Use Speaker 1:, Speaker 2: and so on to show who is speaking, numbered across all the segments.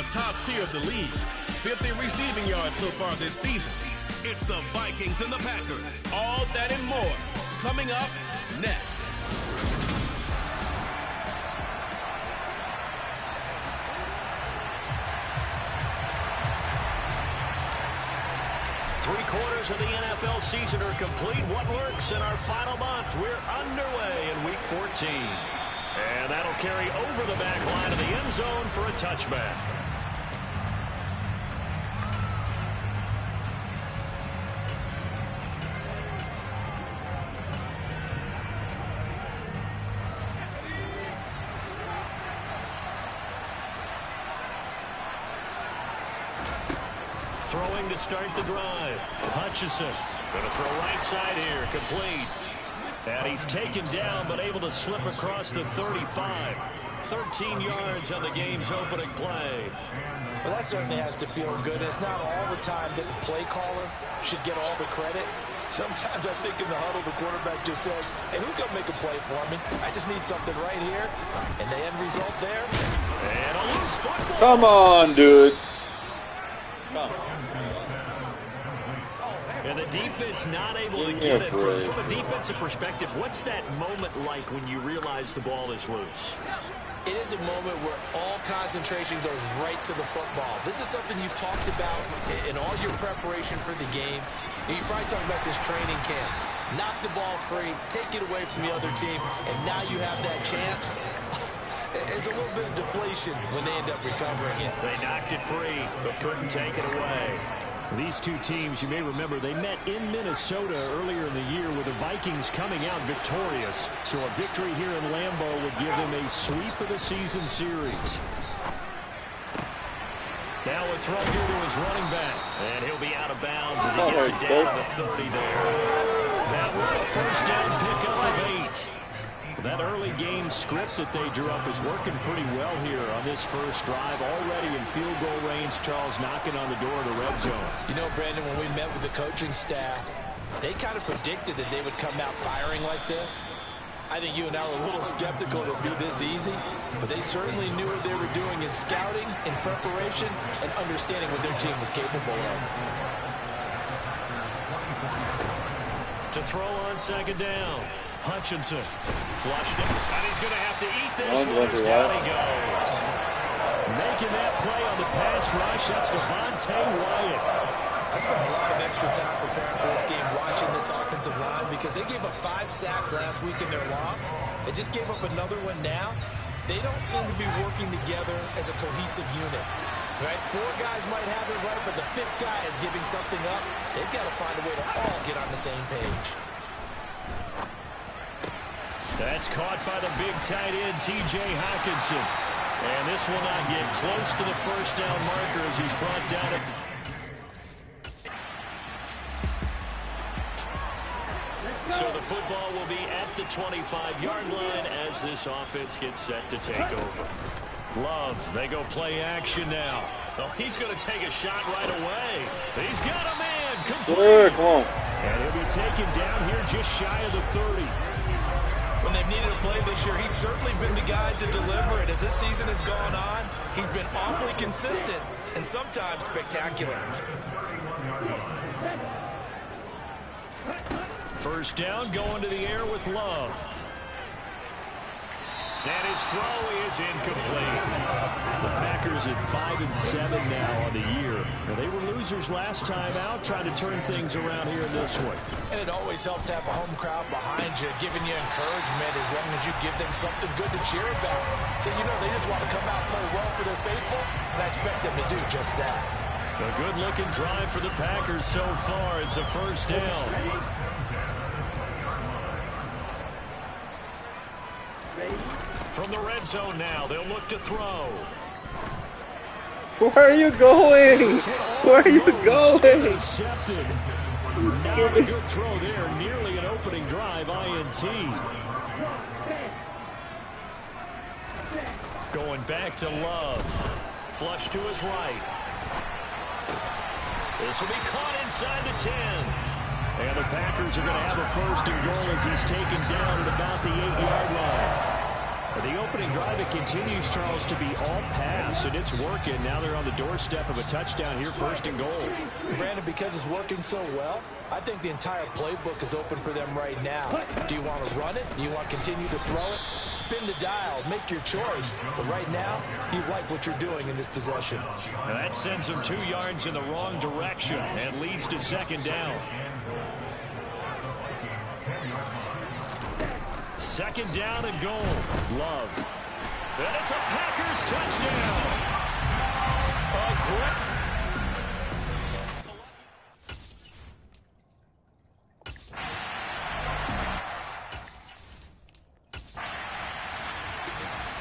Speaker 1: the top tier of the league. 50 receiving yards so far this season. It's the Vikings and the Packers. All that and more coming up next.
Speaker 2: Three-quarters of the NFL season are complete. What lurks in our final month? We're underway in Week 14. And that'll carry over the back line of the end zone for a touchback. Throwing to start the drive. Hutchinson going to throw right side here. Complete. And he's taken down but able to slip across the 35. 13 yards on the game's opening play.
Speaker 3: Well, that certainly has to feel good. It's not all the time that the play caller should get all the credit. Sometimes I think in the huddle the quarterback just says, hey, who's going to make a play for me? I just need something right here. And the end result there.
Speaker 2: And a loose football.
Speaker 4: Come on, dude.
Speaker 2: And the defense not able to get it. From a defensive perspective, what's that moment like when you realize the ball is loose?
Speaker 3: It is a moment where all concentration goes right to the football. This is something you've talked about in all your preparation for the game. You're probably talking about since training camp. Knock the ball free, take it away from the other team, and now you have that chance. It's a little bit of deflation when they end up recovering it.
Speaker 2: They knocked it free, but couldn't take it away. These two teams, you may remember, they met in Minnesota earlier in the year with the Vikings coming out victorious. So a victory here in Lambeau would give them a sweep of the season series. Now a throw here to his running back. And he'll be out of bounds as he gets it down to the 30 there. That was a first down pickup of 8. That early game script that they drew up is working pretty well here on this first drive. Already in field goal range, Charles knocking on the door of the red zone.
Speaker 3: You know, Brandon, when we met with the coaching staff, they kind of predicted that they would come out firing like this. I think you and I were a little skeptical it would be this easy, but they certainly knew what they were doing in scouting, in preparation, and understanding what their team was capable of.
Speaker 2: To throw on second down. Hutchinson flushed it, and he's going to have to eat this one as down he goes. Making that play on the pass rush, that's Devontae Wyatt.
Speaker 3: I spent a lot of extra time preparing for this game, watching this offensive line, because they gave up 5 sacks last week in their loss. They just gave up another one now. They don't seem to be working together as a cohesive unit. Right? 4 guys might have it right, but the 5th guy is giving something up. They've got to find a way to all get on the same page.
Speaker 2: That's caught by the big tight end, T.J. Hockenson. And this will not get close to the first down marker as he's brought down at the... So the football will be at the 25-yard line as this offense gets set to take over. Love, they go play action now. Oh, he's going to take a shot right away. He's got a man. Complete.
Speaker 4: Come on.
Speaker 2: And he'll be taken down here just shy of the 30.
Speaker 3: When they've needed a play this year, he's certainly been the guy to deliver it. As this season has gone on, he's been awfully consistent and sometimes spectacular.
Speaker 2: First down, going to the air with Love. And his throw is incomplete. The Packers at 5-7 now on the year. Now, they were losers last time out, trying to turn things around here in this one.
Speaker 3: And it always helps to have a home crowd behind you, giving you encouragement as long as you give them something good to cheer about. So, you know, they just want to come out and play well for their faithful, and I expect them to do just that.
Speaker 2: A good-looking drive for the Packers so far. It's a first down. From the red zone now, they'll look to throw.
Speaker 4: Where are you going? Where are you going?
Speaker 2: Intercepted. Not a good throw there. Nearly an opening drive, INT. Going back to Love. Flush to his right. This will be caught inside the 10. And the Packers are going to have a first and goal as he's taken down at about the 8-yard line. The opening drive, it continues, Charles, to be all pass, and it's working. Now they're on the doorstep of a touchdown here, 1st and goal.
Speaker 3: Brandon, because it's working so well, I think the entire playbook is open for them right now. Do you want to run it? Do you want to continue to throw it? Spin the dial. Make your choice. But right now, you like what you're doing in this possession.
Speaker 2: Now that sends them 2 yards in the wrong direction and leads to 2nd down. 2nd down and goal. Love. And it's a Packers touchdown.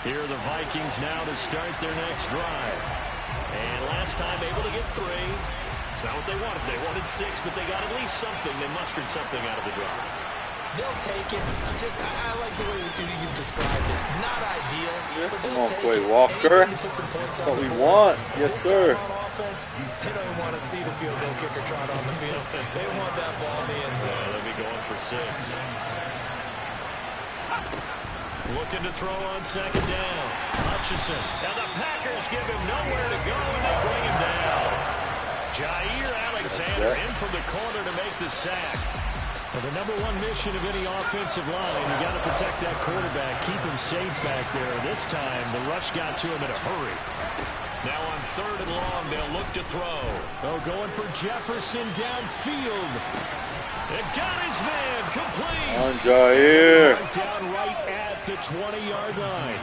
Speaker 2: Here are the Vikings now to start their next drive. And last time able to get 3. It's not what they wanted. They wanted 6, but they got at least something. They mustered something out of the drive.
Speaker 3: They'll take it. I like the way you've described it. Not ideal, but
Speaker 4: Come
Speaker 3: they'll
Speaker 4: on,
Speaker 3: take
Speaker 4: Quay
Speaker 3: it.
Speaker 4: Walker.
Speaker 3: Anytime you put some points
Speaker 4: That's
Speaker 3: on
Speaker 4: what we
Speaker 3: the board.
Speaker 4: want. Yes,
Speaker 3: This
Speaker 4: sir.
Speaker 3: time on offense, they don't want to see the field goal kicker trot on the field. They want that ball in the end zone.
Speaker 2: They'll be going for 6. Looking to throw on 2nd down. Hutchinson. And the Packers give him nowhere to go, and they bring him down. Jair Alexander in from the corner to make the sack. Well, the #1 mission of any offensive line, you got to protect that quarterback, keep him safe back there. This time, the rush got to him in a hurry. Now on 3rd and long, they'll look to throw. Oh, going for Jefferson downfield. And got his man complete.
Speaker 4: On Jair.
Speaker 2: Down right at the 20-yard line.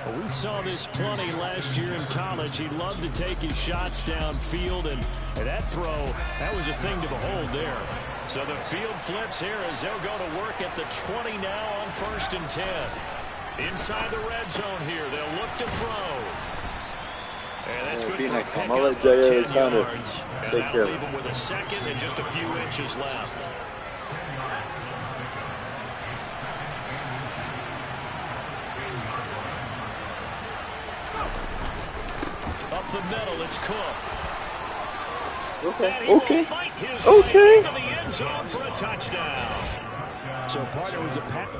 Speaker 2: Well, we saw this plenty last year in college. He loved to take his shots downfield, and that throw, that was a thing to behold there. So the field flips here as they'll go to work at the 20 now on 1st and 10. Inside the red zone here, they'll look to throw. And that's good for a pickup
Speaker 4: I'll let
Speaker 2: of
Speaker 4: Jair
Speaker 2: 10
Speaker 4: Alexander
Speaker 2: yards. And
Speaker 4: take care
Speaker 2: that'll
Speaker 4: of
Speaker 2: leave him with a 2nd and just a few inches left. Up the middle, it's Cook.
Speaker 4: Okay.
Speaker 2: Okay. Into the end zone for a touchdown. So partner was a pass.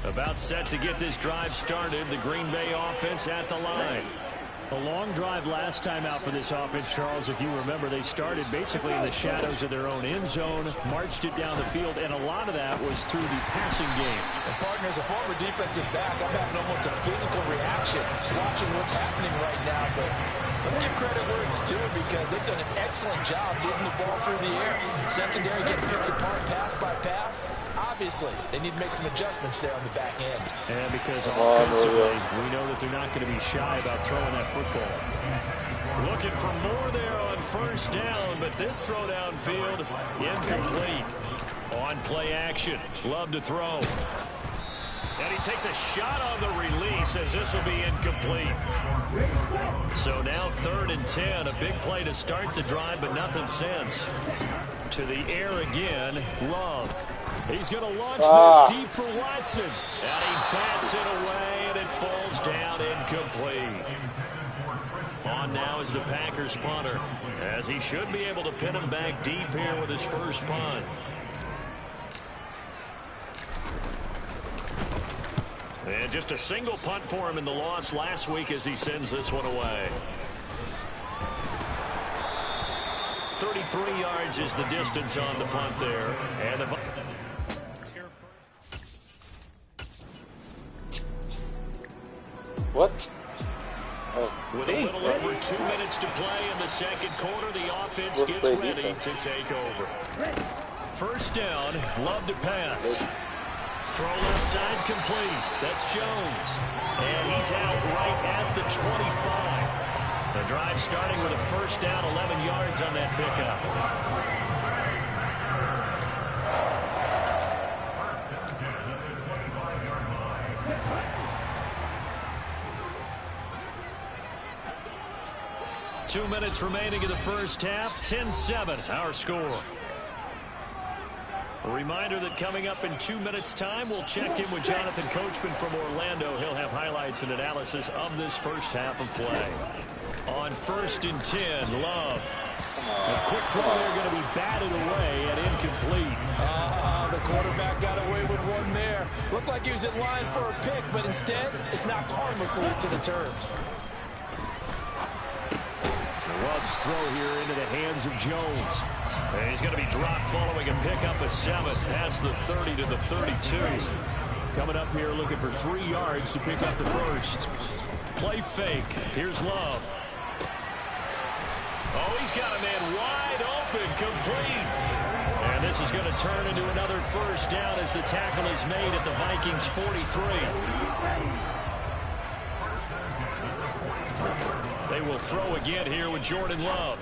Speaker 2: About set to get this drive started. The Green Bay offense at the line. A long drive last time out for this offense, Charles. If you remember, they started basically in the shadows of their own end zone, marched it down the field, and a lot of that was through the passing game.
Speaker 3: And partner, as a former defensive back, I'm having almost a physical reaction watching what's happening right now. But let's give credit where it's due because they've done an excellent job moving the ball through the air. Secondary getting picked apart pass by pass. Obviously, they need to make some adjustments there on the back end.
Speaker 2: And because offensively, we know that they're not going to be shy about throwing that football. Looking for more there on 1st down, but this throw downfield, incomplete. On play action, Love to throw. And he takes a shot on the release as this will be incomplete. So now 3rd and 10, a big play to start the drive, but nothing since. To the air again, Love. He's going to launch this deep for Watson. And he bats it away, and it falls down incomplete. On now is the Packers punter, as he should be able to pin him back deep here with his first punt. And just a single punt for him in the loss last week as he sends this one away. 33 yards is the distance on the punt there. And the
Speaker 4: What? Oh,
Speaker 2: with a little over 2 minutes to play in the second quarter, the offense gets ready to take over. 1st down, Love to pass. Throw left side complete. That's Jones. And he's out right at the 25. The drive starting with a 1st down, 11 yards on that pickup. Two minutes remaining in the first half. 10-7, our score. A reminder that coming up in 2 minutes' time, we'll check in with Jonathan Coachman from Orlando. He'll have highlights and analysis of this first half of play. On 1st and 10, Love. A quick throw there going to be batted away and incomplete.
Speaker 3: The quarterback got away with one there. Looked like he was in line for a pick, but instead it's knocked harmlessly to the turf.
Speaker 2: Love's throw here into the hands of Jones. And he's going to be dropped following a pickup of 7 past the 30 to the 32. Coming up here looking for 3 yards to pick up the first. Play fake. Here's Love. Oh, he's got a man wide open, complete. And this is going to turn into another first down as the tackle is made at the Vikings 43. They will throw again here with Jordan Love.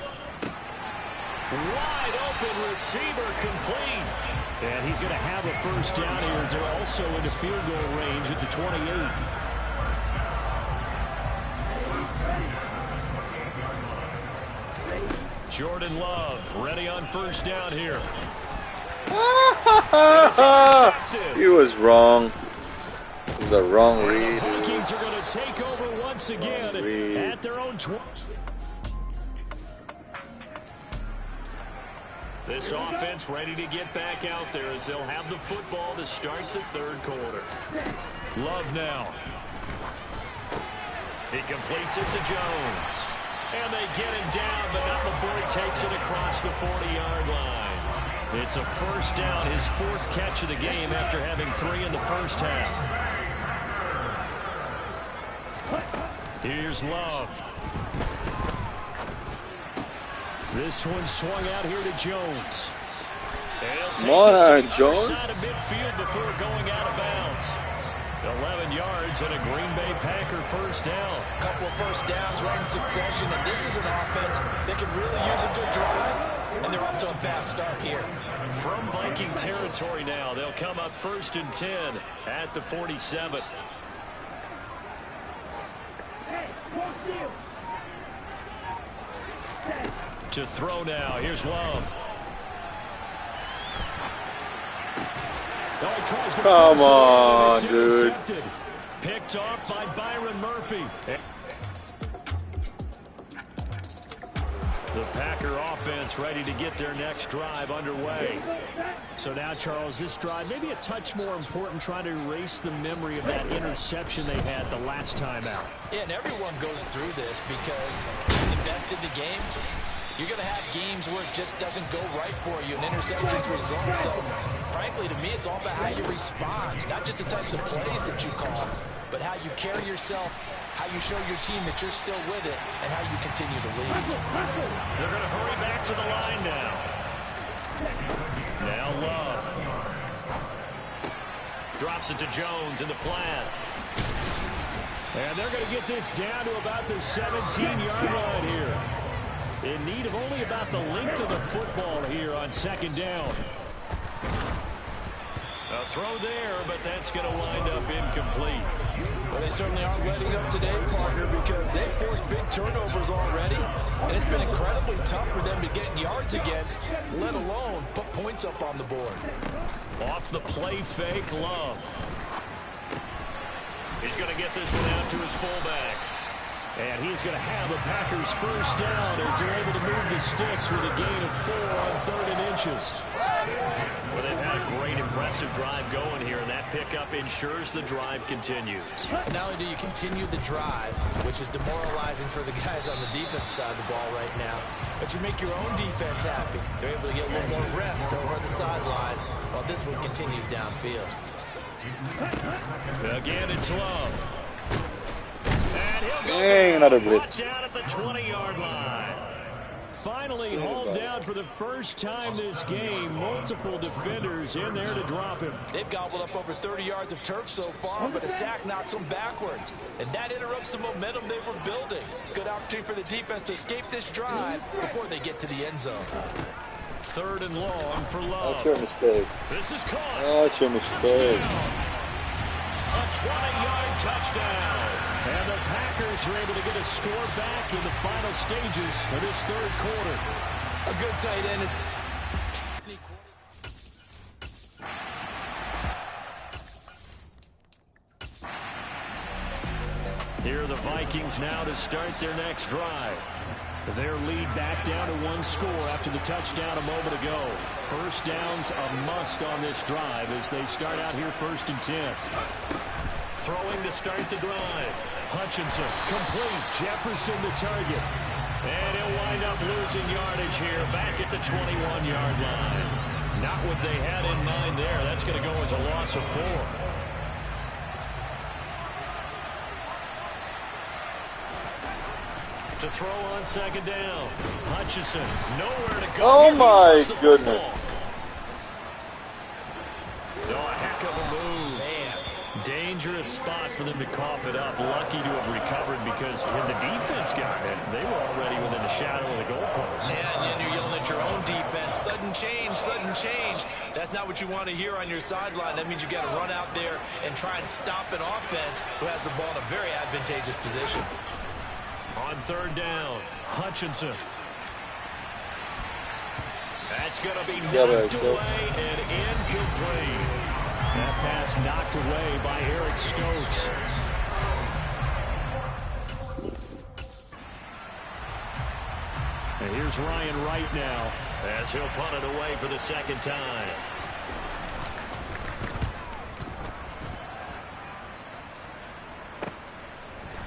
Speaker 2: Wide open receiver, complete. And he's going to have a first down here as they're also into field goal range at the 28. Jordan Love ready on first down here.
Speaker 4: He was wrong. It was a wrong read.
Speaker 2: The Vikings are going to take over once again at their own 20. This offense ready to get back out there as they'll have the football to start the third quarter. Love now. He completes it to Jones. And they get him down, but not before he takes it across the 40-yard line. It's a first down, his 4th catch of the game after having 3 in the first half. Here's Love. This one swung out here to Jones.
Speaker 4: Come on, Jones.
Speaker 2: Side of midfield before going out of bounds. 11 yards and a Green Bay Packer first down.
Speaker 3: A couple of first downs right in succession, and this is an offense that can really use a good drive, and they're up to a fast start here.
Speaker 2: From Viking territory now, they'll come up 1st and 10 at the 47. To throw now, here's Love.
Speaker 4: Come on, dude.
Speaker 2: Picked off by Byron Murphy. The Packer offense ready to get their next drive underway. So now, Charles, this drive maybe a touch more important, trying to erase the memory of that interception they had the last time out.
Speaker 3: Yeah, and everyone goes through this because you invest in the game. You're going to have games where it just doesn't go right for you, and interceptions result. So, frankly, to me, it's all about how you respond, not just the types of plays that you call, but how you carry yourself, how you show your team that you're still with it, and how you continue to lead.
Speaker 2: They're going to hurry back to the line now. Now Love. Drops it to Jones in the flat. And they're going to get this down to about the 17-yard line here. In need of only about the length of the football here on 2nd down. A throw there, but that's going to wind up incomplete.
Speaker 3: Well, they certainly aren't letting up today, partner, because they've forced big turnovers already, and it's been incredibly tough for them to get yards against, let alone put points up on the board.
Speaker 2: Off the play fake, Love. He's going to get this one out to his fullback. And he's going to have a Packers first down as they're able to move the sticks with a gain of 4 on 3rd and inches. Well, they've had a great, impressive drive going here, and that pickup ensures the drive continues.
Speaker 3: Not only do you continue the drive, which is demoralizing for the guys on the defense side of the ball right now, but you make your own defense happy. They're able to get a little more rest over the sidelines while this one continues downfield.
Speaker 2: Again, it's Love. And he'll go
Speaker 4: another blitz.
Speaker 2: down at the 20-yard line. Finally hauled down for the first time this game. Multiple defenders in there to drop him.
Speaker 3: They've gobbled up over 30 yards of turf so far, but a sack knocks them backwards. And that interrupts the momentum they were building. Good opportunity for the defense to escape this drive before they get to the end zone.
Speaker 2: 3rd and long for Love.
Speaker 4: That's your mistake.
Speaker 2: This is caught.
Speaker 4: That's your mistake.
Speaker 2: A 20-yard touchdown. And the Packers are able to get a score back in the final stages of this 3rd quarter.
Speaker 3: A good tight end.
Speaker 2: Here are the Vikings now to start their next drive. Their lead back down to 1 score after the touchdown a moment ago. First down's a must on this drive as they start out here 1st and 10. Throwing to start the drive. Hutchinson, complete. Jefferson the target. And he'll wind up losing yardage here back at the 21-yard line. Not what they had in mind there. That's going to go as a loss of 4. To throw on 2nd down. Hutchinson, nowhere to go.
Speaker 4: Oh my goodness.
Speaker 2: Oh, a heck of a move.
Speaker 3: Man.
Speaker 2: Dangerous spot for them to cough it up. Lucky to have recovered because when the defense got it, they were already within a shadow of the goalpost.
Speaker 3: Yeah, and you're yelling at your own defense. Sudden change, sudden change. That's not what you want to hear on your sideline. That means you got to run out there and try and stop an offense who has the ball in a very advantageous position.
Speaker 2: On 3rd down, Hutchinson. That's going to be knocked away and incomplete. That pass knocked away by Eric Stokes. And here's Ryan Wright now as he'll punt it away for the 2nd time.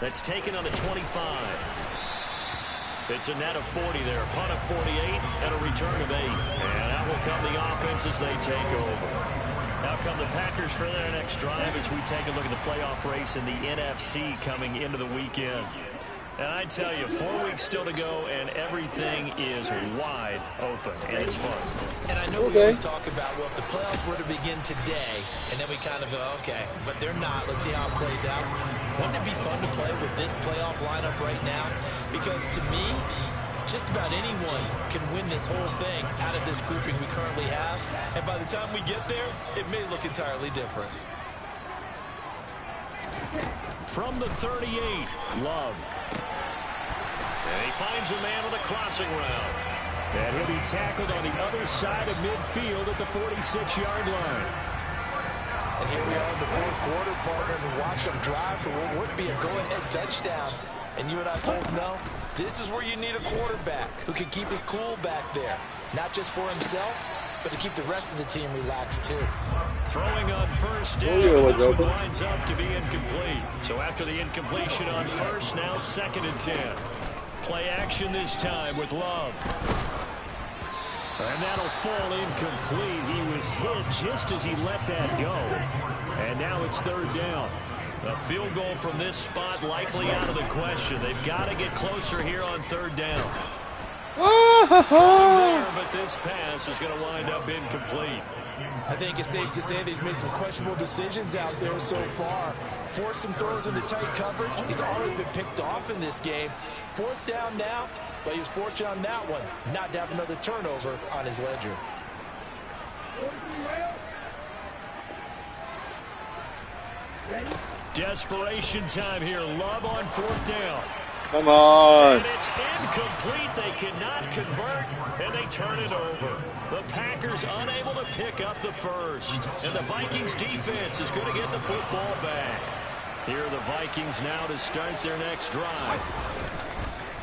Speaker 2: That's taken on the 25. It's a net of 40 there. Punt of 48 and a return of 8. And out will come the offense as they take over. Now come the Packers for their next drive as we take a look at the playoff race in the NFC coming into the weekend. And I tell you, 4 weeks still to go, and everything is wide open, and it's fun.
Speaker 3: And I know we always talk about, well, if the playoffs were to begin today, and then we kind of go, okay, but they're not. Let's see how it plays out. Wouldn't it be fun to play with this playoff lineup right now? Because to me, just about anyone can win this whole thing out of this grouping we currently have. And by the time we get there, it may look entirely different.
Speaker 2: From the 38, Love. And he finds a man on the crossing route. And he'll be tackled on the other side of midfield at the 46-yard line.
Speaker 3: And here we are in the 4th quarter, partner, and watch them drive for what would be a go-ahead touchdown. And you and I both know this is where you need a quarterback who can keep his cool back there. Not just for himself, but to keep the rest of the team relaxed too.
Speaker 2: Throwing on 1st down, this one winds up to be incomplete. So after the incompletion on 1st, now 2nd and 10. Play action this time with Love. And that'll fall incomplete. He was hit just as he let that go. And now it's 3rd down. A field goal from this spot likely out of the question. They've got to get closer here on 3rd down. There, but this pass is going to wind up incomplete.
Speaker 3: I think it's safe to say that he's made some questionable decisions out there so far. Forced some throws into tight coverage. He's already been picked off in this game. 4th down now, but he was fortunate on that one not to have another turnover on his ledger.
Speaker 2: Desperation time here. Love on 4th down.
Speaker 4: Come on.
Speaker 2: And it's incomplete. They cannot convert, and they turn it over. The Packers unable to pick up the 1st. And the Vikings defense is going to get the football back. Here are the Vikings now to start their next drive.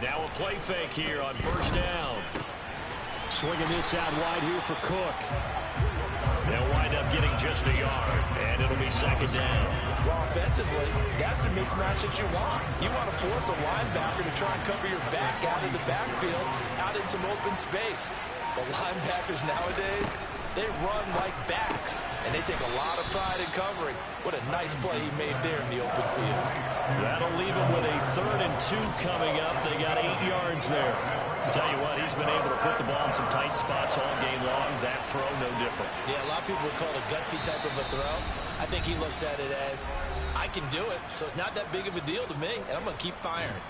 Speaker 2: Now a play fake here on 1st down. Swinging this out wide here for Cook. They'll wind up getting just a yard, and it'll be 2nd down.
Speaker 3: Well, offensively, that's the mismatch that you want. You want to force a linebacker to try and cover your back out of the backfield, out in some open space. The linebackers nowadays, they run like backs, and they take a lot of pride in covering. What a nice play he made there in the open field.
Speaker 2: That'll leave him with a 3rd and 2 coming up. They got 8 yards there. I'll tell you what, he's been able to put the ball in some tight spots all game long. That throw, no different.
Speaker 3: Yeah, a lot of people would call it a gutsy type of a throw. I think he looks at it as, I can do it, so it's not that big of a deal to me, and I'm going to keep firing.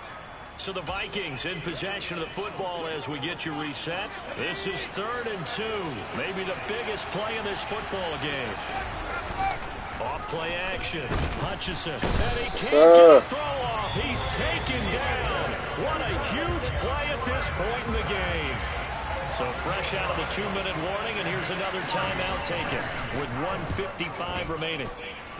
Speaker 2: So the Vikings in possession of the football as we get you reset. This is 3rd and 2. Maybe the biggest play in this football game. Off play action. Hutchinson. And he can't get a throw off. He's taken down. What a huge play at this point in the game. So fresh out of the 2-minute warning, and here's another timeout taken with 1:55 remaining.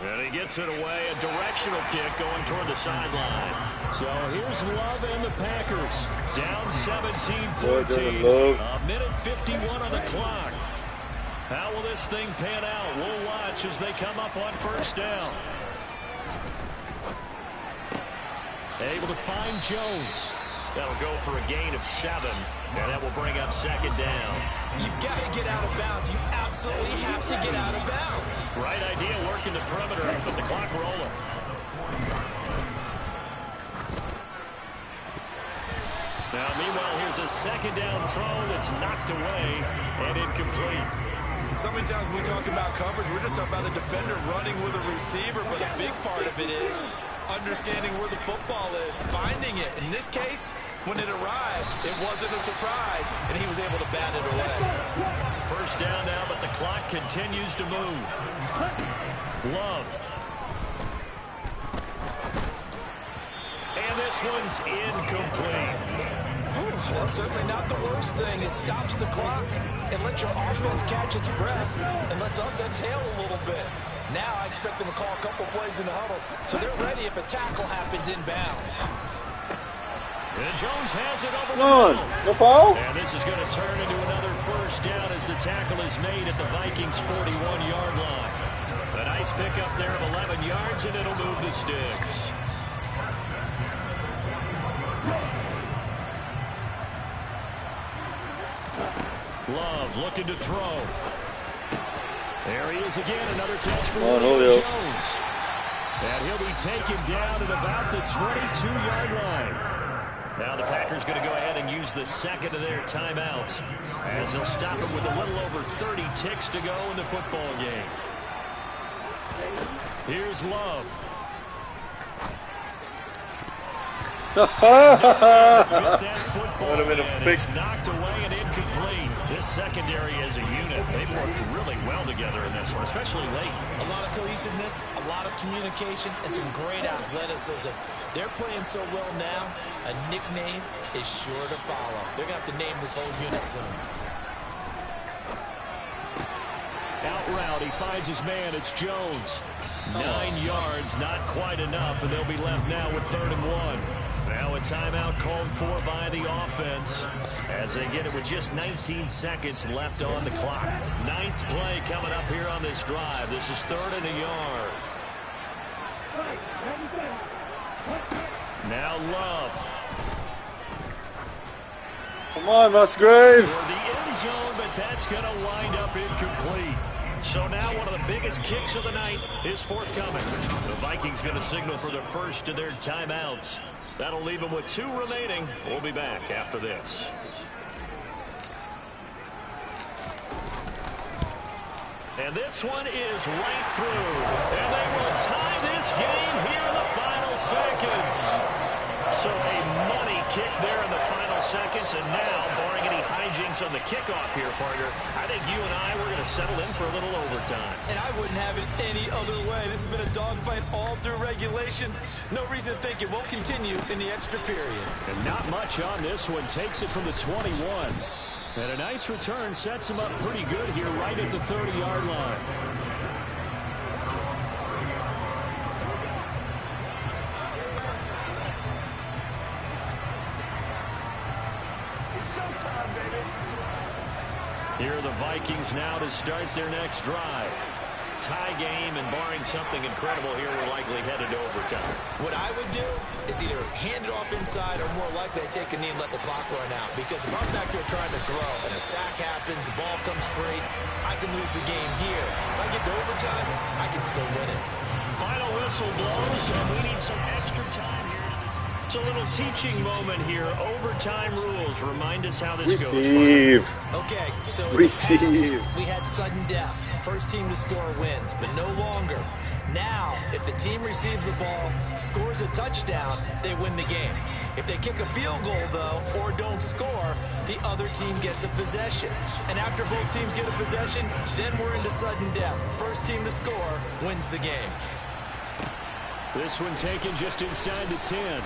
Speaker 2: And he gets it away, a directional kick going toward the sideline. So here's Love and the Packers. Down 17-14. A minute 51 on the clock. How will this thing pan out? We'll watch as they come up on first down. Able to find Jones. That'll go for a gain of 7. And that will bring up second down.
Speaker 3: You've got to get out of bounds. You absolutely have to get out of bounds.
Speaker 2: Right idea, working the perimeter, but the clock rolling. Now, meanwhile, here's a second down throw that's knocked away and incomplete.
Speaker 3: So many times when we talk about coverage, we're just talking about a defender running with a receiver, but a big part of it is understanding where the football is, finding it. In this case, when it arrived, it wasn't a surprise, and he was able to bat it away.
Speaker 2: First down now, but the clock continues to move. Love. And this one's incomplete.
Speaker 3: That's certainly not the worst thing. It stops the clock and lets your offense catch its breath and lets us exhale a little bit. Now I expect them to call a couple plays in the huddle, so they're ready if a tackle happens inbounds.
Speaker 2: And Jones has it over the middle.
Speaker 4: No foul?
Speaker 2: And this is going to turn into another first down as the tackle is made at the Vikings' 41-yard line. A nice pickup there of 11 yards, and it'll move the sticks. Love looking to throw. There he is again, another catch for Julio Jones. And he'll be taken down at about the 22-yard line. Now the Packers going to go ahead and use the second of their timeouts as they'll stop it with a little over 30 ticks to go in the football game. Here's Love.
Speaker 4: Would have been a big...
Speaker 2: It's knocked away and incomplete. This secondary as a unit, they've worked really well together in this one, especially late.
Speaker 3: A lot of cohesiveness, a lot of communication, and some great athleticism. They're playing so well now, a nickname is sure to follow. They're going to have to name this whole unit soon.
Speaker 2: Out route, he finds his man. It's Jones. 9 yards, not quite enough, and they'll be left now with 3rd and 1. Now a timeout called for by the offense as they get it with just 19 seconds left on the clock. 9th play coming up here on this drive. This is 3rd and a yard. Now Love.
Speaker 4: Come on, Musgrave.
Speaker 2: For the end zone, but that's going to wind up incomplete. So now one of the biggest kicks of the night is forthcoming. The Vikings going to signal for the first of their timeouts. That'll leave them with 2 remaining. We'll be back after this. And this one is right through. And they will tie this game here in the final seconds. So a money kick there in the final seconds. And now, barring any hijinks on the kickoff here, partner, I think you and I, we're going to settle in for a little overtime.
Speaker 3: And I wouldn't have it any other way. This has been a dogfight all through regulation. No reason to think it won't continue in the extra period.
Speaker 2: And not much on this one. Takes it from the 21. And a nice return sets him up pretty good here right at the 30-yard line. Here are the Vikings now to start their next drive. Tie game, and barring something incredible here, we're likely headed to overtime.
Speaker 3: What I would do is either hand it off inside or more likely take a knee and let the clock run out. Because if I'm back there trying to throw and a sack happens, the ball comes free, I can lose the game here. If I get to overtime, I can still win it.
Speaker 2: Final whistle blows, and we need some extra time here. It's a little teaching moment here. Overtime rules. Remind us how this goes.
Speaker 4: Receive.
Speaker 3: Okay, so in
Speaker 4: Receive.
Speaker 3: the past, we had sudden death. First team to score wins, but no longer. Now, if the team receives the ball, scores a touchdown, they win the game. If they kick a field goal, though, or don't score, the other team gets a possession. And after both teams get a possession, then we're into sudden death. First team to score wins the game.
Speaker 2: This one taken just inside the 10.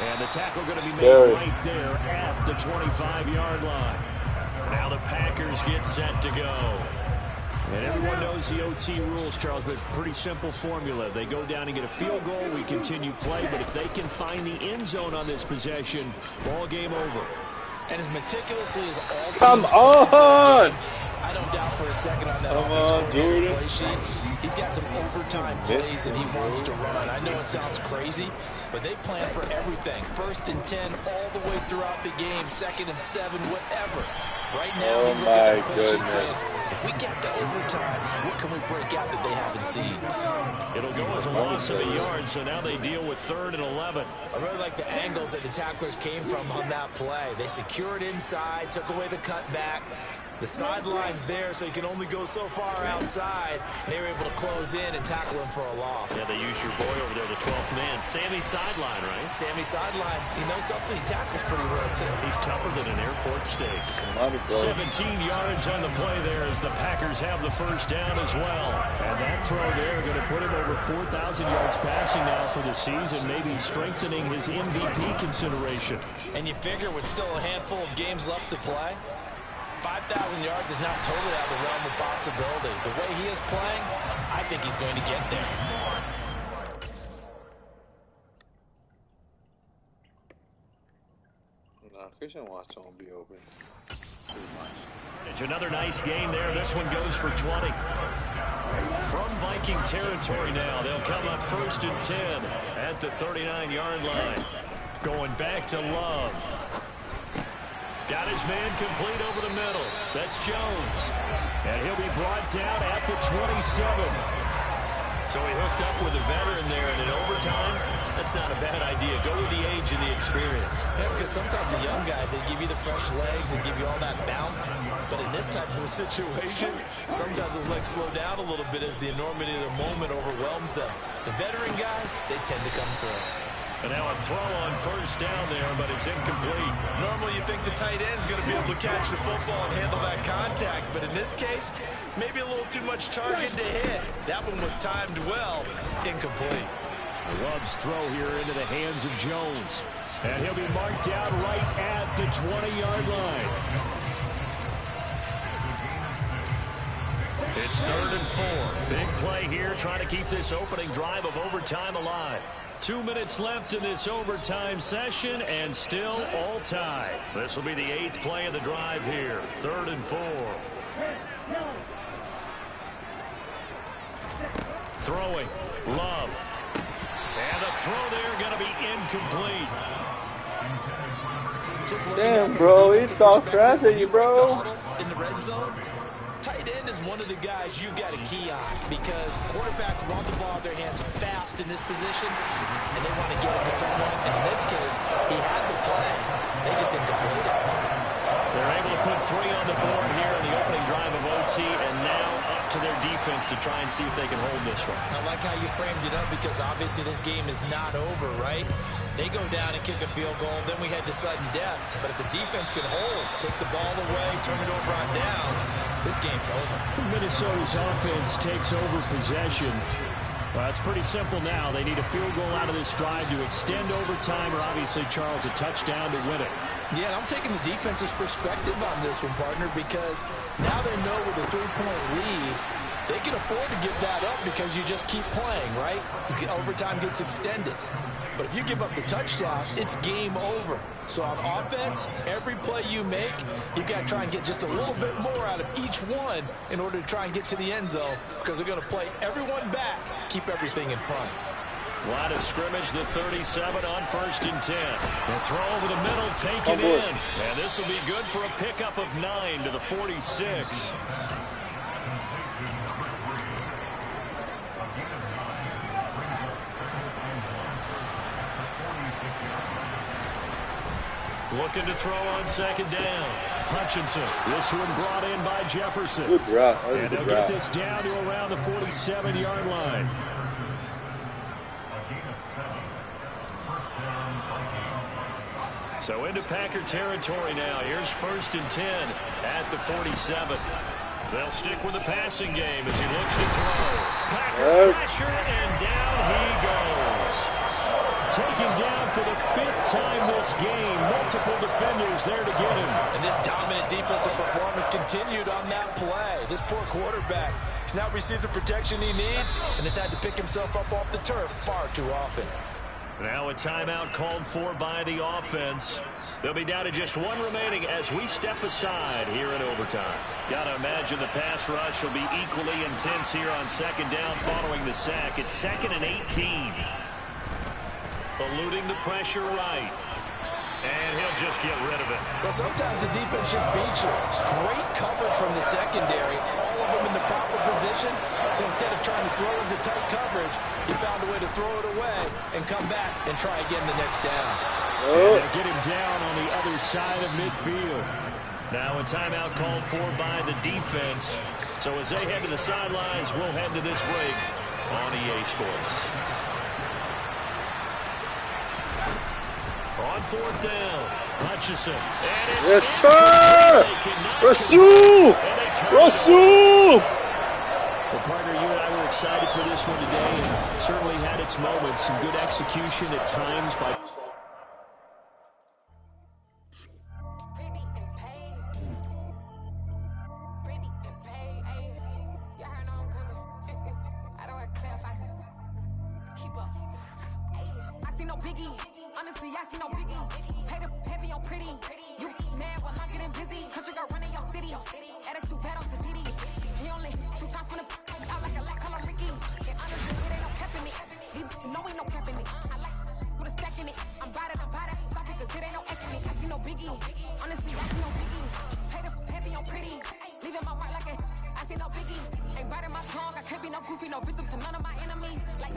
Speaker 2: And the tackle going to be made right there at the 25-yard line. Now the Packers get set to go. And everyone knows the OT rules, Charles, but pretty simple formula. They go down and get a field goal, we continue play, but if they can find the end zone on this possession, ball game over.
Speaker 3: And as meticulously as all teams
Speaker 4: Come on!
Speaker 3: I don't doubt for a second on that
Speaker 4: Come on,
Speaker 3: Jordan. Play sheet. He's got some overtime plays that he wants to run. I know it sounds crazy, but they plan for everything. 1st and 10 all the way throughout the game, 2nd and 7, whatever. Right now, he's looking at the play sheet saying, if we get to overtime, what can we break out that they haven't seen?
Speaker 2: It'll go as a loss of a yard, so now they deal with 3rd and 11.
Speaker 3: I really like the angles that the tacklers came from on that play. They secured inside, took away the cutback. The sideline's there, so you can only go so far outside. They were able to close in and tackle him for a loss.
Speaker 2: Yeah, they use your boy over there, the 12th man. Sammy Sideline, right?
Speaker 3: Sammy Sideline. You know something? He tackles pretty well, too.
Speaker 2: He's tougher than an airport steak. 17 yards on the play there as the Packers have the first down as well. And that throw there going to put him over 4,000 yards passing now for the season, maybe strengthening his MVP consideration.
Speaker 3: And you figure with still a handful of games left to play, 5,000 yards is not totally out of the realm of possibility. The way he is playing, I think he's going to get there.
Speaker 4: No, Christian Watson won't be open.
Speaker 2: It's another nice game there. This one goes for 20. From Viking territory now, they'll come up 1st and 10 at the 39-yard line. Going back to Love. Got his man complete over the middle. That's Jones. And he'll be brought down at the 27. So he hooked up with a veteran there, and in overtime, that's not a bad idea. Go with the age and the experience.
Speaker 3: Yeah, because sometimes the young guys, they give you the fresh legs and give you all that bounce. But in this type of a situation, sometimes those legs slow down a little bit as the enormity of the moment overwhelms them. The veteran guys, they tend to come through.
Speaker 2: And now a throw on 1st down there, but it's incomplete.
Speaker 3: Normally you think the tight end's going to be able to catch the football and handle that contact, but in this case, maybe a little too much target to hit. That one was timed well, incomplete.
Speaker 2: Love's throw here into the hands of Jones. And he'll be marked down right at the 20-yard line. It's 3rd and 4. Big play here, trying to keep this opening drive of overtime alive. 2 minutes left in this overtime session, and still all tied. This will be the 8th play of the drive here. 3rd and 4. Throwing. Love. And the throw there going to be incomplete.
Speaker 4: Damn, bro, he talked trash at you, bro.
Speaker 3: In the red zone, tight end is one of the guys you've got to key on because quarterbacks want the ball in their hands fast in this position, and they want to get it to someone. And in this case, he had the play. They just didn't complete it.
Speaker 2: They're able to put 3 on the board here in the opening drive of OT, and now up to their defense to try and see if they can hold this one.
Speaker 3: I like how you framed it up because obviously this game is not over, right? They go down and kick a field goal, then we head to sudden death. But if the defense can hold, take the ball away, turn it over on downs, this game's over.
Speaker 2: Minnesota's offense takes over possession. Well, it's pretty simple now. They need a field goal out of this drive to extend overtime, or obviously, Charles, a touchdown to win it.
Speaker 3: Yeah, I'm taking the defense's perspective on this one, partner, because now they know with a 3-point lead, they can afford to give that up because you just keep playing, right? Overtime gets extended. But if you give up the touchdown, it's game over. So on offense, every play you make, you've got to try and get just a little bit more out of each one in order to try and get to the end zone because they're going to play everyone back, keep everything in front.
Speaker 2: Line of scrimmage, the 37 on 1st and 10. The throw over the middle, taken in. And this will be good for a pickup of 9 to the 46. Looking to throw on 2nd down. Hutchinson. This one brought in by Jefferson.
Speaker 4: Good route.
Speaker 2: And they'll get this down to around the 47-yard line. So into Packer territory now. Here's 1st and 10 at the 47. They'll stick with the passing game as he looks to throw. Packer pressure, and down he goes. Taken down for the fifth time this game. Multiple defenders there to get him.
Speaker 3: And this dominant defensive performance continued on that play. This poor quarterback has now received the protection he needs and has had to pick himself up off the turf far too often.
Speaker 2: Now a timeout called for by the offense. They'll be down to just one remaining as we step aside here in overtime. Gotta imagine the pass rush will be equally intense here on second down following the sack. It's 2nd and 18. Eluding the pressure right. And he'll just get rid of it.
Speaker 3: Well, sometimes the defense just beats you. Great coverage from the secondary. All of them in the proper position. So instead of trying to throw into tight coverage, he found a way to throw it away and come back and try again the next down.
Speaker 2: And they'll get him down on the other side of midfield. Now a timeout called for by the defense. So as they head to the sidelines, we'll head to this break on EA Sports. On 4th down, Hutchinson.
Speaker 4: Yes, sir! Rasul! Rasul!
Speaker 2: Well, partner, you and I were excited for this one today, and certainly had its moments. Some good execution at times by...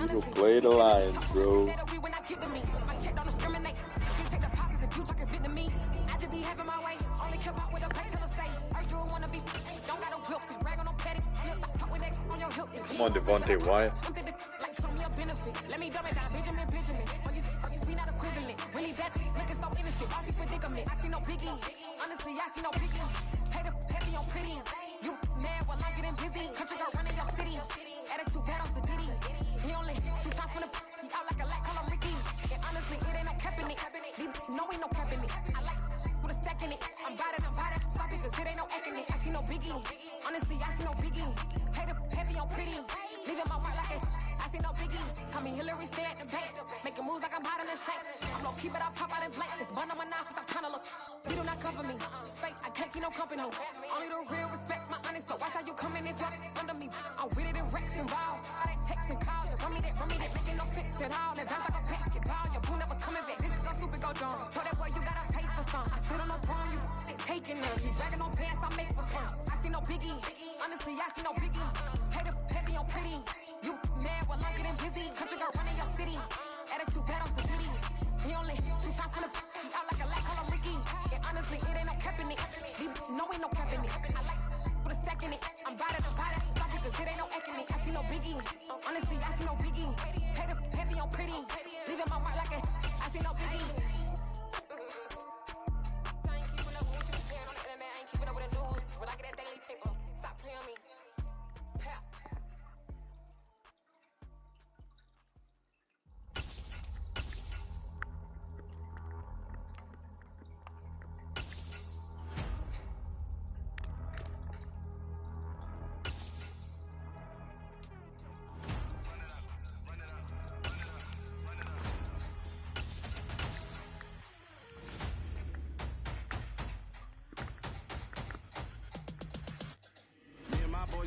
Speaker 4: You go play the Lions, bro. Come on, Devontae Wyatt.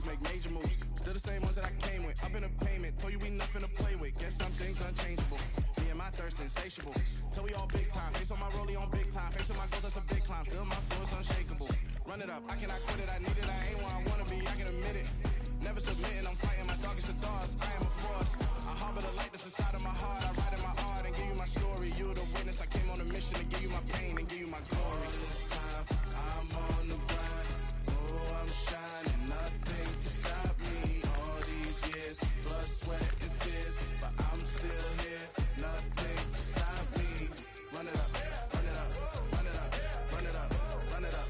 Speaker 5: Make major moves, still the same ones that I came with. Up in a payment, told you we nothing to play with. Guess some things unchangeable. Me and my thirst insatiable. Till we all big time. Face on my rollie on big time. Face on my goals, that's a big climb. Still my flow is unshakable. Run it up, I cannot quit it. I need it, I ain't where I wanna be. I can admit it. Never submitting, I'm fighting my darkest of thoughts. I am a force. I harbor the light that's inside of my heart. I write in my art and give you my story. You the witness. I came on a mission to give you my pain and give you my glory. This time, I'm on the grind. Oh, I'm shining. Nothing can stop me. All these years, blood, sweat, and tears, but I'm still here. Nothing can stop me. Run it up, run it up, run it up, run it up, run it up.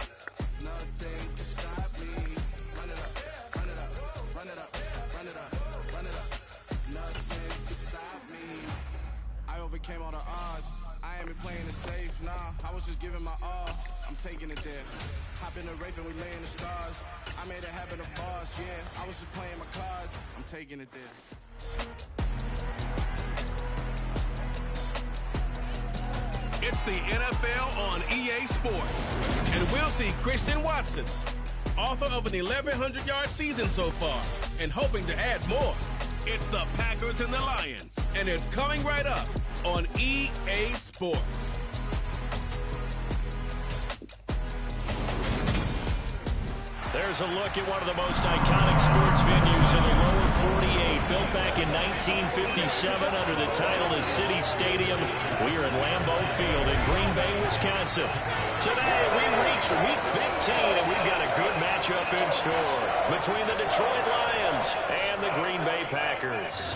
Speaker 5: Nothing can stop me. Run it up, run it up, run it up, run it up, run it up. Nothing can stop me. I overcame all the odds. I ain't been playing it safe, nah. I was just giving my all. I'm taking it there. Hop in the Wraith and we lay in the stars. I made a habit of boss, yeah. I was just playing my cards. I'm taking it there.
Speaker 1: It's the NFL on EA Sports. And we'll see Christian Watson, author of an 1,100-yard season so far, and hoping to add more. It's the Packers and the Lions, and it's coming right up on EA Sports.
Speaker 2: There's a look at one of the most iconic sports venues in the lower 48, built back in 1957 under the title of City Stadium. We are at Lambeau Field in Green Bay, Wisconsin. Today, we reach Week 15, and we've got a good matchup in store between the Detroit Lions and the Green Bay Packers.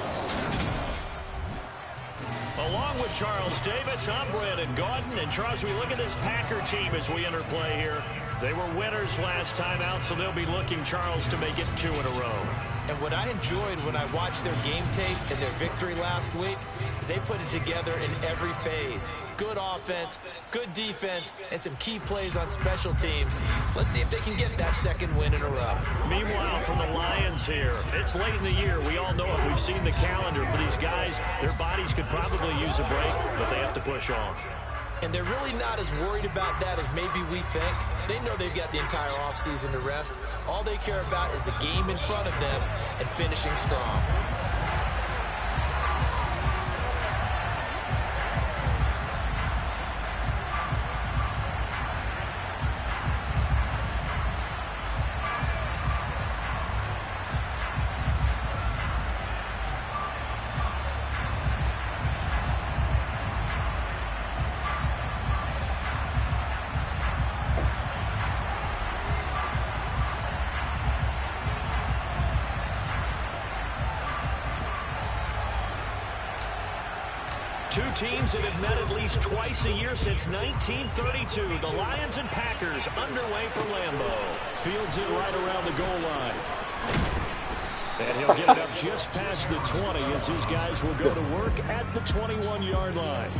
Speaker 2: Along with Charles Davis, I'm Brandon Gaudin. And Charles, we look at this Packer team as we enter play here. They were winners last time out, so they'll be looking, Charles, to make it 2 in a row.
Speaker 3: And what I enjoyed when I watched their game tape and their victory last week is they put it together in every phase. Good offense, good defense, and some key plays on special teams. Let's see if they can get that second win in a row.
Speaker 2: Meanwhile, for the Lions here, it's late in the year. We all know it. We've seen the calendar for these guys. Their bodies could probably use a break, but they have to push on.
Speaker 3: And they're really not as worried about that as maybe we think. They know they've got the entire offseason to rest. All they care about is the game in front of them and finishing strong.
Speaker 2: Two teams that have met at least twice a year since 1932. The Lions and Packers underway for Lambeau. Fields it right around the goal line. And he'll get it up just past the 20 as his guys will go to work at the 21-yard line.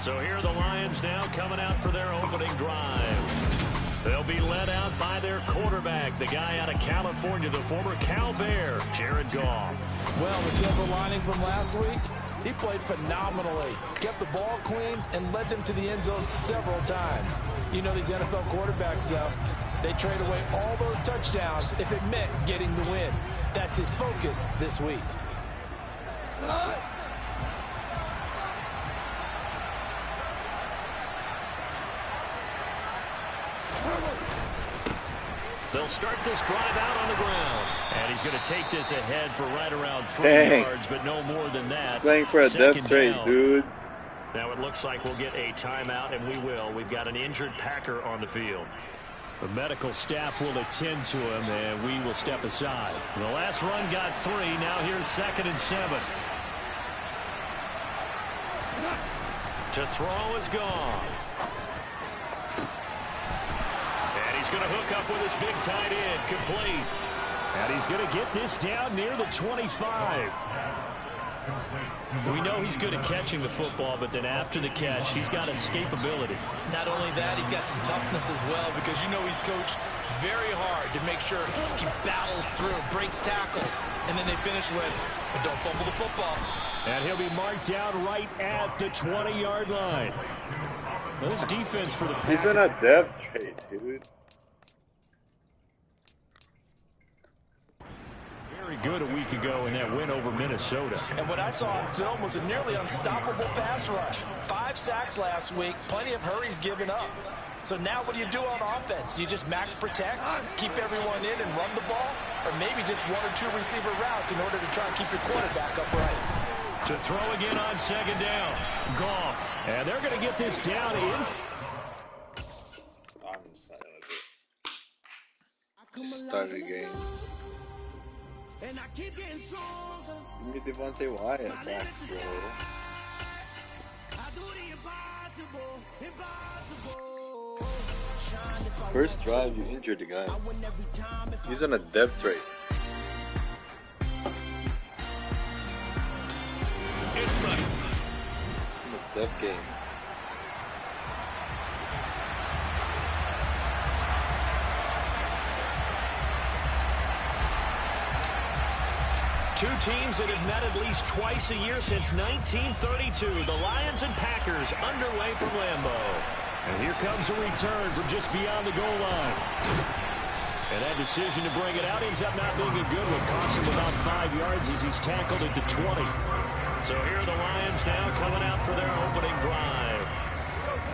Speaker 2: So here are the Lions now coming out for their opening drive. They'll be led out by their quarterback, the guy out of California, the former Cal Bear, Jared Goff.
Speaker 3: Well, the silver lining from last week, he played phenomenally, kept the ball clean, and led them to the end zone several times. You know these NFL quarterbacks, though, they trade away all those touchdowns if it meant getting the win. That's his focus this week.
Speaker 2: They'll start this drive out on the ground. And he's going to take this ahead for right around 3 yards, but no more than that.
Speaker 4: Playing for a depth trade, dude.
Speaker 2: Now it looks like we'll get a timeout, and we will. We've got an injured Packer on the field. The medical staff will attend to him, and we will step aside. The last run got 3. Now here's 2nd and 7. To throw is gone. And he's going to hook up with his big tight end, complete. And he's going to get this down near the 25. We know he's good at catching the football, but then after the catch, he's got escapability.
Speaker 3: Not only that, he's got some toughness as well, because you know he's coached very hard to make sure he battles through, breaks tackles, and then they finish with, but don't fumble the football.
Speaker 2: And he'll be marked down right at the 20-yard line. This defense for the Packers.
Speaker 4: He's in a depth trade, dude.
Speaker 2: Very good a week ago in that win over Minnesota.
Speaker 3: And what I saw on film was a nearly unstoppable pass rush. 5 sacks last week, plenty of hurries given up. So now what do you do on offense? You just max protect, keep everyone in and run the ball, or maybe just 1 or 2 receiver routes in order to try and keep your quarterback upright.
Speaker 2: To throw again on 2nd down. Goff. And they're going to get this down in.
Speaker 4: Start the game.
Speaker 5: And I keep getting stronger.
Speaker 4: Give me Devontae Wyatt back, bro.
Speaker 5: I do the impossible.
Speaker 4: First drive, you injured the guy. He's on a depth trade.
Speaker 1: It's right.
Speaker 4: In the depth game.
Speaker 2: Two teams that have met at least twice a year since 1932. The Lions and Packers underway from Lambeau. And here comes a return from just beyond the goal line. And that decision to bring it out ends up not being a good one. Costs him about 5 yards as he's tackled at the 20. So here are the Lions now coming out for their opening drive.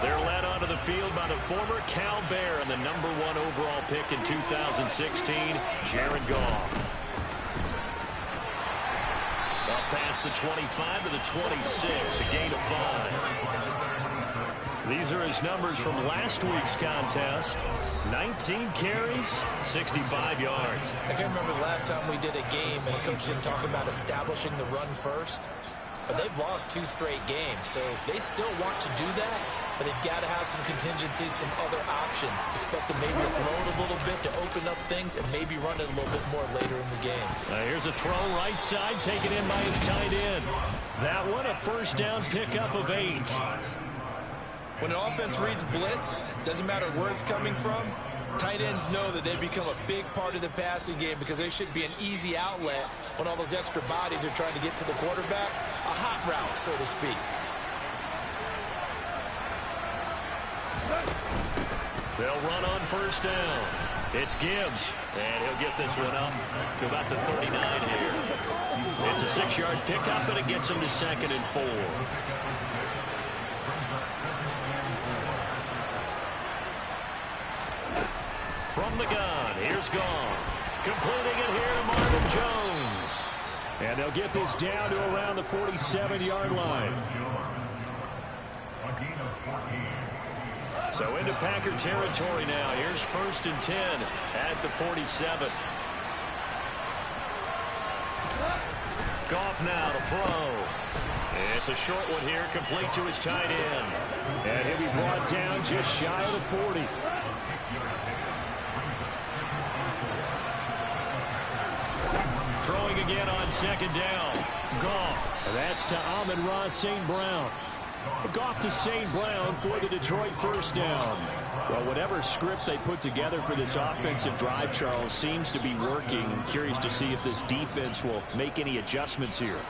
Speaker 2: They're led onto the field by the former Cal Bear and the #1 overall pick in 2016, Jared Goff. Up past the 25 to the 26, a gain of 5. These are his numbers from last week's contest. 19 carries, 65 yards.
Speaker 3: I can't remember the last time we did a game and a coach didn't talk about establishing the run first. But they've lost 2 straight games, so they still want to do that. But they've got to have some contingencies, some other options. Expect to maybe throw it a little bit to open up things and maybe run it a little bit more later in the game.
Speaker 2: Here's a throw right side, taken in by his tight end. That one, a first down pickup of 8.
Speaker 3: When an offense reads blitz, doesn't matter where it's coming from, tight ends know that they've become a big part of the passing game because they should be an easy outlet when all those extra bodies are trying to get to the quarterback. A hot route, so to speak.
Speaker 2: They'll run on first down. It's Gibbs, and he'll get this one up to about the 39 here. It's a 6-yard pickup, and it gets him to 2nd and 4. From the gun, here's Goff. Completing it here to Marvin Jones. And they'll get this down to around the 47-yard line. So into Packer territory now. Here's 1st and 10 at the 47. Goff now to throw. It's a short one here, complete to his tight end. And he'll be brought down just shy of the 40. Throwing again on 2nd down. Goff. And that's to Amon-Ra St. Brown. Goff to St. Brown for the Detroit first down. Well, whatever script they put together for this offensive drive, Charles, seems to be working. I'm curious to see if this defense will make any adjustments here.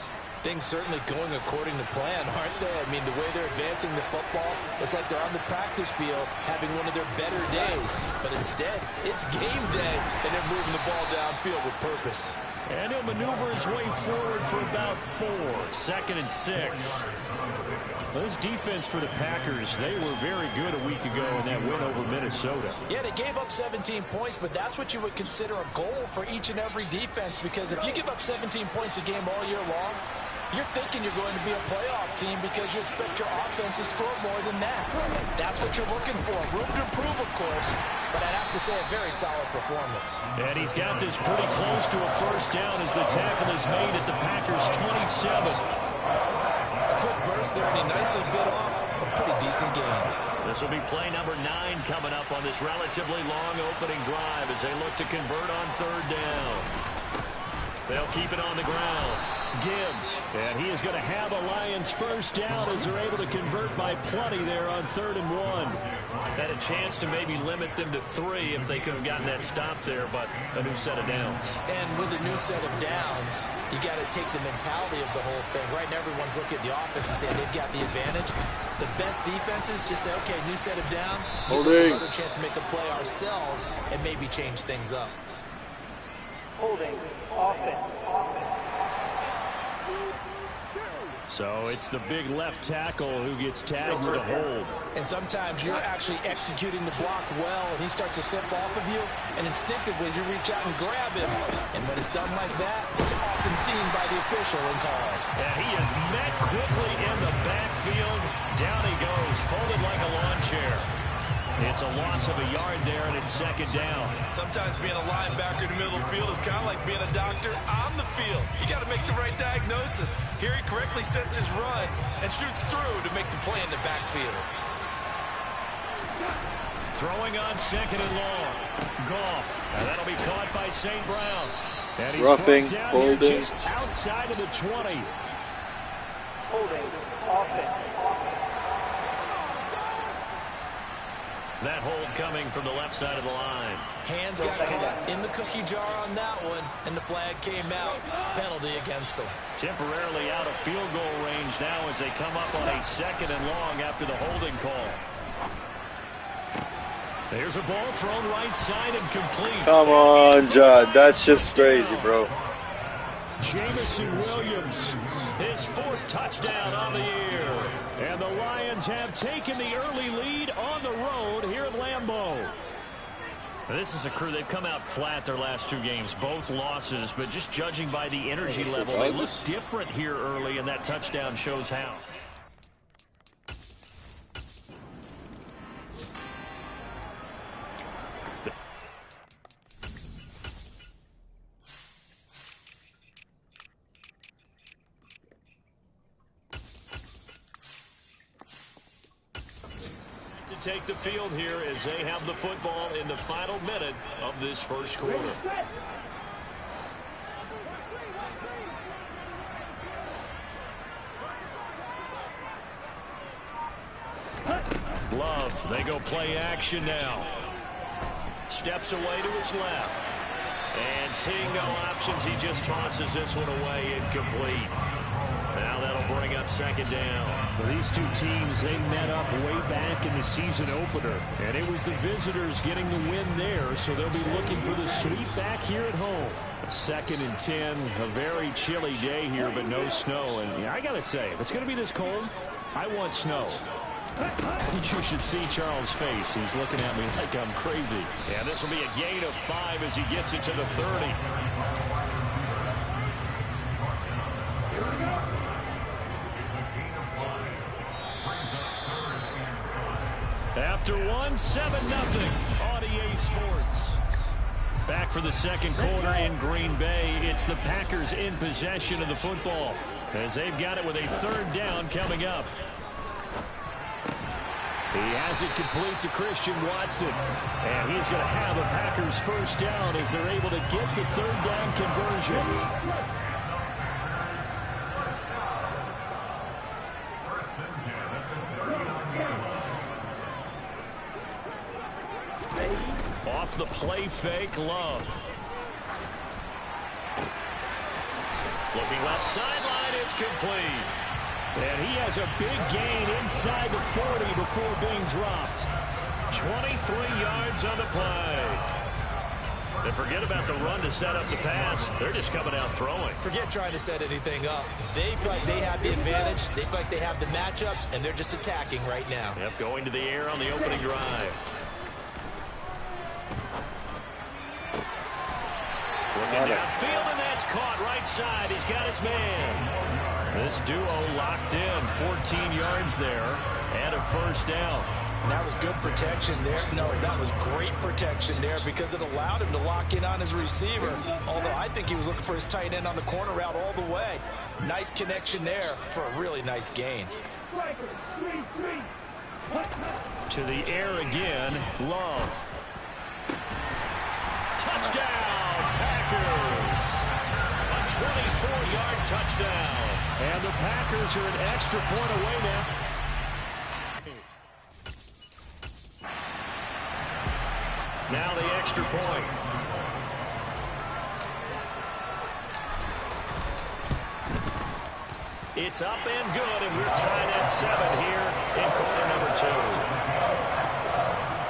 Speaker 3: Things certainly going according to plan, aren't they? I mean, the way they're advancing the football, it's like they're on the practice field having one of their better days. But instead, it's game day, and they're moving the ball downfield with purpose.
Speaker 2: And he'll maneuver his way forward for about 4. 2nd and 6. This defense for the Packers, they were very good a week ago in that win over Minnesota.
Speaker 3: Yeah, they gave up 17 points, but that's what you would consider a goal for each and every defense, because if you give up 17 points a game all year long, you're thinking you're going to be a playoff team because you expect your offense to score more than that. That's what you're looking for. Room to improve, of course, but I'd have to say a very solid performance.
Speaker 2: And he's got this pretty close to a first down as the tackle is made at the Packers' 27.
Speaker 3: A quick burst there, and he nicely bit off a pretty decent gain.
Speaker 2: This will be play number 9 coming up on this relatively long opening drive as they look to convert on 3rd down. They'll keep it on the ground. Gibbs, and he is going to have a Lions first down as they're able to convert by plenty there on 3rd and 1. Had a chance to maybe limit them to 3 if they could have gotten that stop there, but a new set of downs.
Speaker 3: And with a new set of downs, you got to take the mentality of the whole thing. Right now, everyone's looking at the offense and saying they've got the advantage. The best defenses just say, okay, new set of downs, gives us another chance to make a play ourselves and maybe change things up.
Speaker 6: Holding, offense.
Speaker 2: So it's the big left tackle who gets tagged with a hold.
Speaker 3: And sometimes you're actually executing the block well, and he starts to slip off of you, and instinctively you reach out and grab him. And when it's done like that, it's often seen by the official and called.
Speaker 2: And he is met quickly in the backfield. Down he goes, folded like a lawn chair. It's a loss of a yard there, and it's 2nd down.
Speaker 3: Sometimes being a linebacker in the middle of the field is kind of like being a doctor on the field. You got to make the right diagnosis. Here he correctly sets his run and shoots through to make the play in the backfield.
Speaker 2: Throwing on 2nd and long. Goff. And that'll be caught by St. Brown. And he's
Speaker 4: roughing,
Speaker 2: down
Speaker 4: holding.
Speaker 2: Here just outside of the 20.
Speaker 6: Holding, offense.
Speaker 2: That hold coming from the left side of the line.
Speaker 3: Hands got caught in the cookie jar on that one, and the flag came out. Penalty against them.
Speaker 2: Temporarily out of field goal range now as they come up on a 2nd and long after the holding call. There's a ball thrown right side and complete.
Speaker 4: Come on, Judd. That's just crazy, bro.
Speaker 2: Jameson Williams, his 4th touchdown on the year. And the Lions have taken the early lead on the road here at Lambeau. This is a crew, they've come out flat their last 2 games, both losses, but just judging by the energy level, they look different here early, and that touchdown shows how. Take the field here as they have the football in the final minute of this first quarter. Love, they go play action now. Steps away to his left. And seeing no options, he just tosses this one away, incomplete. Now that'll bring up 2nd down.
Speaker 7: Well, these 2 teams, they met up way back in the season opener. And it was the visitors getting the win there, so they'll be looking for the sweep back here at home. 2nd and 10, a very chilly day here, but no snow. And I got to say, if it's going to be this cold, I want snow. You should see Charles' face. He's looking at me like I'm crazy.
Speaker 2: Yeah, this will be a gain of 5 as he gets it to the 30. After 1, 7-0 on EA Sports. Back for the 2nd quarter in Green Bay. It's the Packers in possession of the football as they've got it with a 3rd down coming up.
Speaker 7: He has it complete to Christian Watson. And he's going to have a Packers 1st down as they're able to get the 3rd down conversion.
Speaker 2: Off the play fake, Love. Looking left sideline, it's complete.
Speaker 7: And he has a big gain inside the 40 before being dropped.
Speaker 2: 23 yards on the play. And forget about the run to set up the pass. They're just coming out throwing.
Speaker 3: Forget trying to set anything up. They feel like they have the advantage. They feel like they have the matchups, and they're just attacking right now.
Speaker 2: Yep, going to the air on the opening drive. Looking downfield, and that's caught right side. He's got his man. This duo locked in. 14 yards there and a 1st down.
Speaker 3: And that was good protection there. No, that was great protection there because it allowed him to lock in on his receiver. Although I think he was looking for his tight end on the corner route all the way. Nice connection there for a really nice gain.
Speaker 2: To the air again. Love. Touchdown, Packers. A 24-yard touchdown.
Speaker 7: And the Packers are an extra point away now.
Speaker 2: Now the extra point. It's up and good, and we're tied at 7 here in quarter number 2.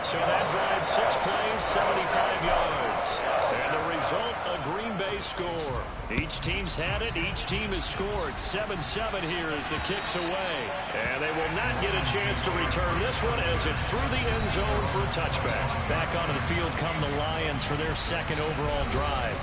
Speaker 2: So that drive 6 plays, 75 yards. And the result, a Green Bay score. Each team's had it. Each team has scored. 7-7 here as the kick's away. And they will not get a chance to return this one as it's through the end zone for a touchback. Back onto the field come the Lions for their 2nd overall drive.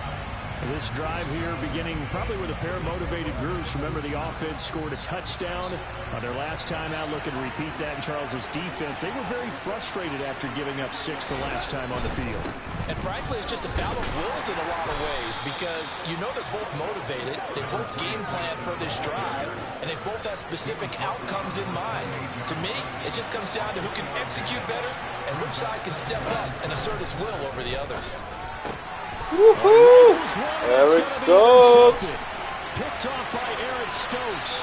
Speaker 7: This drive here beginning probably with a pair of motivated groups. Remember, the offense scored a touchdown on their last time out. Looking to repeat that in Charles's defense. They were very frustrated after giving up 6 the last time on the field.
Speaker 3: And frankly, it's just a battle of wills in a lot of ways because you know they're both motivated. They both game plan for this drive, and they both have specific outcomes in mind. To me, it just comes down to who can execute better and which side can step up and assert its will over the other.
Speaker 4: Woohoo! Eric Stokes!
Speaker 7: Picked off by Eric Stokes.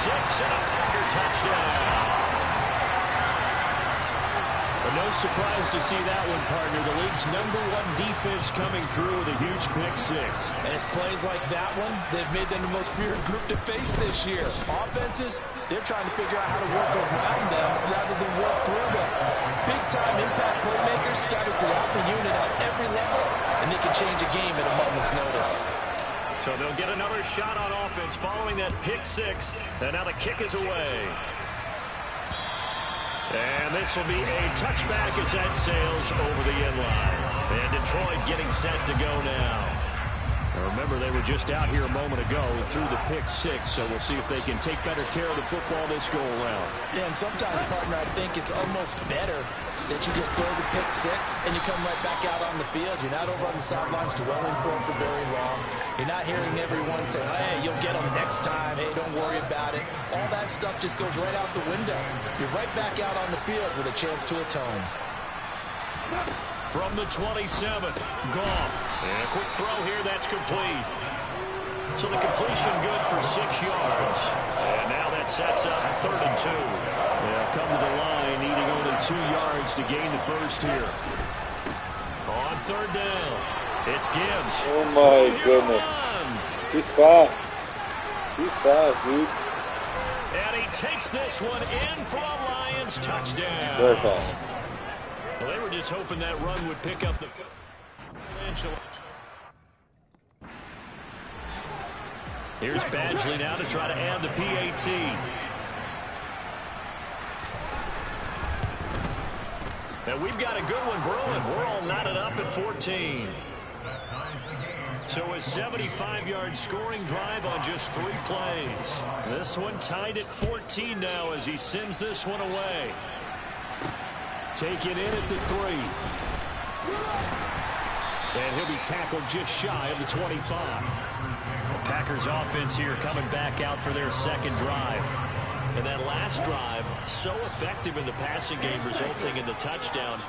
Speaker 2: 6 and a Packer touchdown.
Speaker 7: But no surprise to see that one, partner. The league's #1 defense coming through with a huge pick 6.
Speaker 3: And it's plays like that one that made them the most feared group to face this year. Offenses, they're trying to figure out how to work around them rather than work through them. Big-time impact playmakers scattered throughout the unit at every level, and they can change a game at a moment's notice.
Speaker 2: So they'll get another shot on offense following that pick 6. And now the kick is away. And this will be a touchback as that sails over the end line. And Detroit getting set to go now. Now remember, they were just out here a moment ago through the pick 6, so we'll see if they can take better care of the football this go around.
Speaker 3: Yeah, and sometimes, partner, I think it's almost better that you just throw the pick 6 and you come right back out on the field. You're not over on the sidelines dwelling for it for very long. You're not hearing everyone say, hey, you'll get them next time. Hey, don't worry about it. All that stuff just goes right out the window. You're right back out on the field with a chance to atone.
Speaker 2: From the 27, Goff. And a quick throw here, that's complete. So the completion good for 6 yards. And now that sets up 3rd and 2.
Speaker 7: They'll come to the line, needing only 2 yards to gain the first here.
Speaker 2: On 3rd down, it's Gibbs.
Speaker 4: Oh my goodness. He's fast. He's fast, dude.
Speaker 2: And he takes this one in for a Lions touchdown.
Speaker 4: Very fast.
Speaker 2: Well, they were just hoping that run would pick up the financial. Here's Badgley now to try to add the PAT. And we've got a good one brewing. We're all knotted up at 14. So a 75-yard scoring drive on just 3 plays. This one tied at 14 now as he sends this one away.
Speaker 7: Taken in at the 3. And he'll be tackled just shy of the 25.
Speaker 2: The Packers offense here coming back out for their 2nd drive. And that last drive, so effective in the passing game, resulting in the touchdown.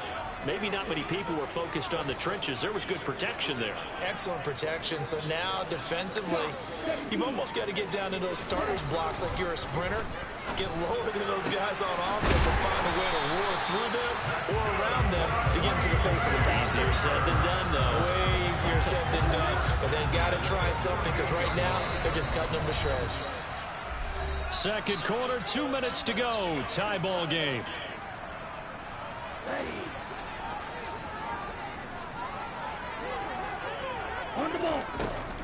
Speaker 2: Maybe not many people were focused on the trenches. There was good protection there.
Speaker 3: Excellent protection. So now defensively, you've almost got to get down to those starters blocks like you're a sprinter. Get lower than those guys on offense and find a way to roar through them or around them to get into the face of the pass.
Speaker 2: Easier said than done, though.
Speaker 3: Way easier said than done. But they've got to try something because right now they're just cutting them to shreds.
Speaker 2: 2nd quarter, 2 minutes to go. Tie ball game.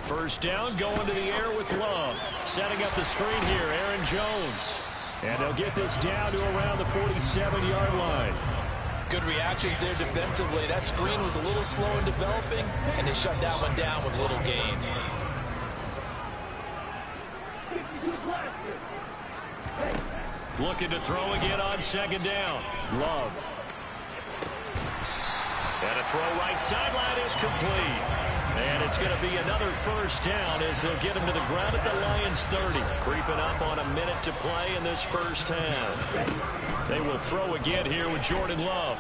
Speaker 2: First down, going to the air with Love. Setting up the screen here, Aaron Jones.
Speaker 7: And they'll get this down to around the 47-yard line.
Speaker 3: Good reactions there defensively. That screen was a little slow in developing, and they shut that one down with little gain.
Speaker 2: Looking to throw again on 2nd down. Love. And a throw right sideline is complete. And it's going to be another first down as they'll get him to the ground at the Lions 30. Creeping up on a minute to play in this first half. They will throw again here with Jordan Love.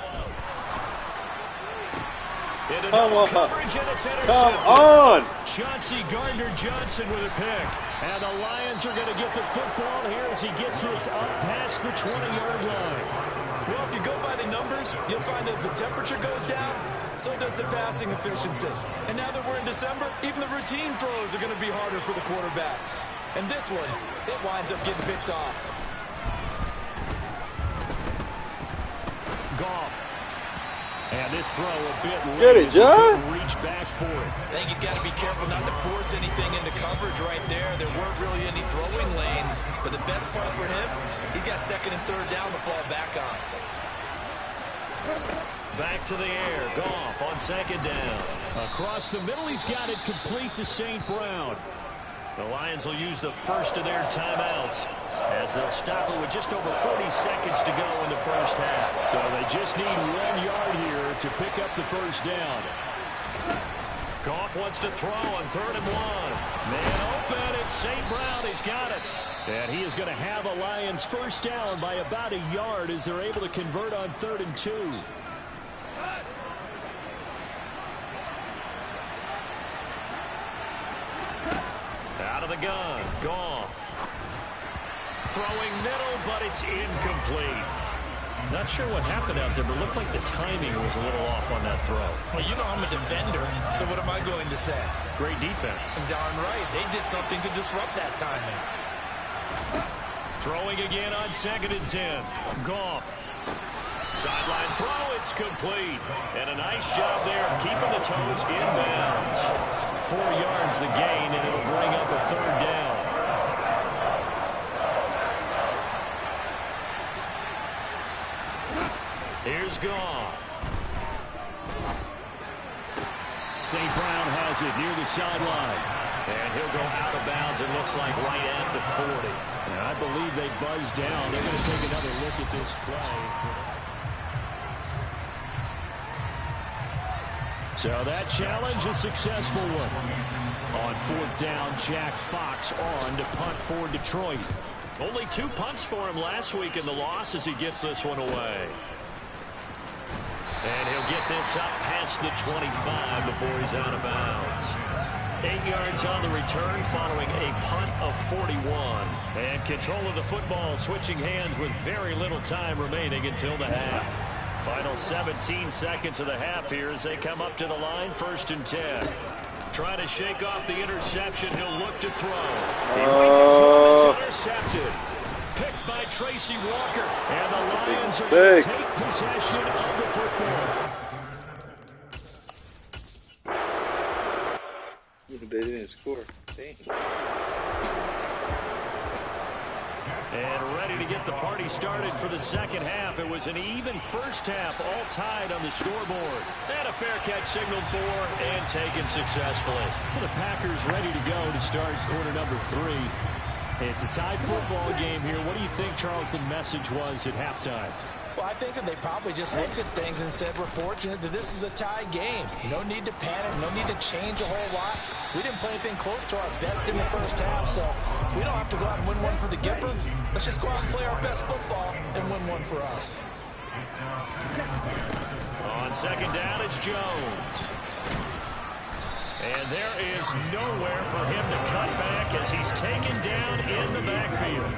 Speaker 4: Come on. Come on.
Speaker 2: Chauncey Gardner-Johnson with a pick.
Speaker 7: And the Lions are going to get the football here as he gets this up past the 20-yard line.
Speaker 3: Well, if you go by the numbers, you'll find as the temperature goes down, so does the passing efficiency. And now that we're in December, even the routine throws are going to be harder for the quarterbacks. And this one, it winds up getting picked off.
Speaker 7: Goff. And this throw a bit late.
Speaker 4: Get it, John.
Speaker 7: Reach back for it.
Speaker 3: I think he's got to be careful not to force anything into coverage right there. There weren't really any throwing lanes. But the best part for him, he's got 2nd and 3rd down to fall back on.
Speaker 2: Back to the air. Goff on 2nd down.
Speaker 7: Across the middle, he's got it complete to St. Brown.
Speaker 2: The Lions will use the first of their timeouts as they'll stop it with just over 40 seconds to go in the first half.
Speaker 7: So they just need 1 yard here to pick up the first down.
Speaker 2: Goff wants to throw on 3rd and 1. Man open, it's St. Brown. He's got it.
Speaker 7: And he is going to have a Lions first down by about a yard as they're able to convert on 3rd and 2.
Speaker 2: Out of the gun, Goff. Throwing middle, but it's incomplete. Not sure what happened out there, but it looked like the timing was a little off on that throw.
Speaker 3: Well, you know I'm a defender, so what am I going to say?
Speaker 2: Great defense.
Speaker 3: Darn right. They did something to disrupt that timing.
Speaker 2: Throwing again on 2nd and 10. Goff. Sideline throw, it's complete. And a nice job there of keeping the toes in bounds. 4 yards the gain, and it'll bring up a 3rd down. Here's Goff.
Speaker 7: St. Brown has it near the sideline.
Speaker 2: And he'll go out of bounds, it looks like, right at the 40.
Speaker 7: And I believe they buzzed down. They're going to take another look at this play. So that challenge, a successful one. On 4th down, Jack Fox on to punt for Detroit.
Speaker 2: Only 2 punts for him last week in the loss as he gets this one away. And he'll get this up past the 25 before he's out of bounds. 8 yards on the return following a punt of 41. And control of the football switching hands with very little time remaining until the half. Final 17 seconds of the half here as they come up to the line, 1st and 10. Trying to shake off the interception, he'll look to throw. He reaches one, it's intercepted. Picked by Tracy Walker. And the Lions are going to take possession of the football.
Speaker 4: They didn't score. Dang.
Speaker 2: And ready to get the party started for the 2nd half. It was an even first half, all tied on the scoreboard. And a fair catch signaled for and taken successfully.
Speaker 7: Well, the Packers ready to go to start quarter number 3. It's a tied football game here. What do you think, Charles, the message was at halftime?
Speaker 3: Well, I think that they probably just looked at things and said, we're fortunate that this is a tie game. No need to panic, no need to change a whole lot. We didn't play anything close to our best in the first half, so we don't have to go out and win one for the Gipper. Let's just go out and play our best football and win one for us.
Speaker 2: On 2nd down, it's Jones. And there is nowhere for him to cut back as he's taken down in the backfield.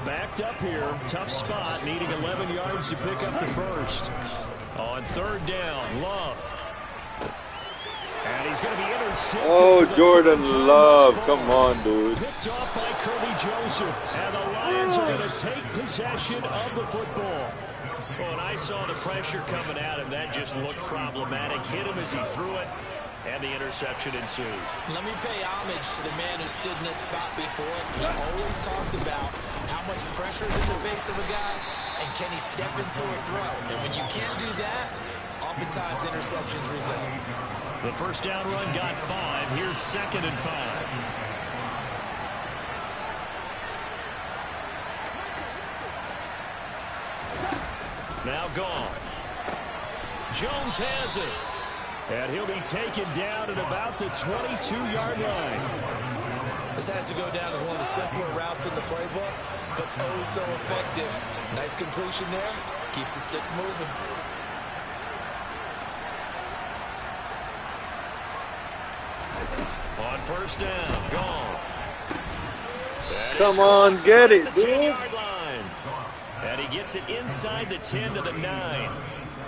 Speaker 7: Backed up here, tough spot, needing 11 yards to pick up the first.
Speaker 2: On 3rd down, Love.
Speaker 7: And he's going to be intercepted.
Speaker 4: Oh, Jordan Love, come on, dude.
Speaker 7: Picked off by Kirby Joseph. And the Lions are going to take possession of the football.
Speaker 2: Well, when I saw the pressure coming at him, that just looked problematic. Hit him as he threw it. And the interception ensues.
Speaker 3: Let me pay homage to the man who stood in this spot before. He always talked about how much pressure is in the face of a guy, and can he step into a throw. And when you can't do that, oftentimes interceptions result.
Speaker 2: The 1st down run got 5. Here's 2nd and 5. Now gone. Jones has it.
Speaker 7: And he'll be taken down at about the 22-yard line.
Speaker 3: This has to go down as one of the simpler routes in the playbook, but oh so effective. Nice completion there. Keeps the sticks moving.
Speaker 2: On 1st down, gone.
Speaker 4: Come on, get it, dude.
Speaker 2: 10-yard line. And he gets it inside the 10 to the 9.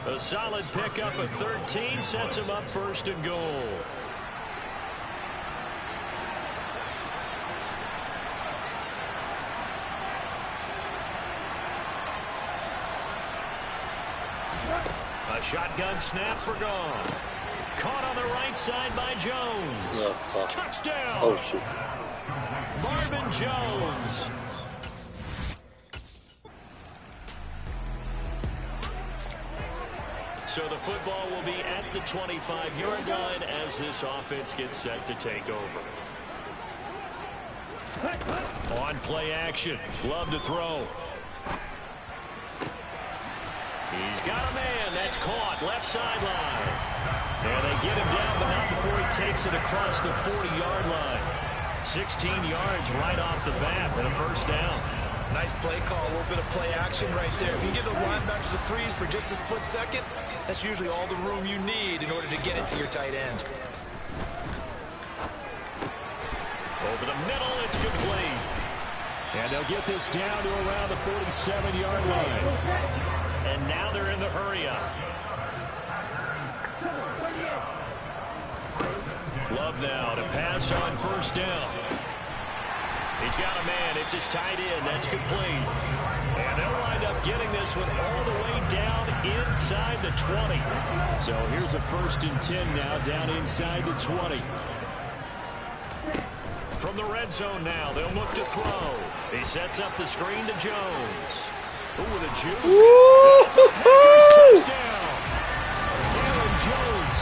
Speaker 2: A solid pickup of 13 sets him up 1st and goal. A shotgun snap for Goff. Caught on the right side by Jones. Touchdown.
Speaker 4: Oh, shit.
Speaker 2: Marvin Jones. So the football will be at the 25-yard line as this offense gets set to take over. On play action. Love to throw. He's got a man. That's caught. Left sideline. And they get him down, but not before he takes it across the 40-yard line. 16 yards right off the bat and a 1st down.
Speaker 3: Nice play call, a little bit of play action right there. If you can give those linebackers a freeze for just a split second, that's usually all the room you need in order to get it to your tight end.
Speaker 2: Over the middle, it's complete.
Speaker 7: And they'll get this down to around the 47-yard line.
Speaker 2: And now they're in the hurry-up. Love now to pass on first down. He's got a man. It's his tight end. That's complete. And they'll wind up getting this one all the way down inside the 20.
Speaker 7: So here's a 1st and 10 now down inside the 20.
Speaker 2: From the red zone now, they'll look to throw. He sets up the screen to Jones. Ooh, with a juke. That's a Packers touchdown. Aaron Jones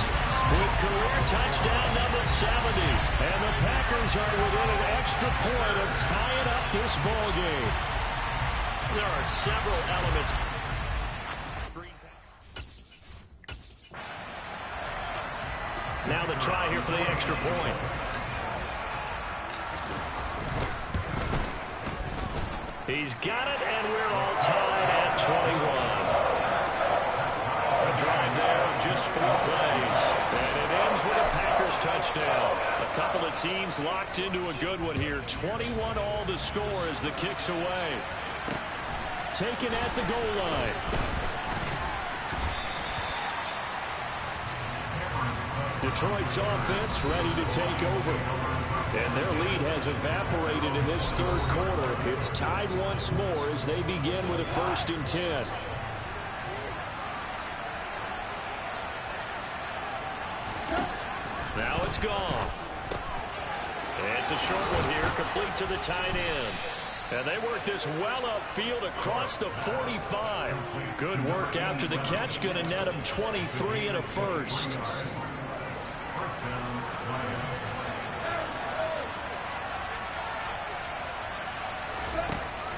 Speaker 2: with career touchdown number 70. And the Packers are within an extra point of tying up this ball game. There are several elements. Now the try here for the extra point. He's got it, and we're all tied at 21. A drive there of just 4 plays. And it ends with a Packers touchdown. A couple of teams locked into a good one here. 21 all the score as the kick's away.
Speaker 7: Taken at the goal line. Detroit's offense ready to take over. And their lead has evaporated in this 3rd quarter. It's tied once more as they begin with a 1st and 10.
Speaker 2: Now it's gone. It's a short one here, complete to the tight end. And they work this well upfield across the 45. Good work after the catch. Going to net them 23 and a 1st.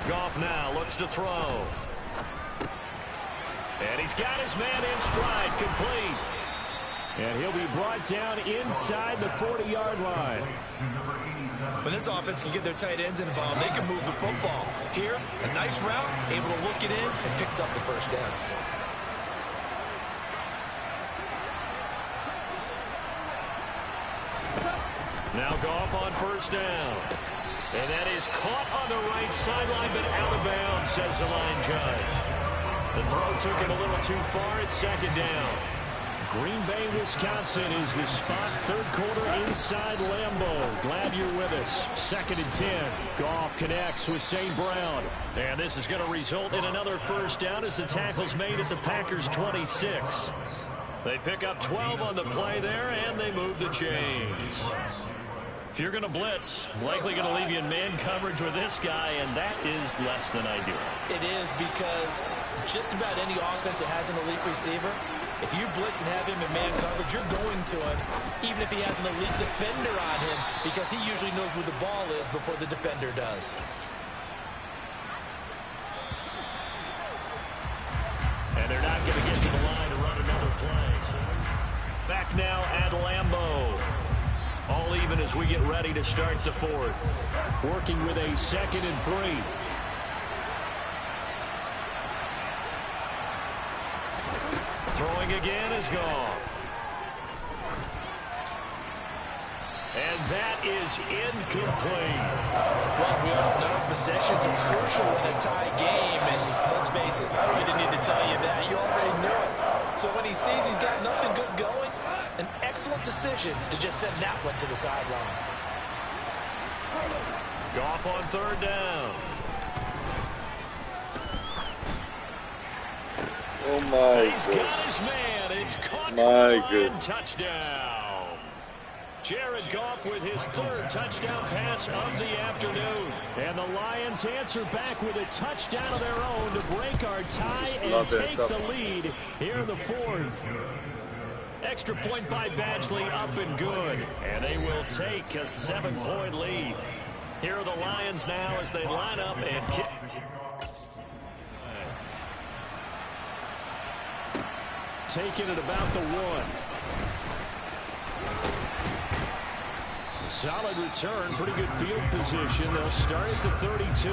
Speaker 2: Goff now looks to throw. And he's got his man in stride, complete.
Speaker 7: And he'll be brought down inside the 40-yard line.
Speaker 3: When this offense can get their tight ends involved, they can move the football. Here, a nice route, able to look it in, and picks up the 1st down.
Speaker 2: Now Goff on 1st down. And that is caught on the right sideline, but out of bounds, says the line judge. The throw took it a little too far. It's 2nd down.
Speaker 7: Green Bay, Wisconsin is the spot. 3rd quarter inside Lambeau. Glad you're with us. 2nd and 10. Goff connects with St. Brown.
Speaker 2: And this is going to result in another 1st down as the tackle's made at the Packers' 26. They pick up 12 on the play there, and they move the chains. If you're going to blitz, likely going to leave you in man coverage with this guy, and that is less than ideal.
Speaker 3: It is, because just about any offense that has an elite receiver, if you blitz and have him in man coverage, you're going to him, even if he has an elite defender on him, because he usually knows where the ball is before the defender does.
Speaker 2: And they're not going to get to the line to run another play. So back now at Lambeau. All even as we get ready to start the 4th.
Speaker 7: Working with a 2nd and 3.
Speaker 2: Throwing again is Goff. And that is incomplete.
Speaker 3: Well, we all know possessions are crucial in a tie game, and let's face it, I really didn't need to tell you that. You already knew it. So when he sees he's got nothing good going, an excellent decision to just send that one to the sideline.
Speaker 2: Goff on 3rd down.
Speaker 4: Oh my
Speaker 2: He's
Speaker 4: goodness.
Speaker 2: got his man. It's caught for
Speaker 4: My
Speaker 2: the
Speaker 4: goodness.
Speaker 2: touchdown. Jared Goff with his 3rd touchdown pass of the afternoon.
Speaker 7: And the Lions answer back with a touchdown of their own to break our tie and
Speaker 4: Love it.
Speaker 7: take the lead here in the 4th.
Speaker 2: Extra point by Badgley, up and good. And they will take a 7-point lead. Here are the Lions now as they line up and kick.
Speaker 7: Taking it about the 1. Solid return, pretty good field position. They'll start at the 32.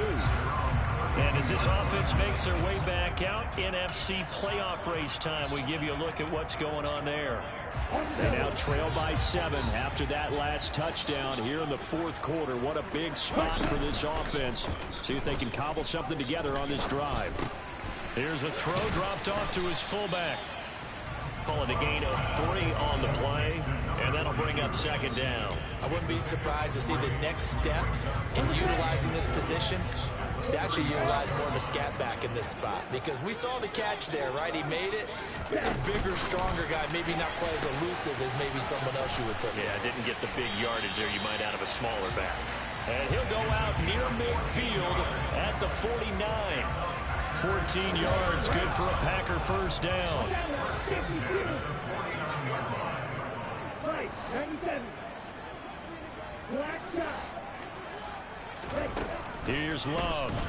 Speaker 2: And as this offense makes their way back out, NFC playoff race time, we give you a look at what's going on there.
Speaker 7: They now trail by 7 after that last touchdown here in the fourth quarter. What a big spot for this offense. See if they can cobble something together on this drive. Here's a throw dropped off to his fullback. Call it a gain of 3 on the play, and that'll bring up second down.
Speaker 3: I wouldn't be surprised to see the next step in utilizing this position is to actually utilize more of a scat back in this spot, because we saw the catch there, right? He made it. It's a bigger, stronger guy, maybe not quite as elusive as maybe someone else you would put in.
Speaker 2: Yeah, didn't get the big yardage there you might out of a smaller back.
Speaker 7: And he'll go out near midfield at the 49. 14 yards, good for a Packer first down. Here's Love.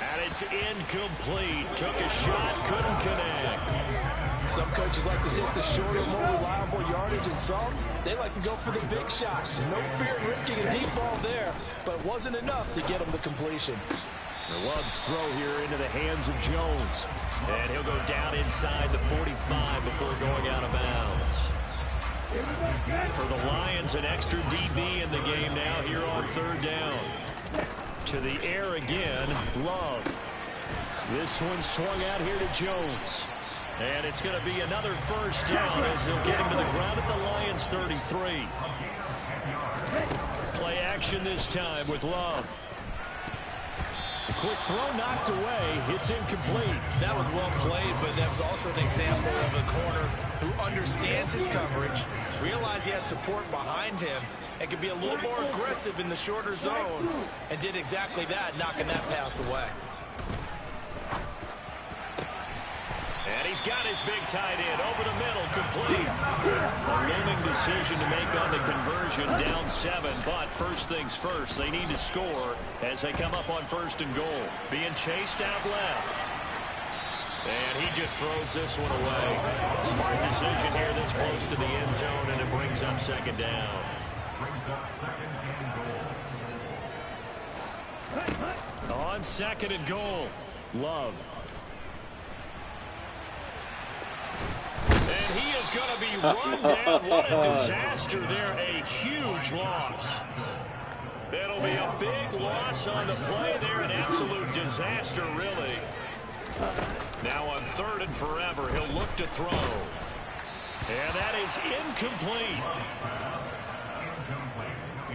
Speaker 7: And it's incomplete. Took a shot, couldn't connect.
Speaker 3: Some coaches like to take the shorter, more reliable yardage, and some, they like to go for the big shot. No fear in risking a deep ball there, but it wasn't enough to get him the completion.
Speaker 7: Love's throw here into the hands of Jones. And he'll go down inside the 45 before going out of bounds. For the Lions, an extra DB in the game now here on third down. To the air again, Love. This one swung out here to Jones. And it's going to be another first down as they'll get him to the ground at the Lions 33. Play action this time with Love. A quick throw knocked away. It's incomplete.
Speaker 3: That was well played, but that was also an example of a corner who understands his coverage, realized he had support behind him, and could be a little more aggressive in the shorter zone, and did exactly that, knocking that pass away.
Speaker 7: And he's got his big tight end over the middle, complete. A looming decision to make on the conversion, down 7. But first things first, they need to score as they come up on first and goal. Being chased out left. And he just throws this one away. Smart decision here this close to the end zone, and it brings up second down. On second and goal, Love. And he is going to be run down. What a disaster there. A huge loss. That'll be a big loss on the play there. An absolute disaster, really. Now on third and forever, he'll look to throw. And that is incomplete.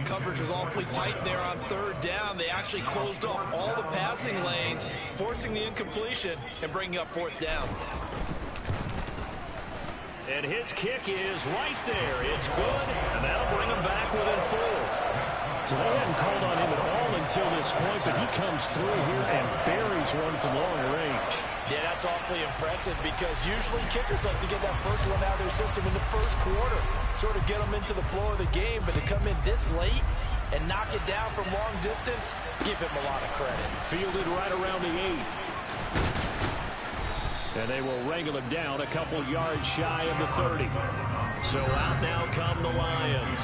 Speaker 3: Coverage was awfully tight there on third down. They actually closed off all the passing lanes, forcing the incompletion and bringing up fourth down.
Speaker 7: And his kick is right there. It's good, and that'll bring him back within 4. So they hadn't called on him at all until this point, but he comes through here and buries one from long range.
Speaker 3: Yeah, that's awfully impressive because usually kickers like to get that first one out of their system in the first quarter, sort of get them into the flow of the game, but to come in this late and knock it down from long distance, give him a lot of credit.
Speaker 7: Fielded right around the 8. And they will wrangle him down a couple yards shy of the 30. So out now come the Lions.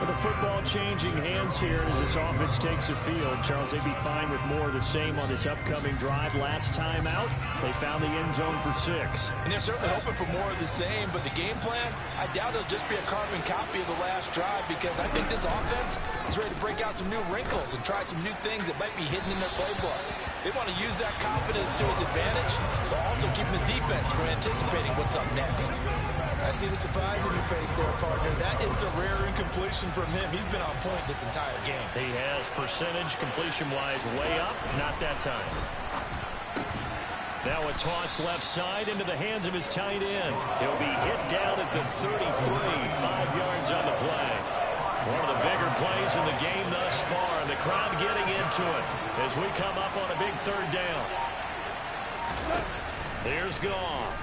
Speaker 7: With the football changing hands here as this offense takes the field. Charles, they'd be fine with more of the same on this upcoming drive. Last time out, they found the end zone for 6.
Speaker 3: And they're certainly hoping for more of the same, but the game plan, I doubt it'll just be a carbon copy of the last drive because I think this offense is ready to break out some new wrinkles and try some new things that might be hidden in their playbook. They want to use that confidence to its advantage, while also keeping the defense from anticipating what's up next. I see the surprise in your face there, partner. That is a rare incompletion from him. He's been on point this entire game.
Speaker 7: He has percentage completion-wise way up. Not that time. Now a toss left side into the hands of his tight end. He'll be hit down at the 33, 5 yards on the play. One of the bigger plays in the game thus far, and the crowd getting into it as we come up on a big third down. Here's Goff.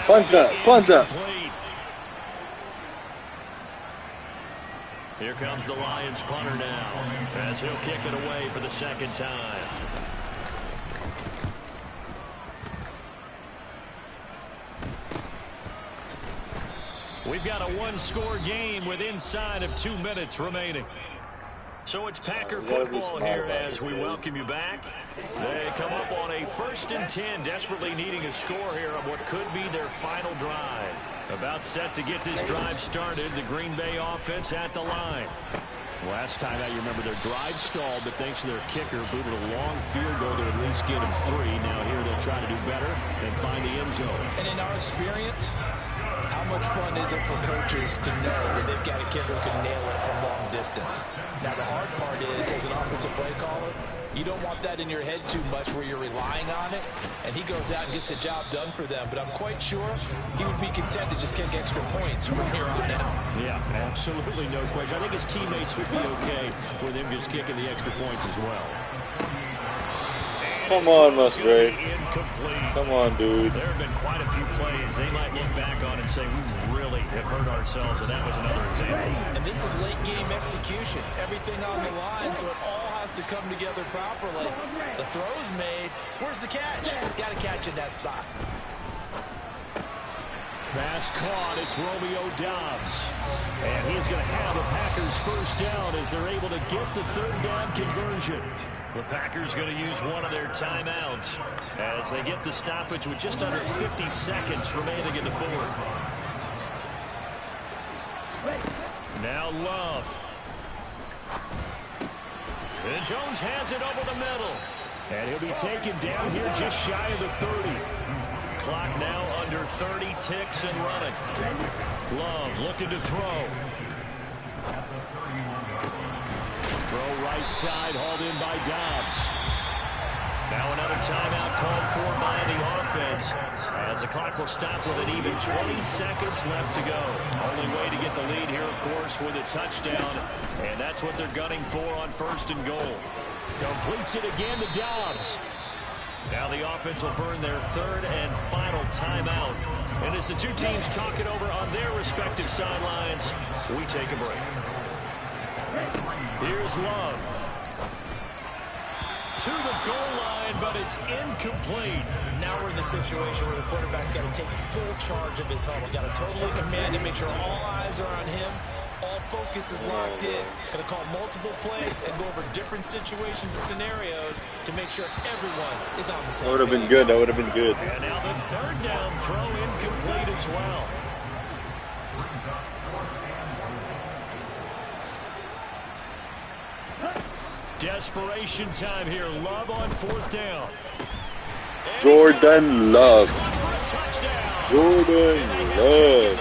Speaker 4: Punt up.
Speaker 7: Here comes the Lions punter now as he'll kick it away for the second time. We've got a one-score game with inside of 2 minutes remaining.
Speaker 2: So it's Packer football here as we welcome you back. They come up on a 1st and 10, desperately needing a score here on what could be their final drive. About set to get this drive started, the Green Bay offense at the line.
Speaker 7: Last time out, you remember their drive stalled, but thanks to their kicker, booted a long field goal to at least get him 3. Now here they'll try to do better and find the end zone.
Speaker 3: And in our experience, how much fun is it for coaches to know that they've got a kicker who can nail it from long distance? Now, the hard part is, as an offensive play caller, you don't want that in your head too much where you're relying on it, and he goes out and gets the job done for them. But I'm quite sure he would be content to just kick extra points from here on out.
Speaker 7: Yeah, absolutely no question. I think his teammates would be okay with him just kicking the extra points as well.
Speaker 4: Come on, Musgrave. Come on, dude.
Speaker 2: There have been quite a few plays they might look back on and say, we really have hurt ourselves, and that was another example.
Speaker 3: And this is late game execution. Everything on the line, so it all has to come together properly. The throw's made. Where's the catch? Got to catch in that spot.
Speaker 7: Pass caught. It's Romeo Doubs. And he's going to have a Packers first down as they're able to get the 3rd down conversion.
Speaker 2: The Packers going to use one of their timeouts as they get the stoppage with just under 50 seconds remaining in the 4th. Now Love. And Jones has it over the middle.
Speaker 7: And he'll be taken down here just shy of the 30.
Speaker 2: Clock now under 30 ticks and running. Love looking to throw.
Speaker 7: Throw right side, hauled in by Doubs.
Speaker 2: Now another timeout called for by the offense as the clock will stop with an even 20 seconds left to go. Only way to get the lead here, of course, with a touchdown, and that's what they're gunning for on 1st and goal.
Speaker 7: Completes it again to Doubs.
Speaker 2: Now the offense will burn their 3rd and final timeout. And as the two teams talk it over on their respective sidelines, we take a break. Here's Love. To the goal line, but it's incomplete.
Speaker 3: Now we're in the situation where the quarterback's got to take full charge of his huddle. Got to totally command and make sure all eyes are on him. All focus is locked in. Going to call multiple plays and go over different situations and scenarios to make sure everyone is on the same page.
Speaker 4: That would have been good. That would have been good.
Speaker 2: And now the 3rd down throw incomplete as well. Desperation time here. Love on 4th down. And
Speaker 4: Jordan Love.
Speaker 2: Touchdown.
Speaker 4: Jordan Love.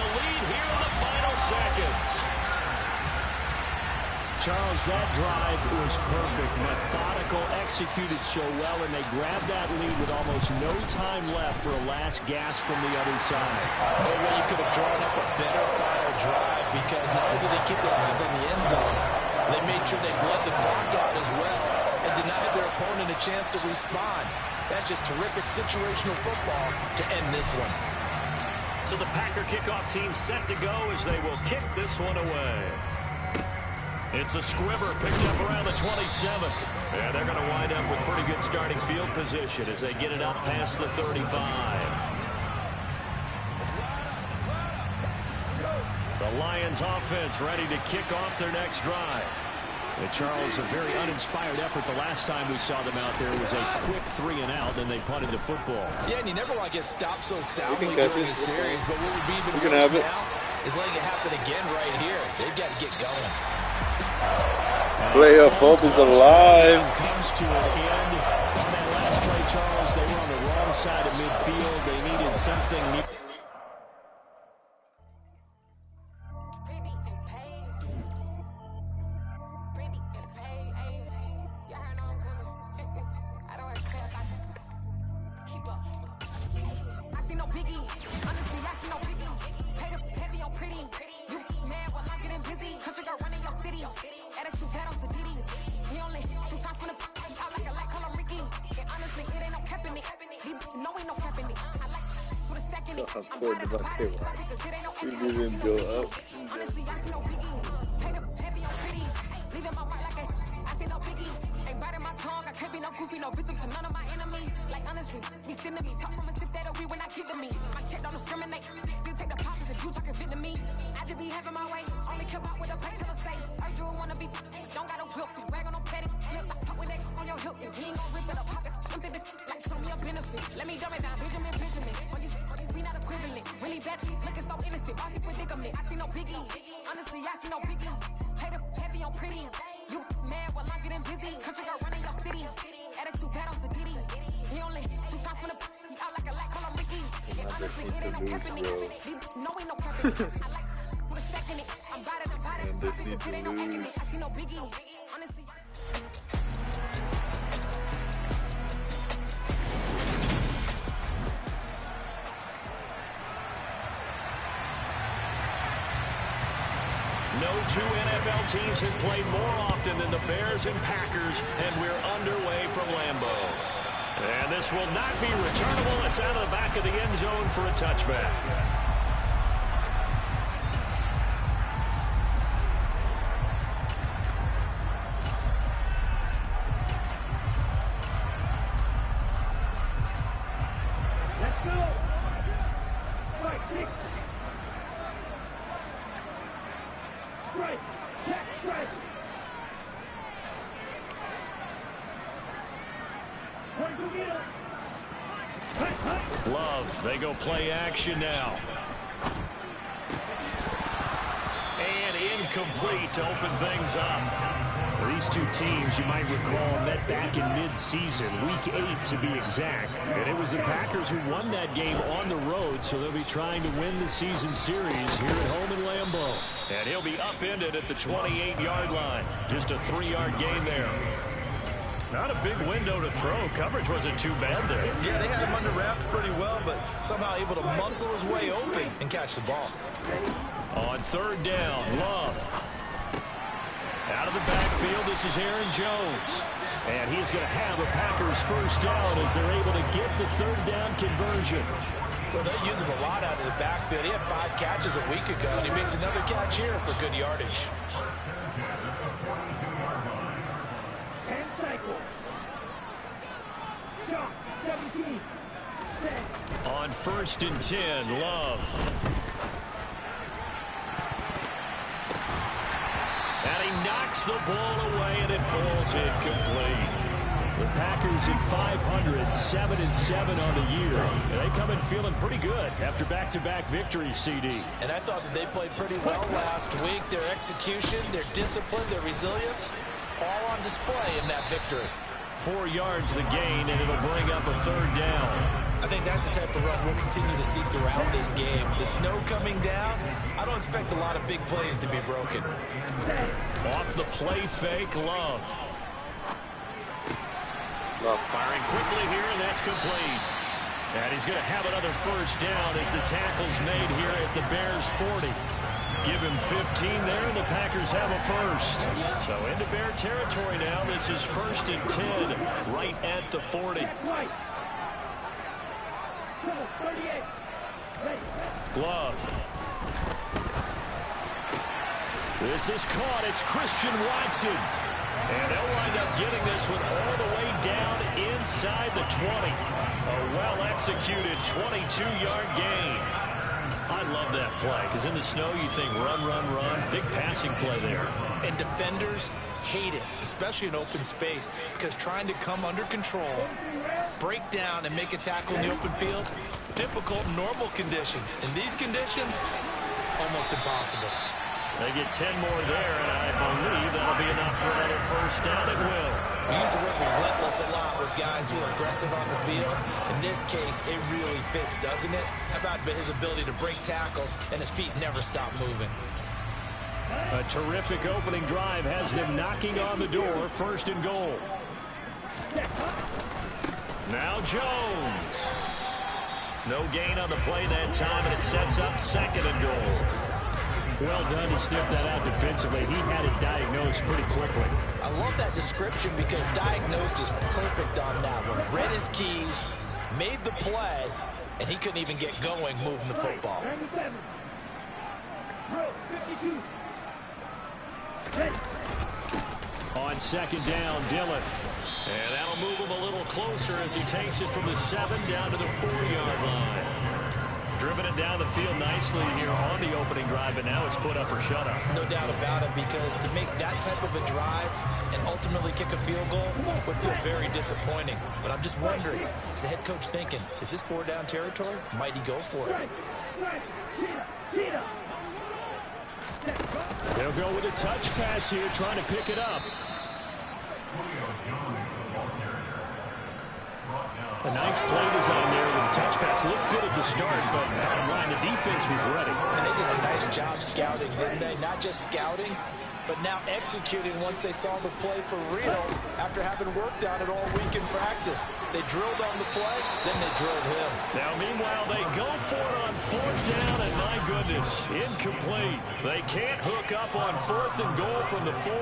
Speaker 7: Charles, that drive was perfect. Methodical, executed so well, and they grabbed that lead with almost no time left for a last gasp from the other side.
Speaker 3: No way you could have drawn up a better final drive because not only did they keep their eyes on the end zone, they made sure they bled the clock out as well and denied their opponent a chance to respond. That's just terrific situational football to end this one.
Speaker 2: So the Packer kickoff team set to go as they will kick this one away. It's a squibber picked up around the 27. And they're going to wind up with pretty good starting field position as they get it up past the 35. The Lions offense ready to kick off their next drive.
Speaker 7: And Charles, a very uninspired effort the last time we saw them out there. It was a quick 3 and out, then they punted the football.
Speaker 3: Yeah, and you never want to get stopped so soundly during a series, but what would be even worse now is letting it happen again right here. They've got to get going.
Speaker 4: Playoff hope is alive.
Speaker 7: Comes to an end. On that last play, Charles, they were on the wrong side of midfield. They needed something new.
Speaker 8: I just be having my way. Only care about what the pay till I say. I do wanna be, don't got no Wilson. Rag on no petty. Flip, I talk with that on your hip. If he ain't gon' rip it up, pop it. Empty the like show me a benefit. Let me dumb it down, Benjamin. For these we not equivalent. Really bad, looking so innocent. Bossy predicament. I see no biggie. Honestly, I see no biggie. Pay the heavy on pretty. You mad while I'm getting busy. Country girl running your city. Attitude bad on Sadiddy. He only 2 times from the he out like a light, call him Ricky. Yeah, honestly, it ain't no capping it. No, ain't no capping it. I like with a second it. I'm biting, it ain't no acting it. I see no biggie. Honestly.
Speaker 2: No two NFL teams have played more often than the Bears and Packers, and we're underway from Lambeau. And this will not be returnable. It's out of the back of the end zone for a touchback. Love, they go play action now. And incomplete to open things up.
Speaker 7: Well, these two teams, you might recall, met back in mid-season, week 8 to be exact. And it was the Packers who won that game on the road, so they'll be trying to win the season series here at home in Lambeau.
Speaker 2: And he'll be upended at the 28-yard line. Just a 3-yard gain there. Not a big window to throw. Coverage wasn't too bad there.
Speaker 3: Yeah, they had him under wraps pretty well, but somehow able to muscle his way open and catch the ball.
Speaker 2: On 3rd down, Love. Out of the backfield, this is Aaron Jones.
Speaker 7: And he's going to have a Packers first down as they're able to get the 3rd down conversion.
Speaker 3: Well, they use him a lot out of the backfield. He had 5 catches a week ago, and he makes another catch here for good yardage.
Speaker 2: On 1st and 10, Love. And he knocks the ball away, and it falls incomplete.
Speaker 7: The Packers at 500, 7-7 on the year. And they come in feeling pretty good after back-to-back victories, CD.
Speaker 3: And I thought that they played pretty well last week. Their execution, their discipline, their resilience, all on display in that victory.
Speaker 2: 4 yards the gain, and it'll bring up a 3rd down.
Speaker 3: I think that's the type of run we'll continue to see throughout this game. The snow coming down, I don't expect a lot of big plays to be broken.
Speaker 2: Off the play fake, Love. Firing quickly here, and that's complete. And he's going to have another first down as the tackle's made here at the Bears 40. Give him 15 there, and the Packers have a first. So into Bear territory now. This is 1st and 10, right at the 40. Love. This is caught. It's Christian Watson. And they'll wind up getting this one all the way down inside the 20. A well-executed 22-yard gain. I love that play, because in the snow you think run, run, run. Big passing play there.
Speaker 3: And defenders hate it, especially in open space, because trying to come under control, break down, and make a tackle in the open field, difficult in normal conditions. In these conditions, almost impossible.
Speaker 2: They get 10 more there, and I believe that'll be enough for another first down. It will.
Speaker 3: We use the word relentless a lot with guys who are aggressive on the field. In this case, it really fits, doesn't it? How about his ability to break tackles and his feet never stop moving?
Speaker 7: A terrific opening drive has them knocking on the door. 1st and goal.
Speaker 2: Now Jones. No gain on the play that time, and it sets up 2nd and goal.
Speaker 7: Well done to sniff that out defensively. He had it diagnosed pretty quickly.
Speaker 3: I love that description because diagnosed is perfect on that one. Read his keys, made the play, and he couldn't even get going moving the football.
Speaker 7: On 2nd down, Dillon.
Speaker 2: And that'll move him a little closer as he takes it from the 7 down to the 4-yard line. Driven it down the field nicely here on the opening drive, but now it's put up or shut up.
Speaker 3: No doubt about it, because to make that type of a drive and ultimately kick a field goal would feel very disappointing. But I'm just wondering, is the head coach thinking, is this 4-down territory? Might he go for it?
Speaker 7: They'll go with a touch pass here, trying to pick it up. A nice play design there with a touch pass. Looked good at the start, but bottom line, the defense was ready.
Speaker 3: And they did a nice job scouting, didn't they? Not just scouting, but now executing once they saw the play for real after having worked on it all week in practice. They drilled on the play, then they drilled him.
Speaker 7: Now, meanwhile, they go for it on 4th down, and my goodness, incomplete. They can't hook up on 4th and goal from the 4.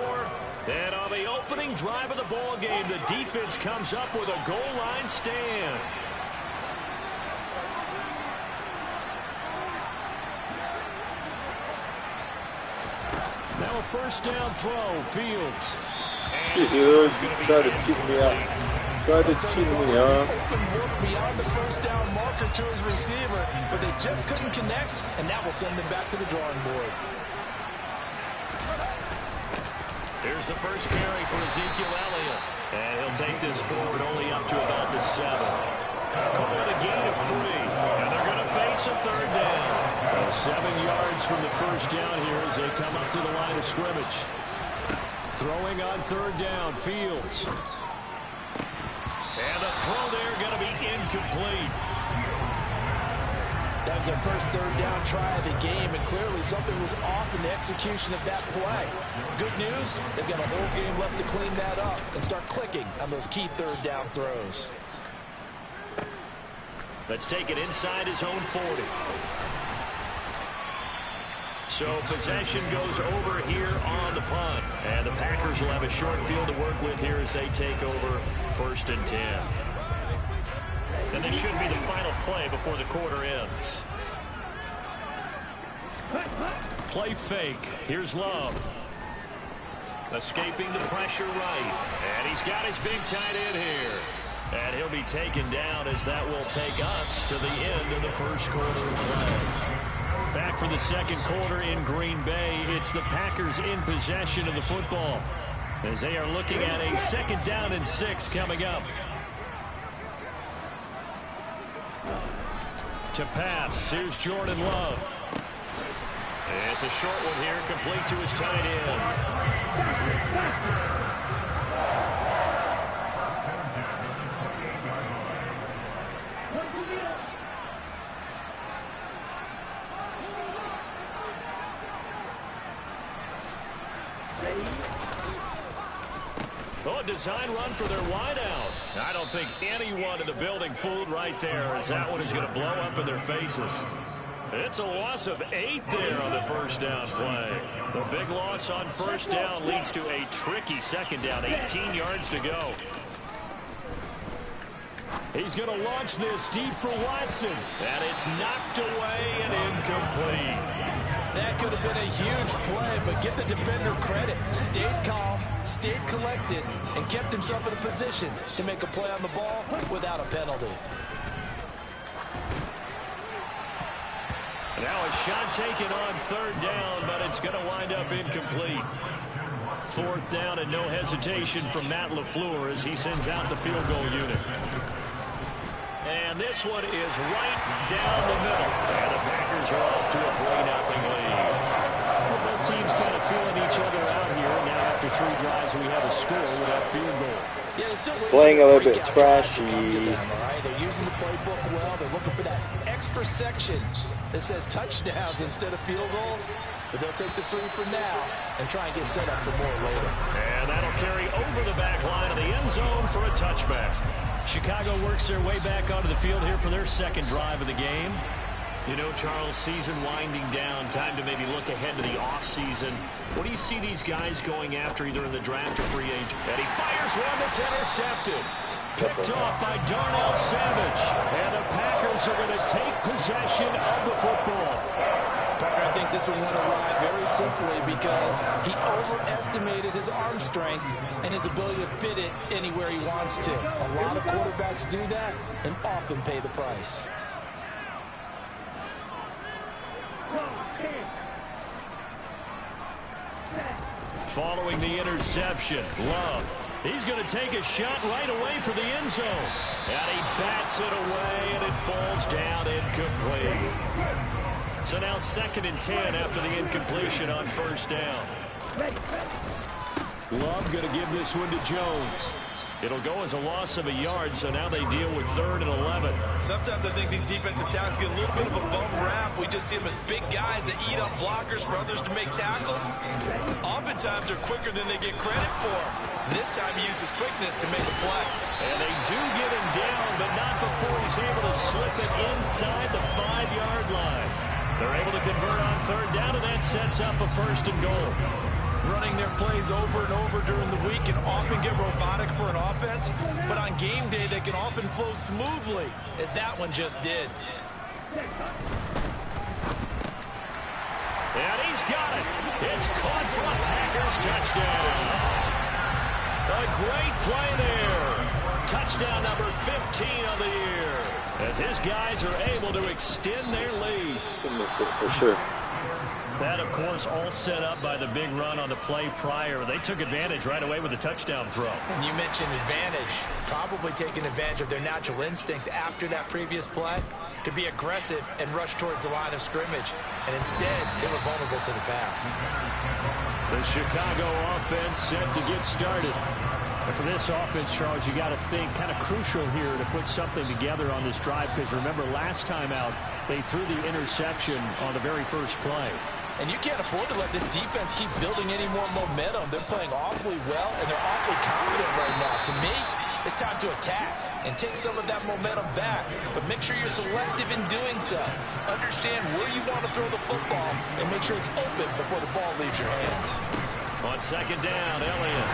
Speaker 7: And on the opening drive of the ball game, the defense comes up with a goal line stand. Now a 1st down throw, Fields.
Speaker 4: Fields tried to cheat me out. Tried to cheat me out.
Speaker 3: Open look beyond the 1st down marker to his receiver, but they just couldn't connect, and that will send them back to the drawing board.
Speaker 2: Here's the first carry for Ezekiel Elliott. And he'll take this forward only up to about the 7. Call it a gain of 3. And they're going to face a 3rd down.
Speaker 7: So 7 yards from the 1st down here as they come up to the line of scrimmage. Throwing on 3rd down, Fields.
Speaker 2: And the throw there going to be incomplete.
Speaker 3: That was their first 3rd down try of the game, and clearly something was off in the execution of that play. Good news, they've got a whole game left to clean that up and start clicking on those key 3rd down throws.
Speaker 2: Let's take it inside his own 40. So possession goes over here on the punt. And the Packers will have a short field to work with here as they take over 1st and 10. And this should be the final play before the quarter ends.
Speaker 7: Play fake. Here's Love.
Speaker 2: Escaping the pressure right. And he's got his big tight end here. And he'll be taken down as that will take us to the end of the 1st quarter of play.
Speaker 7: Back for the 2nd quarter in Green Bay. It's the Packers in possession of the football as they are looking at a 2nd down and 6 coming up. To pass, here's Jordan Love.
Speaker 2: And it's a short one here, complete to his tight end.
Speaker 7: Oh, a design run for their wideout. I don't think anyone in the building fooled right there, as that one is going to blow up in their faces. It's a loss of 8 there on the 1st down play. The big loss on 1st down leads to a tricky 2nd down, 18 yards to go. He's going to launch this deep for Watson.
Speaker 2: And it's knocked away and incomplete.
Speaker 3: That could have been a huge play, but give the defender credit. Stayed calm, stayed collected, and kept himself in a position to make a play on the ball without a penalty.
Speaker 7: Now a shot taken on 3rd down, but it's going to wind up incomplete. 4th down and no hesitation from Matt LaFleur as he sends out the field goal unit. And this one is right down the middle. And the Packers are off to a 3-0 lead. Well, both teams kind of feeling each other out here. Now after 3 drives, we have a score with that field goal.
Speaker 3: Yeah, they're still
Speaker 4: playing a little bit trashy.
Speaker 3: They're using the playbook well. They're looking for that extra section that says touchdowns instead of field goals. But they'll take the 3 for now and try and get set up for more later.
Speaker 7: And that'll carry over the back line of the end zone for a touchback. Chicago works their way back onto the field here for their 2nd drive of the game. You know, Charles, season winding down, time to maybe look ahead to the offseason. What do you see these guys going after either in the draft or free agent? And he fires one that's intercepted. Picked off by Darnell Savage. And the Packers are going to take possession of the football.
Speaker 3: Parker, I think this one went awry very simply because he overestimated his arm strength and his ability to fit it anywhere he wants to. A lot of quarterbacks do that and often pay the price.
Speaker 7: following the interception. Love. He's going to take a shot right away for the end zone. And he bats it away, and it falls down incomplete. So now 2nd and 10 after the incompletion on first down. Love going to give this one to Jones. It'll go as a loss of a yard, so now they deal with 3rd and 11.
Speaker 3: Sometimes I think these defensive tackles get a little bit of a bum rap. We just see them as big guys that eat up blockers for others to make tackles. Oftentimes they're quicker than they get credit for. This time he uses quickness to make a play.
Speaker 7: And they do get him down, but not before he's able to slip it inside the 5-yard line. They're able to convert on 3rd down, and that sets up a 1st and goal.
Speaker 3: Running their plays over and over during the week can often get robotic for an offense, but on game day they can often flow smoothly, as that one just did.
Speaker 7: And he's got it. It's caught for a Packers touchdown. A great play there. Touchdown number 15 of the year, as his guys are able to extend their lead.
Speaker 4: For sure.
Speaker 7: That, of course, all set up by the big run on the play prior. They took advantage right away with the touchdown throw.
Speaker 3: And you mentioned advantage. Probably taking advantage of their natural instinct after that previous play to be aggressive and rush towards the line of scrimmage. And instead, they were vulnerable to the pass.
Speaker 7: The Chicago offense set to get started. And for this offense, Charles, you got to think kind of crucial here to put something together on this drive, because remember last time out, they threw the interception on the very first play.
Speaker 3: And you can't afford to let this defense keep building any more momentum. They're playing awfully well, and they're awfully confident right now. To me, it's time to attack and take some of that momentum back. But make sure you're selective in doing so. Understand where you want to throw the football and make sure it's open before the ball leaves your hands.
Speaker 7: On 2nd down, Elliott.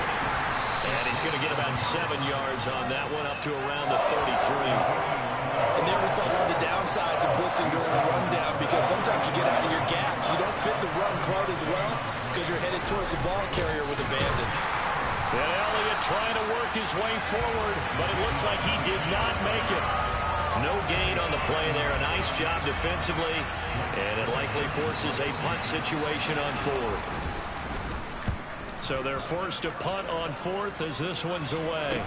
Speaker 7: And he's going to get about 7 yards on that one, up to around the 33.
Speaker 3: And there we saw one of the downsides of blitzing during the rundown, because sometimes you get out of your gaps. You don't fit the run quite as well because you're headed towards the ball carrier with abandon.
Speaker 7: And Elliott trying to work his way forward, but it looks like he did not make it. No gain on the play there. A nice job defensively, and it likely forces a punt situation on 4th. So they're forced to punt on 4th as this one's away.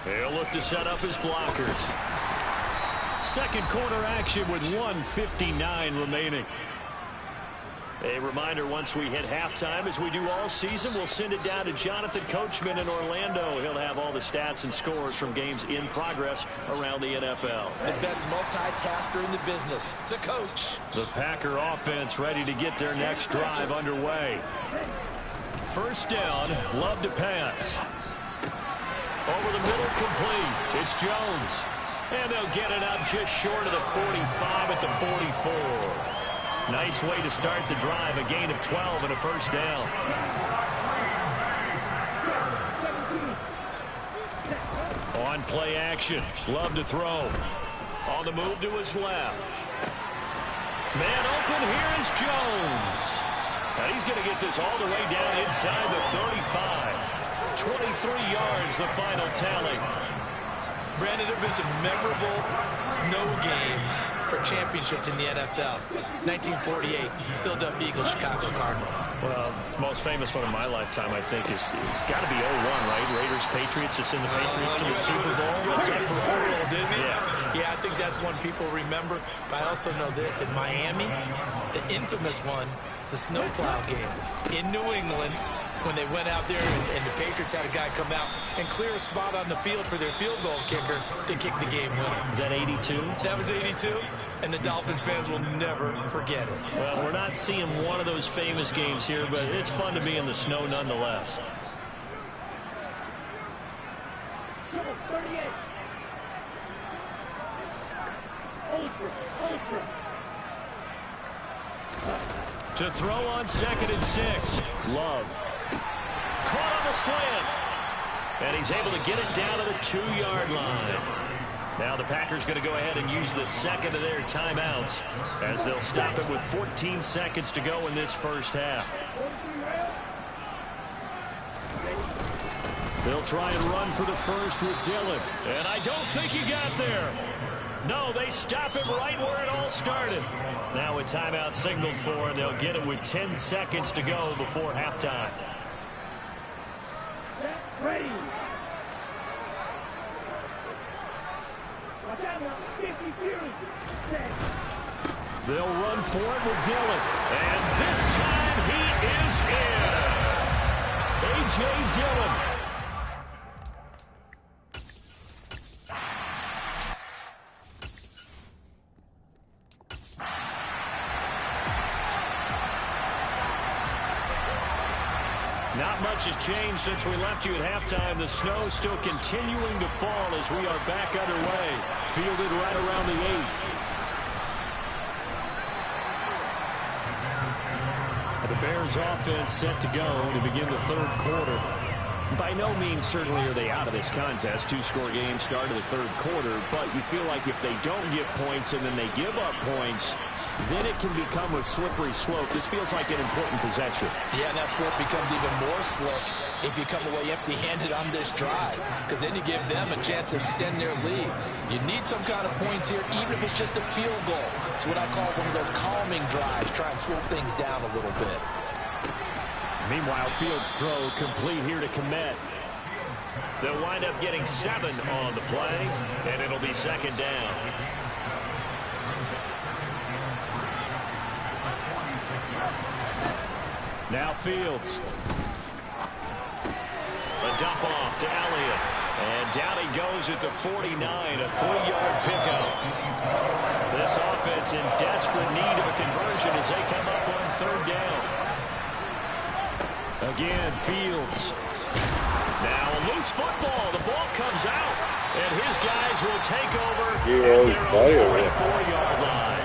Speaker 7: They'll look to set up his blockers. 2nd quarter action with 1:59 remaining. A reminder, once we hit halftime, as we do all season, we'll send it down to Jonathan Coachman in Orlando. He'll have all the stats and scores from games in progress around the NFL.
Speaker 3: The best multitasker in the business, the coach.
Speaker 7: The Packer offense ready to get their next drive underway. 1st down, Love to pass. Over the middle, complete. It's Jones. And they'll get it up just short of the 45 at the 44. Nice way to start the drive. A gain of 12 and a 1st down. On play action. Love to throw. On the move to his left. Man open. Here is Jones. And he's going to get this all the way down inside the 35. 23 yards, the final tally.
Speaker 3: Brandon, there have been some memorable snow games for championships in the NFL. 1948, Philadelphia Eagles, Chicago Cardinals.
Speaker 7: Well, the most famous one of my lifetime, I think, is got to be 01, right? Raiders, Patriots, to send the Patriots to the Super Bowl.
Speaker 3: Didn't he? Yeah, I think that's one people remember. But I also know this. In Miami, the infamous one, the snowplow game in New England, when they went out there and the Patriots had a guy come out and clear a spot on the field for their field goal kicker to kick the game winner.
Speaker 7: Is that 82?
Speaker 3: That was 82, and the Dolphins fans will never forget it.
Speaker 7: Well, we're not seeing one of those famous games here, but it's fun to be in the snow nonetheless. To throw on 2nd and 6, Love. Caught on the slant. And he's able to get it down to the 2-yard line. Now the Packers going to go ahead and use the 2nd of their timeouts, as they'll stop it with 14 seconds to go in this first half. They'll try and run for the first with Dillon. And I don't think he got there. No, they stop him right where it all started. Now a timeout signaled for, and they'll get it with 10 seconds to go before halftime. They'll run for it with Dillon. And this time he is in. A.J. Dillon. Not much has changed since we left you at halftime. The snow still continuing to fall as we are back underway. Fielded right around the 8. The Bears offense set to go to begin the third quarter. By no means certainly are they out of this contest. 2-score game start of the third quarter, but you feel like if they don't get points and then they give up points, then it can become a slippery slope. This feels like an important possession.
Speaker 3: Yeah, and that slope becomes even more slip if you come away empty-handed on this drive, because then you give them a chance to extend their lead. You need some kind of points here, even if it's just a field goal. It's what I call one of those calming drives. Try and slow things down a little bit.
Speaker 7: Meanwhile, Fields' throw complete here to Kmet. They'll wind up getting 7 on the play, and it'll be second down. Now Fields. A dump off to Elliott. And down he goes at the 49, a 3-yard pickup. This offense in desperate need of a conversion as they come up on third down. Again, Fields. Now a loose football. The ball comes out. And his guys will take over at their own 44-yard line.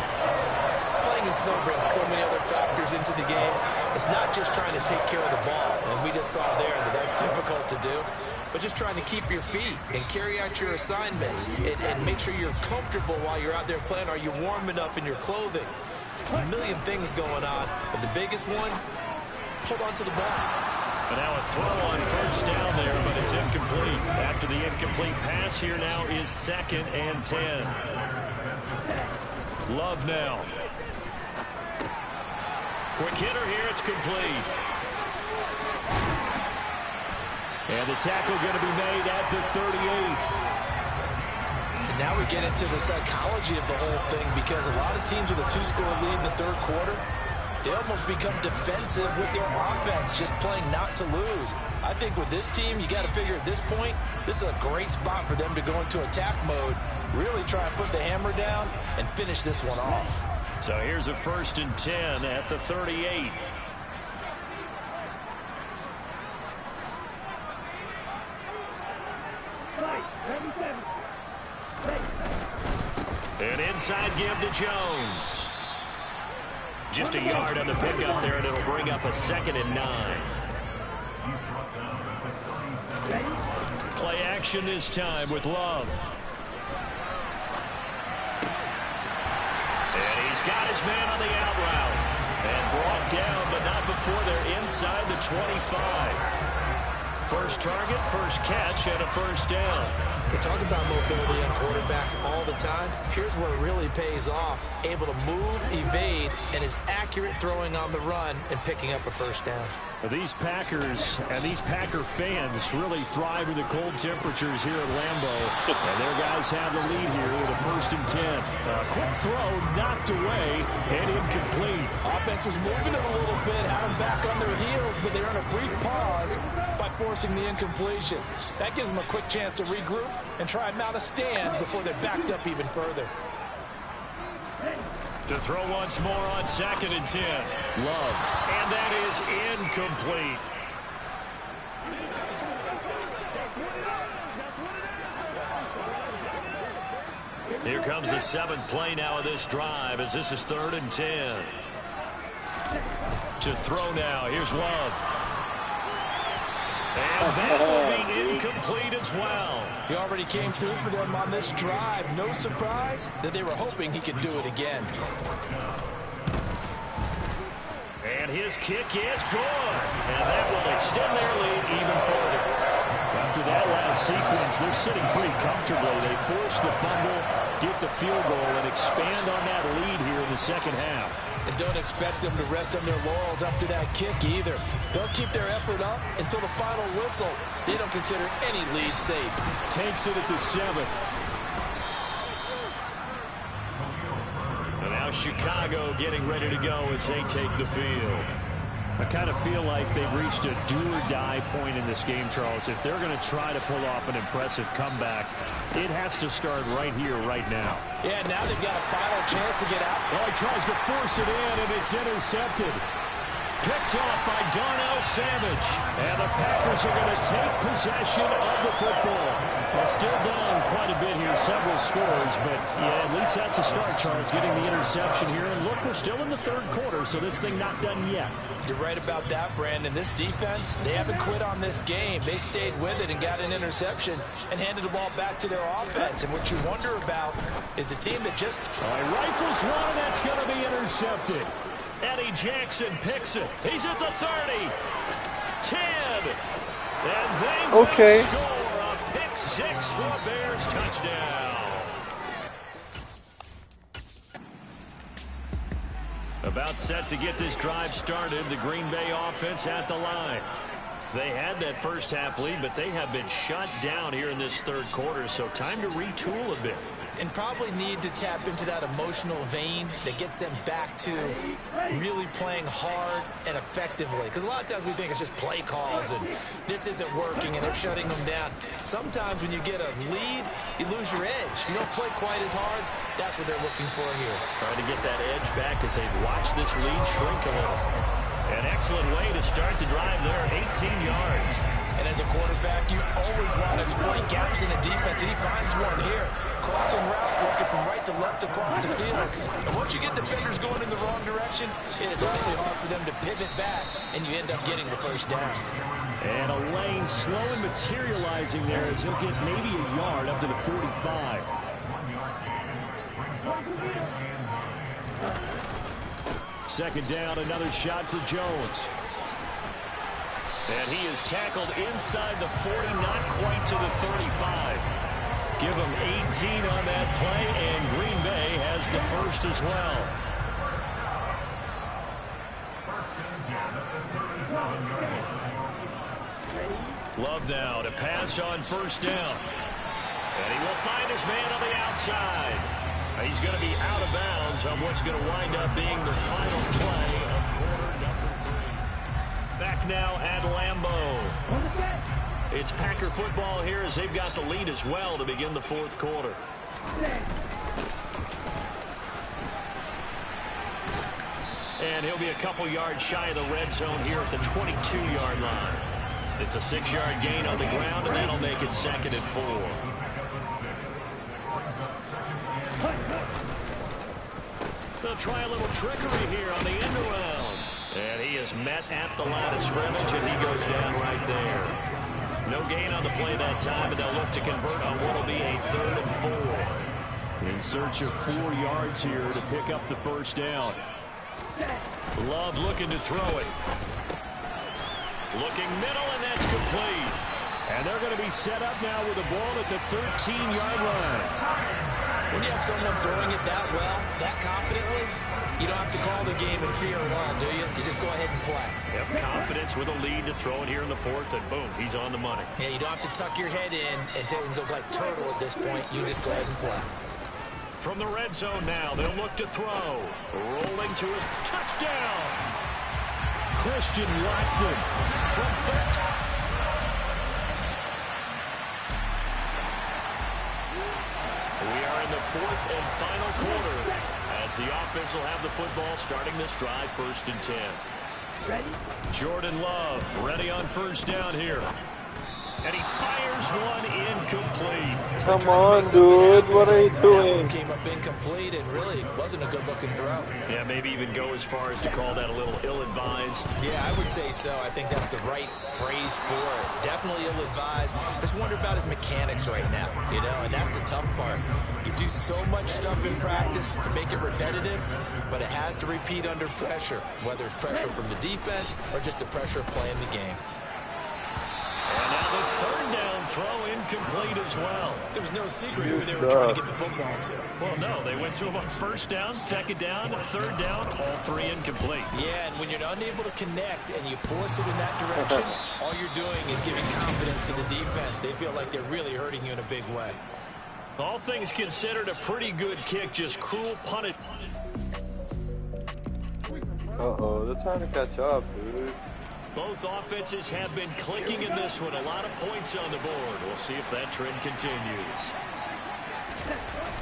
Speaker 3: Playing in snow brings so many other factors into the game. It's not just trying to take care of the ball, and we just saw there that that's difficult to do, but just trying to keep your feet and carry out your assignments and make sure you're comfortable while you're out there playing. Are you warm enough in your clothing? A million things going on, but the biggest one, hold on to the ball.
Speaker 7: And now a throw on first down there, but it's incomplete. After the incomplete pass, here now is 2nd and 10. Love now. Quick hitter here, it's complete. And the tackle going to be made at the 38.
Speaker 3: And now we get into the psychology of the whole thing, because a lot of teams with a 2-score lead in the third quarter, they almost become defensive with their offense, just playing not to lose. I think with this team, you got to figure at this point, this is a great spot for them to go into attack mode, really try and put the hammer down and finish this one off.
Speaker 7: So here's a 1st and 10 at the 38. An inside give to Jones. Just a yard on the pickup there, and it'll bring up a 2nd and 9. Play action this time with Love. And he's got his man on the out route. And brought down, but not before they're inside the 25. First target, first catch, and a first down.
Speaker 3: They talk about mobility on quarterbacks all the time. Here's where it really pays off. Able to move, evade, and is accurate throwing on the run and picking up a first down.
Speaker 7: These Packers and these Packer fans really thrive in the cold temperatures here at Lambeau. And their guys have the lead here with a 1st and 10. A quick throw knocked away and incomplete.
Speaker 3: Offense was moving it a little bit, had them back on their heels, but they're in a brief pause by forcing the incompletion. That gives them a quick chance to regroup and try and mount a stand before they're backed up even further.
Speaker 7: To throw once more on 2nd and 10. Love. And that is incomplete. Here comes the 7th play now of this drive as this is 3rd and 10. To throw now. Here's Love. And that will be incomplete as well.
Speaker 3: He already came through for them on this drive. No surprise that they were hoping he could do it again.
Speaker 7: And his kick is good. And that will extend their lead even further. After that last sequence, they're sitting pretty comfortably. They force the fumble, get the field goal, and expand on that lead here in the second half.
Speaker 3: And don't expect them to rest on their laurels after that kick either. They'll keep their effort up until the final whistle. They don't consider any lead safe.
Speaker 7: Takes it at the 7.
Speaker 2: Chicago getting ready to go as they take the field.
Speaker 7: I kind of feel like they've reached a do-or-die point in this game, Charles. If they're going to try to pull off an impressive comeback, it has to start right here, right now.
Speaker 3: Yeah, now they've got a final chance to get out.
Speaker 7: Well, he tries to force it in, and it's intercepted. Picked off by Darnell Savage. And the Packers are going to take possession of the football. Well, still down quite a bit here, several scores, but yeah, at least that's a start, Charles, getting the interception here. And look, we're still in the third quarter, so this thing not done yet.
Speaker 3: You're right about that, Brandon. This defense, they haven't quit on this game. They stayed with it and got an interception and handed the ball back to their offense. And what you wonder about is the team that just...
Speaker 7: rifles one, and that's going to be intercepted.
Speaker 2: Eddie Jackson picks it. He's at the 30. 10. And they score a pick six for a Bears touchdown. About set to get this drive started, the Green Bay offense at the line. They had that first half lead, but they have been shut down here in this third quarter, so time to retool a bit.
Speaker 3: And probably need to tap into that emotional vein that gets them back to really playing hard and effectively. Because a lot of times we think it's just play calls and this isn't working and they're shutting them down. Sometimes when you get a lead, you lose your edge. You don't play quite as hard. That's what they're looking for here.
Speaker 2: Trying to get that edge back as they've watched this lead shrink a little. An excellent way to start the drive there, 18 yards.
Speaker 3: And as a quarterback, you always want to exploit gaps in the defense, and he finds one here. Crossing route, working from right to left across the field. And once you get defenders going in the wrong direction, it is awfully hard for them to pivot back, and you end up getting the first down.
Speaker 7: And a lane slow and materializing there as he'll get maybe a yard up to the 45. Second down, another shot for Jones.
Speaker 2: And he is tackled inside the 40, not quite to the 35. Give him 18 on that play, and Green Bay has the first as well. Love now to pass on first down. And he will find his man on the outside. He's going to be out of bounds on what's going to wind up being the final play of quarter number 3. Back now at Lambeau. It's Packer football here as they've got the lead as well to begin the fourth quarter. And he'll be a couple yards shy of the red zone here at the 22-yard line. It's a 6-yard gain on the ground, and that'll make it 2nd and 4. They'll try a little trickery here on the end around. And he is met at the line of scrimmage, and he goes down right there. No gain on the play that time, and they'll look to convert on what will be a 3rd and 4.
Speaker 7: In search of 4 yards here to pick up the first down.
Speaker 2: Love looking to throw it. Looking middle, and that's complete.
Speaker 7: And they're going to be set up now with the ball at the 13-yard line.
Speaker 3: When you have someone throwing it that well, that confidently, you don't have to call the game in fear at all, do you? You just go ahead and play.
Speaker 2: Yep, confidence with a lead to throw it here in the 4th, and boom, he's on the money.
Speaker 3: Yeah, you don't have to tuck your head in and go like turtle at this point. You just go ahead and play.
Speaker 2: From the red zone now, they'll look to throw. Rolling to his touchdown.
Speaker 7: Christian Watson
Speaker 2: from 30. We are in the 4th and final quarter as the offense will have the football starting this drive 1st and 10. Jordan Love ready on first down here. And he fires one incomplete.
Speaker 4: Come on, dude. What are you doing?
Speaker 3: Came up incomplete and really wasn't a good-looking throw.
Speaker 2: Yeah, maybe even go as far as to call that a little ill-advised.
Speaker 3: Yeah, I would say so. I think that's the right phrase for it. Definitely ill-advised. Just wonder about his mechanics right now, you know, and that's the tough part. You do so much stuff in practice to make it repetitive, but it has to repeat under pressure, whether it's pressure from the defense or just the pressure of playing the game.
Speaker 2: And now the 3rd down throw incomplete as well.
Speaker 3: There was no secret who they were trying to get the football to.
Speaker 2: Well, no, they went to him on 1st down, 2nd down, 3rd down, all 3 incomplete.
Speaker 3: Yeah, and when you're unable to connect and you force it in that direction, all you're doing is giving confidence to the defense. They feel like they're really hurting you in a big way.
Speaker 2: All things considered, a pretty good kick, just cruel punishment.
Speaker 4: Uh-oh, they're trying to catch up, dude.
Speaker 2: Both offenses have been clicking in this one. A lot of points on the board. We'll see if that trend continues.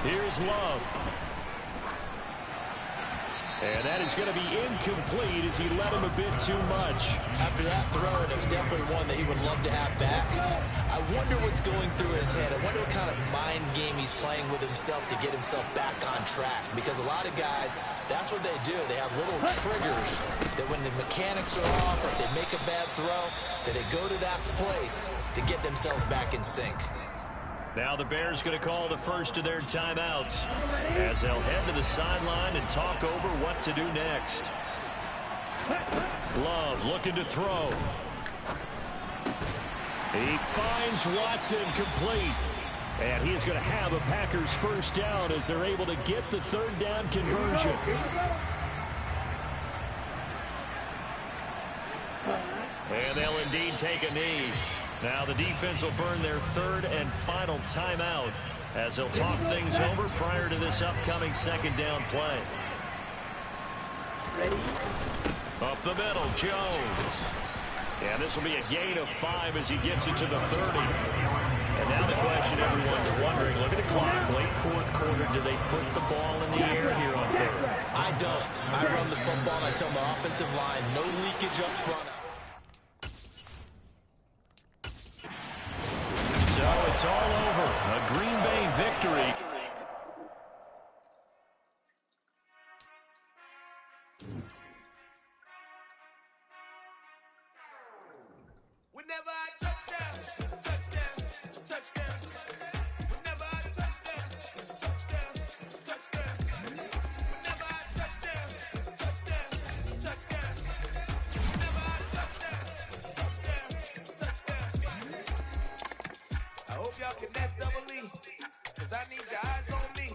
Speaker 2: Here's Love. And that is going to be incomplete as he let him a bit too much.
Speaker 3: After that throw, it was definitely one that he would love to have back. I wonder what's going through his head. I wonder what kind of mind game he's playing with himself to get himself back on track. Because a lot of guys, that's what they do. They have little triggers that when the mechanics are off or if they make a bad throw, that they go to that place to get themselves back in sync.
Speaker 2: Now the Bears going to call the first of their timeouts as they'll head to the sideline and talk over what to do next. Love looking to throw. He finds Watson complete. And he's going to have a Packers first down as they're able to get the third down conversion. And they'll indeed take a knee. Now the defense will burn their third and final timeout as they'll talk things over prior to this upcoming second down play. Up the middle, Jones. And this will be a gain of 5 as he gets it to the 30. And now the question everyone's wondering, look at the clock, late fourth quarter, do they put the ball in the air here on third?
Speaker 3: I don't. I run the football and I tell my offensive line, no leakage up front.
Speaker 2: So it's all over. A Green Bay victory.
Speaker 5: Whenever I touchdown, touchdown, touchdown. Whenever I touchdown, touchdown, touchdown. Whenever I touchdown, touchdown, touchdown. Whenever I touchdown, touchdown, touchdown. I hope y'all can next double E, cause I need your eyes on me.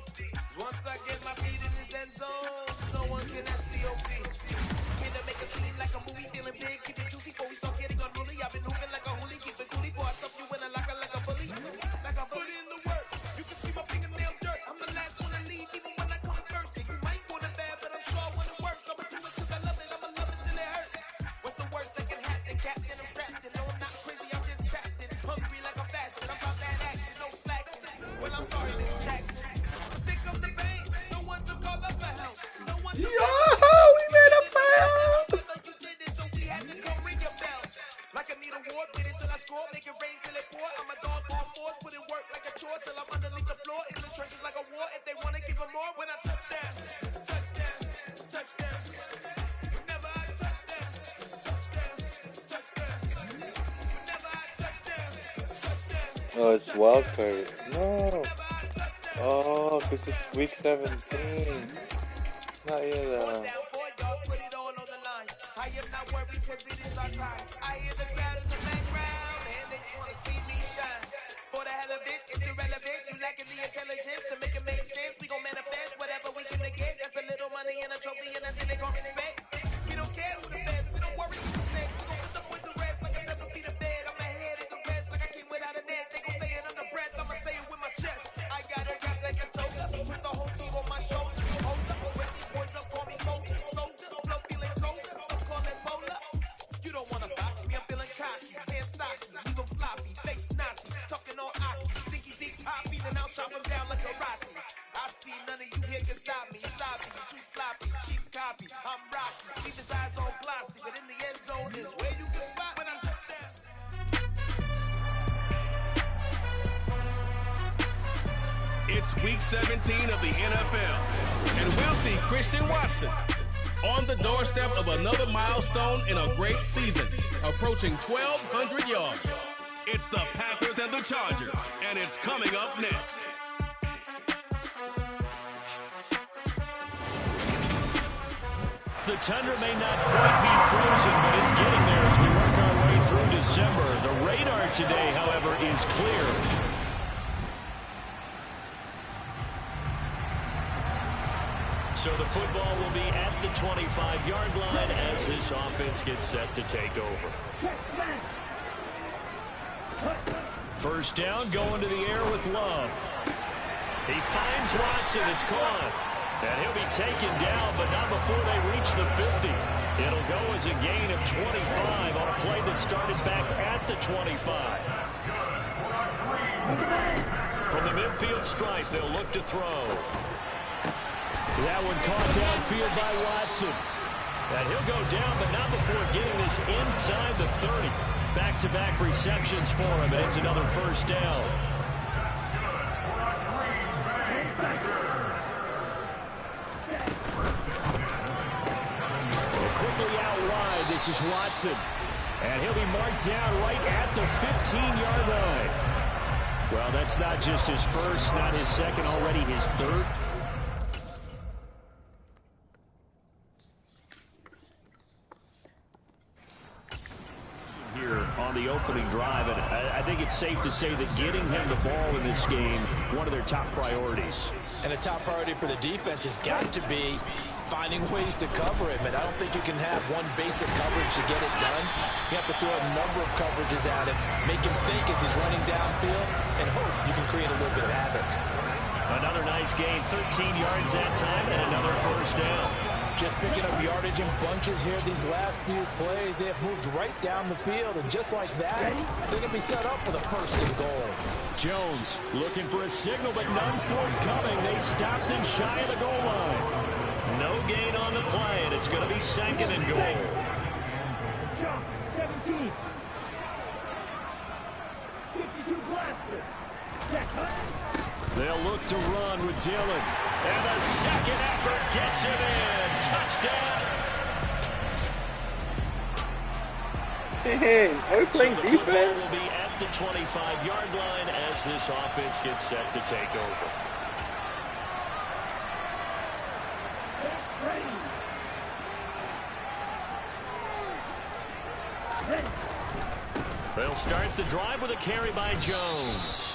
Speaker 5: Once I get my feet in this end zone, no one can STOP. Here to make a scene like a movie, feeling big, keep it juicy before we start getting unruly. I've been hooping like a hooli, keep it coolie, boy, I stuff you in a locker like a bully. Like a bully in the work, you can see my fingernail dirt. I'm the last one to leave, even when I come first. Yeah, you might want it bad, but I'm sure when it works, I'ma do it cause I love it, I'ma love it till it hurts. What's the worst that can happen, Captain? I'm strapped in, no, I'm not crazy, I'm just tapped in. Hungry like I'm fasting, I'm about that action, no slacking. Well, I'm sorry, Miss Jackson. Sick of the pain, no one to call up for help. No one to
Speaker 4: we made a foul!
Speaker 5: you did it, so we had to come ring your bell. Like I need a war, get it till I score, make it rain till it pour. I'm a dog on force, put in work like a chore till I'm underneath the floor. In the trenches like a war, if they wanna give them more. When I touchdown, touchdown, touchdown. Whenever I touchdown, touchdown, touchdown. Whenever I touchdown, touchdown.
Speaker 4: Oh, it's wild card. No. Oh, this is week 17. Not yet.
Speaker 5: I am not worried cause it is our time. I hear the crowd in the background and they just wanna see me shine. For the hell of it, it's irrelevant. You lacking the intelligence to make it make sense. We gon' manifest whatever we can get. That's a little money and a trophy and a thing they gon' respect. We don't care who the best, we don't worry who's next. We gon' put up with the rest like I never feet of bed. I'm ahead of the rest like I came without a net. They gon' say it under breath, I'ma say it with my chest. I got a rap like a toga, with the whole team on my shoulders. Hold up, when these boys up, call me soldier. Flow feeling colder, some call it polar. You don't wanna box me, I'm feeling cocky. Hands stocky, leave 'em floppy, face Nazi. Talking all Aki, think he big poppy, then I'll chop him down like a karate. I see none of you here can stop me. It's obvious, too sloppy, cheap copy. I'm rocky, keep his eyes all glossy, but in the end zone is where you can spot when I touch down.
Speaker 1: It's week 17 of the NFL, and we'll see Christian Watson on the doorstep of another milestone in a great season, approaching 1,200 yards. It's the Packers and the Chargers, and it's coming up next.
Speaker 2: The tundra may not quite be frozen, but it's getting there as we work our way through December. The radar today, however, is clear. So the football will be at the 25-yard line as this offense gets set to take over. First down, going to the air with Love. He finds Watson. It's caught. And he'll be taken down, but not before they reach the 50. It'll go as a gain of 25 on a play that started back at the 25. From the midfield stripe, they'll look to throw. That one caught downfield by Watson. And he'll go down, but not before getting this inside the 30. Back-to-back receptions for him, and it's another first down. Quickly out wide, this is Watson. And he'll be marked down right at the 15-yard line. Well, that's not just his first, not his second, already his third. Here on the opening drive, and I think it's safe to say that getting him the ball in this game, one of their top priorities.
Speaker 3: And a top priority for the defense has got to be finding ways to cover him. And I don't think you can have one basic coverage to get it done. You have to throw a number of coverages at him, make him think as he's running downfield, and hope you can create a little bit of havoc.
Speaker 2: Another nice gain, 13 yards that time, and another first down.
Speaker 3: Just picking up yardage in bunches here these last few plays. They have moved right down the field, and just like that, they can be set up for the first and goal.
Speaker 2: Jones looking for a signal, but none forthcoming. They stopped him shy of the goal line. No gain on the play, and it's going to be second and goal.
Speaker 6: 17. 52 blaster.
Speaker 2: They'll look to run with Dillon. And the second effort gets him in. Touchdown.
Speaker 4: Hey, are we playing defense?
Speaker 2: The football will be at the 25-yard line as this offense gets set to take over. They'll start the drive with a carry by Jones.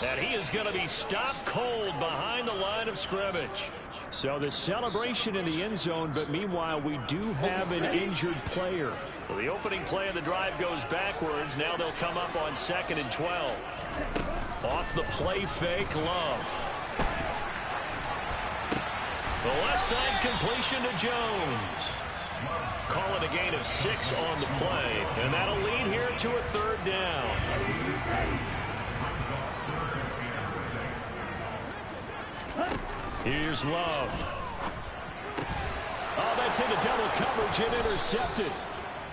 Speaker 2: And he is going to be stopped cold behind the line of scrimmage. So the celebration in the end zone, but meanwhile we do have an injured player. So the opening play of the drive goes backwards. Now they'll come up on 2nd and 12. Off the play fake, Love. The left side completion to Jones. Call it a gain of 6 on the play. And that'll lead here to a third down. Here's Love. Oh, that's into double coverage and intercepted.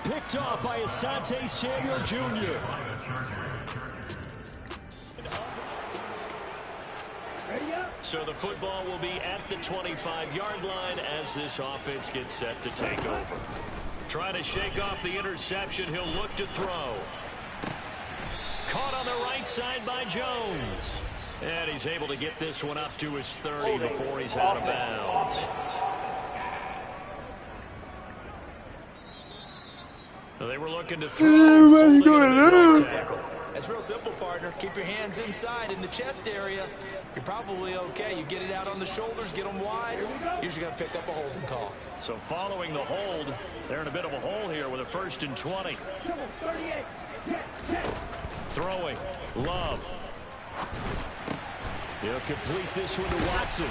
Speaker 2: Picked off by Asante Samuel Jr. So the football will be at the 25-yard line as this offense gets set to take over. Trying to shake off the interception. He'll look to throw. Caught on the right side by Jones. And he's able to get this one up to his 30 before he's out of bounds. They were looking to throw.
Speaker 3: It's real simple, partner. Keep your hands inside in the chest area. You're probably okay. You get it out on the shoulders, get them wide. Usually going to pick up a holding call.
Speaker 2: So following the hold, they're in a bit of a hole here with a 1st and 20. Throwing. Love. He'll complete this one to Watson.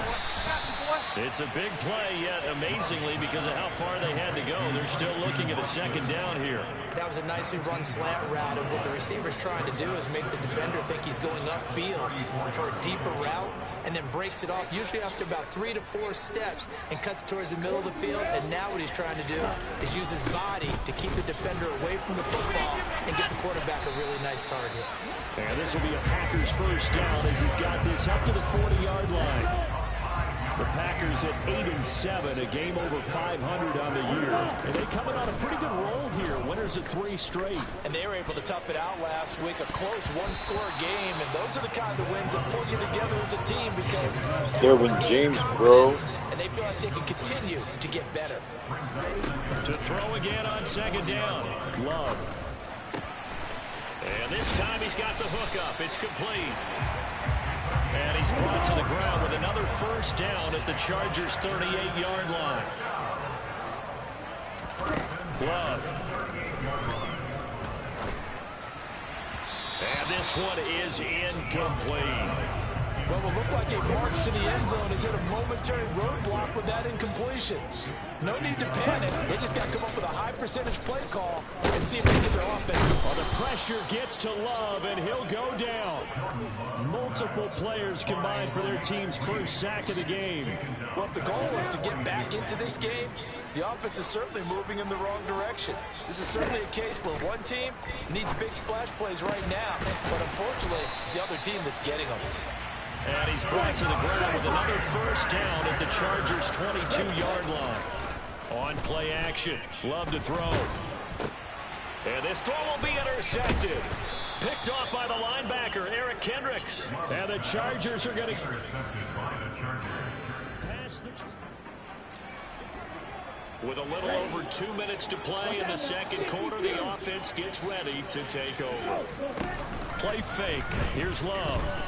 Speaker 2: It's a big play, yet amazingly, because of how far they had to go, they're still looking at a 2nd down here.
Speaker 3: That was a nicely run slant route, and what the receiver's trying to do is make the defender think he's going upfield for a deeper route, and then breaks it off, usually after about 3 to 4 steps, and cuts towards the middle of the field. And now what he's trying to do is use his body to keep the defender away from the football and get the quarterback a really nice target.
Speaker 2: And this will be a Packers first down as he's got this up to the 40-yard line. The Packers at 8-7, a game over 500 on the year. And they coming on a pretty good roll here. Winners of 3 straight.
Speaker 3: And they were able to tough it out last week. A close one-score game. And those are the kind of wins that pull you together as a team because
Speaker 4: Derwin James, bro.
Speaker 3: And they feel like they can continue to get better.
Speaker 2: To throw again on 2nd down. Love. And this time he's got the hook up. It's complete. And he's brought to the ground with another first down at the Chargers' 38-yard line. Love. And this one is incomplete.
Speaker 3: Well, it looked like a march to the end zone has hit a momentary roadblock with that incompletion. No need to panic. They just got to come up with a high percentage play call and see if they get their offense.
Speaker 7: Well, the pressure gets to Love, and he'll go down. Multiple players combined for their team's first sack of the game.
Speaker 3: Well, if the goal is to get back into this game, the offense is certainly moving in the wrong direction. This is certainly a case where one team needs big splash plays right now, but unfortunately, it's the other team that's getting them.
Speaker 7: And he's brought to the ground with another first down at the Chargers' 22-yard line. On play action, Love to throw. And this throw will be intercepted. Picked off by the linebacker, Eric Kendricks. And the Chargers are going to pass the... With a little over 2 minutes to play in the second quarter, the offense gets ready to take over. Play fake. Here's Love.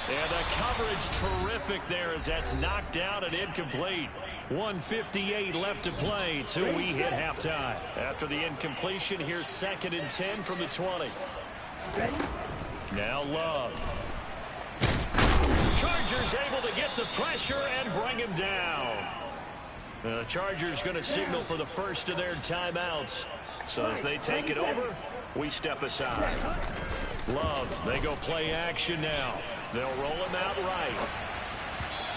Speaker 7: And the coverage terrific there as that's knocked down and incomplete. 1:58 left to play till we hit halftime. After the incompletion, here's 2nd and 10 from the 20. Now Love. Chargers able to get the pressure and bring him down. The Chargers going to signal for the first of their timeouts. So as they take it over, we step aside. Love, they go play action now. They'll roll him out right.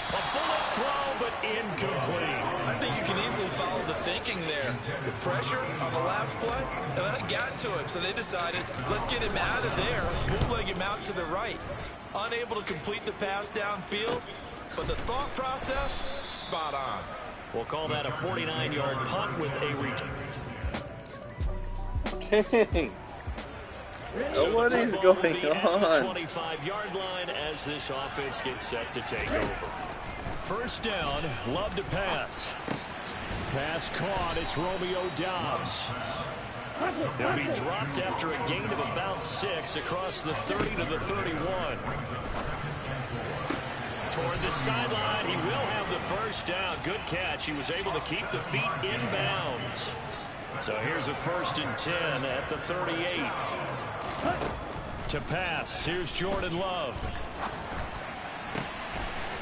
Speaker 7: A bullet throw, but incomplete.
Speaker 3: I think you can easily follow the thinking there. The pressure on the last play, and that got to him, so they decided, let's get him out of there, bootleg him out to the right. Unable to complete the pass downfield, but the thought process, spot on.
Speaker 7: We'll call that a 49-yard punt with a return.
Speaker 4: Dang.
Speaker 7: So
Speaker 4: what is going on?
Speaker 7: 25-yard line as this offense gets set to take over. First down, Love to pass. Pass caught, it's Romeo Doubs. They'll be dropped after a gain of about 6 across the 30 to the 31. Toward the sideline, he will have the first down. Good catch. He was able to keep the feet inbounds. So here's a 1st and 10 at the 38. To pass, here's Jordan Love.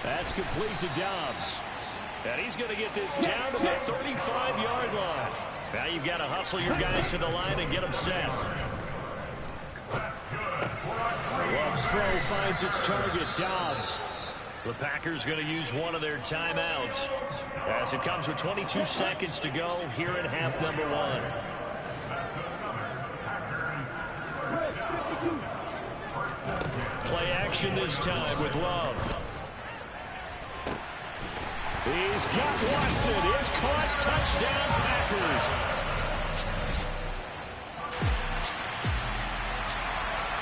Speaker 7: That's complete to Doubs. And he's going to get this down to the 35-yard line. Now you've got to hustle your guys to the line and get them set. Love's throw finds its target, Doubs. The Packers going to use one of their timeouts as it comes with 22 seconds to go here in half number 1. Play action this time with Love. He's got Watson. It's caught. Touchdown, Packers.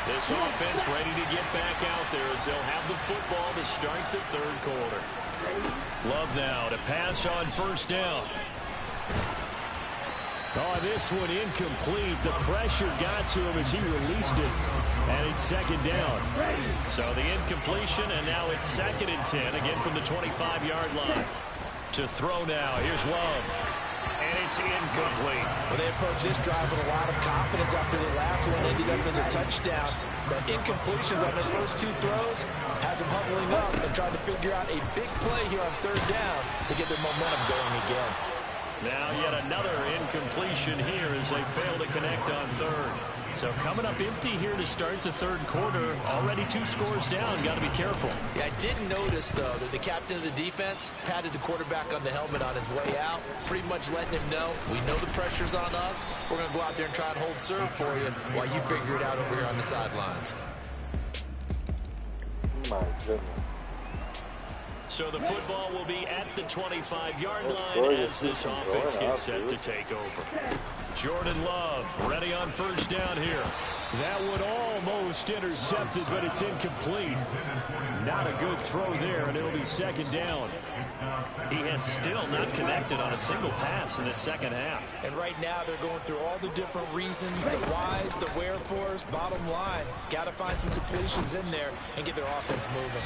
Speaker 7: This offense ready to get back out there as they'll have the football to start the third quarter. Love now to pass on first down. Oh, this one incomplete. The pressure got to him as he released it. And it's second down. So the incompletion, and now it's 2nd and 10, again from the 25-yard line. To throw now, here's Love. And it's incomplete.
Speaker 3: Well, they approached this drive with a lot of confidence after the last one ended up as a touchdown. But incompletions on their first 2 throws has them huddling up and trying to figure out a big play here on 3rd down to get their momentum going again.
Speaker 7: Now yet another incompletion here as they fail to connect on 3rd. So coming up empty here to start the third quarter. Already 2 scores down. Got to be careful.
Speaker 3: Yeah, I did notice, though, that the captain of the defense patted the quarterback on the helmet on his way out, pretty much letting him know, we know the pressure's on us. We're going to go out there and try and hold serve for you while you figure it out over here on the sidelines.
Speaker 4: My goodness.
Speaker 7: So the football will be at the 25-yard line as this offense gets set to take over. Jordan Love ready on first down here. That one almost intercepted, but it's incomplete. Not a good throw there, and it'll be second down. He has still not connected on a single pass in the second half.
Speaker 3: And right now they're going through all the different reasons, the whys, the wherefores. Bottom line, got to find some completions in there and get their offense moving.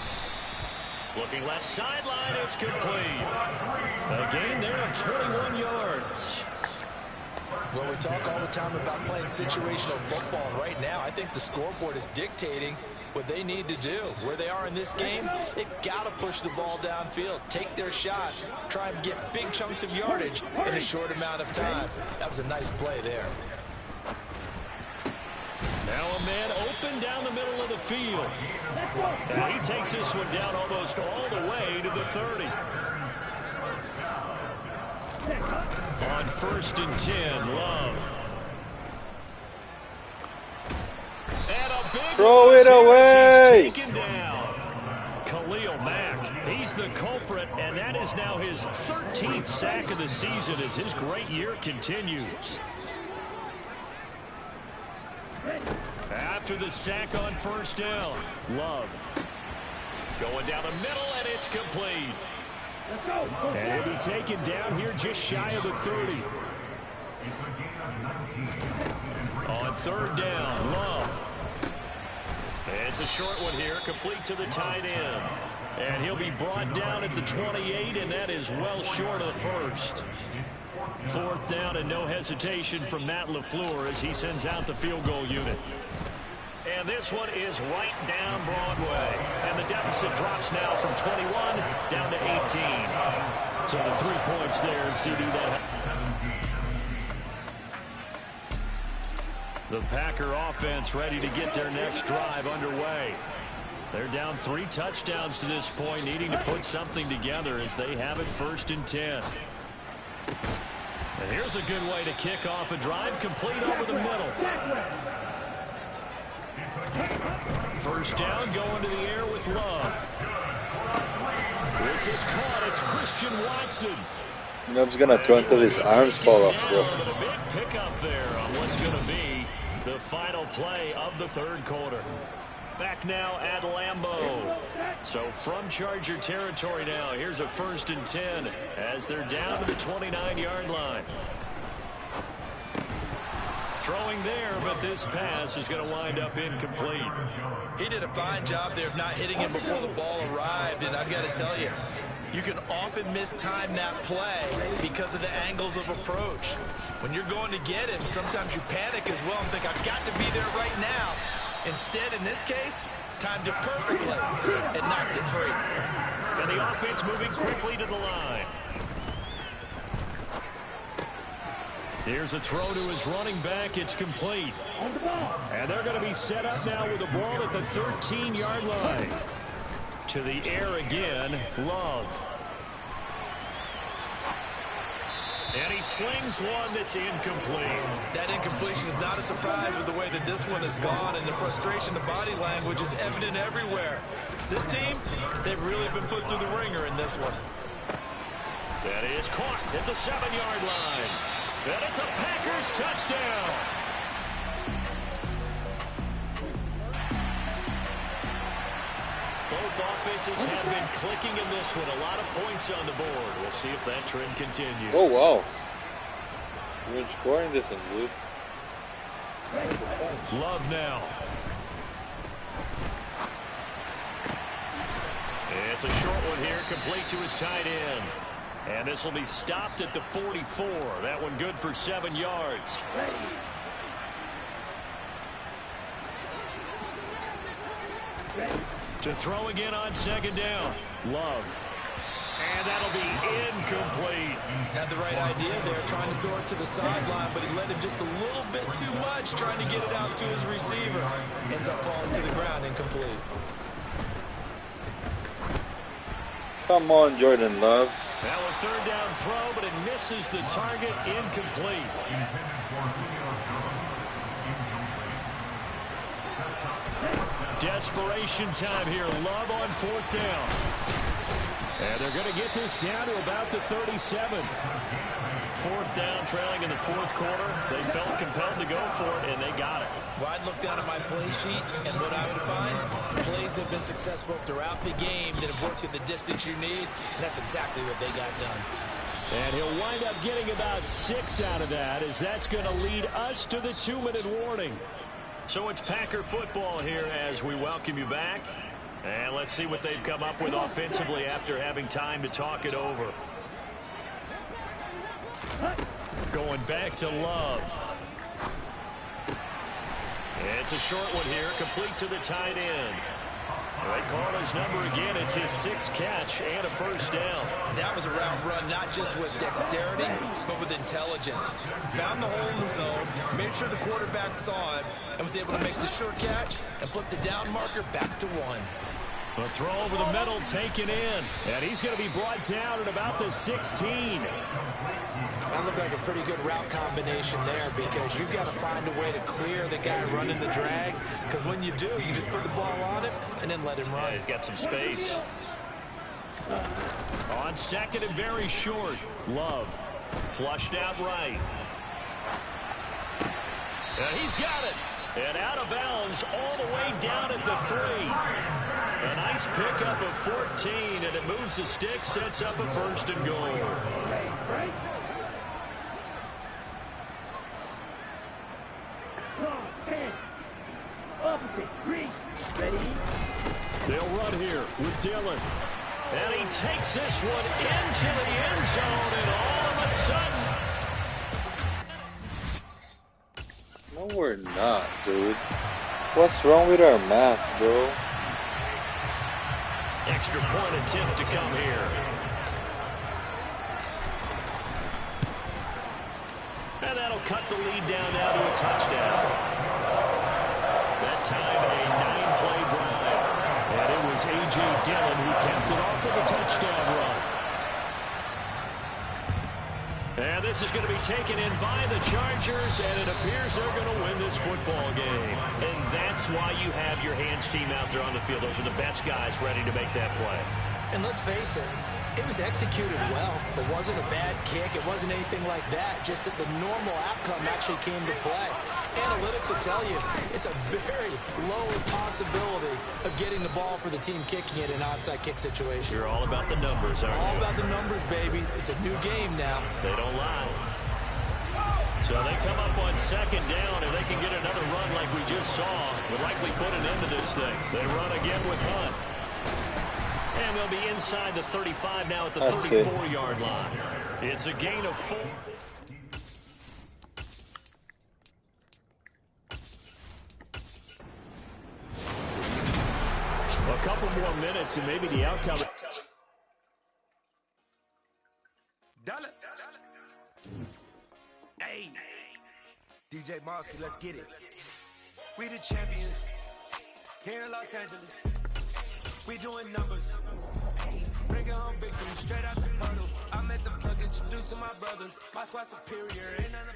Speaker 7: Looking left sideline, it's complete. A gain there of 21 yards.
Speaker 3: Well, we talk all the time about playing situational football. Right now, I think the scoreboard is dictating what they need to do. Where they are in this game, they've got to push the ball downfield, take their shots, try and get big chunks of yardage in a short amount of time. That was a nice play there.
Speaker 7: Now a man open down the middle of the field. And he takes this one down almost all the way to the 30. On 1st and 10, Love. And a big
Speaker 4: throw it away.
Speaker 7: He's taken down. Khalil Mack, he's the culprit, and that is now his 13th sack of the season as his great year continues. After the sack on 1st down, Love going down the middle, and it's complete. And he'll be taken down here just shy of the 30. On 3rd down, Love. It's a short one here, complete to the tight end. And he'll be brought down at the 28, and that is well short of the first. 4th down and no hesitation from Matt LaFleur as he sends out the field goal unit. And this one is right down Broadway. And the deficit drops now from 21 down to 18. So the 3 points there, and CD that. The Packer offense ready to get their next drive underway. They're down 3 touchdowns to this point, needing to put something together as they have it 1st and 10. And here's a good way to kick off a drive, complete over the middle. 1st down, going to the air with Love. This is caught. It's Christian Watson.
Speaker 4: Love's gonna throw until his arms fall off, bro.
Speaker 7: But a big pickup there on what's going to be the final play of the 3rd quarter. Back now at Lambeau. So from Charger territory now, here's a 1st and 10 as they're down to the 29-yard line. Throwing there, but this pass is going to wind up incomplete.
Speaker 3: He did a fine job there of not hitting him before the ball arrived, and I've got to tell you, you can often mistime that play because of the angles of approach. When you're going to get him, sometimes you panic as well and think, I've got to be there right now. Instead, in this case, timed it perfectly and knocked it free.
Speaker 7: And the offense moving quickly to the line. Here's a throw to his running back. It's complete. And they're going to be set up now with the ball at the 13-yard line. To the air again, Love. And he slings one that's incomplete.
Speaker 3: That incompletion is not a surprise with the way that this one has gone, and the frustration, the body language is evident everywhere. This team, they've really been put through the ringer in this one.
Speaker 7: That is caught at the 7-yard line. And it's a Packers touchdown. Both offenses have been clicking in this one. A lot of points on the board. We'll see if that trend continues.
Speaker 4: Oh, wow. You're scoring this one, dude.
Speaker 7: Love now. It's a short one here, complete to his tight end. And this will be stopped at the 44. That one good for 7 yards. To throw again on 2nd down. Love. And that'll be incomplete.
Speaker 3: Had the right idea there, trying to throw it to the sideline, but he let him just a little bit too much, trying to get it out to his receiver. Ends up falling to the ground, incomplete.
Speaker 4: Come on, Jordan Love.
Speaker 7: Now a 3rd down throw, but it misses the target, incomplete. Desperation time here. Love on 4th down. And they're going to get this down to about the 37. 4th down, trailing in the 4th quarter. They felt compelled to go for it, and they got it.
Speaker 3: Well, I'd look down at my play sheet, and what I would find, plays have been successful throughout the game that have worked at the distance you need, and that's exactly what they got done.
Speaker 7: And he'll wind up getting about 6 out of that, as that's going to lead us to the 2-minute warning. So it's Packer football here as we welcome you back. And let's see what they've come up with offensively after having time to talk it over.
Speaker 2: Going back to Love. It's a short one here, complete to the tight end. They call his number again. It's his 6th catch and a first down.
Speaker 3: That was a route run, not just with dexterity, but with intelligence. Found the hole in the zone, made sure the quarterback saw it, and was able to make the sure catch and flip the down marker back to 1.
Speaker 2: The throw over the middle taken in. And he's going to be brought down at about the 16.
Speaker 3: That looked like a pretty good route combination there because you've got to find a way to clear the guy running the drag, because when you do, you just put the ball on him and then let him run.
Speaker 2: Yeah, he's got some space. On second and very short. Love flushed out right. And he's got it. And out of bounds all the way down at the 3. A nice pickup of 14, and it moves the stick, sets up a first and goal. They'll run here with Dillon. And he takes this one into the end zone, and all of a sudden...
Speaker 4: No, we're not, dude. What's wrong with our mask, bro?
Speaker 2: Extra point attempt to come here. And that'll cut the lead down now to a touchdown. That time a 9-play drive. And it was A.J. Dillon who kept it off of a touchdown run. And this is going to be taken in by the Chargers, and it appears they're going to win this football game. And that's why you have your hands team out there on the field. Those are the best guys ready to make that play.
Speaker 3: And let's face it, it was executed well. It wasn't a bad kick. It wasn't anything like that. Just that the normal outcome actually came to play. Analytics will tell you it's a very low possibility of getting the ball for the team kicking it in an onside kick situation.
Speaker 2: You're all about the numbers, aren't you?
Speaker 3: All about the numbers, baby. It's a new game now.
Speaker 2: They don't lie. So they come up on second down. If they can get another run like we just saw, would likely put an end to this thing. They run again with Hunt. And they'll be inside the 35 now at the 34-yard line. It's a gain of 4. A couple more minutes and maybe the outcome.
Speaker 9: Hey, DJ Mosky, let's get it. We the champions here in Los Angeles. We doing numbers. Bringing home victory straight out the hurdle. I met the plug introduced to my brothers. My squad superior. Ain't none of...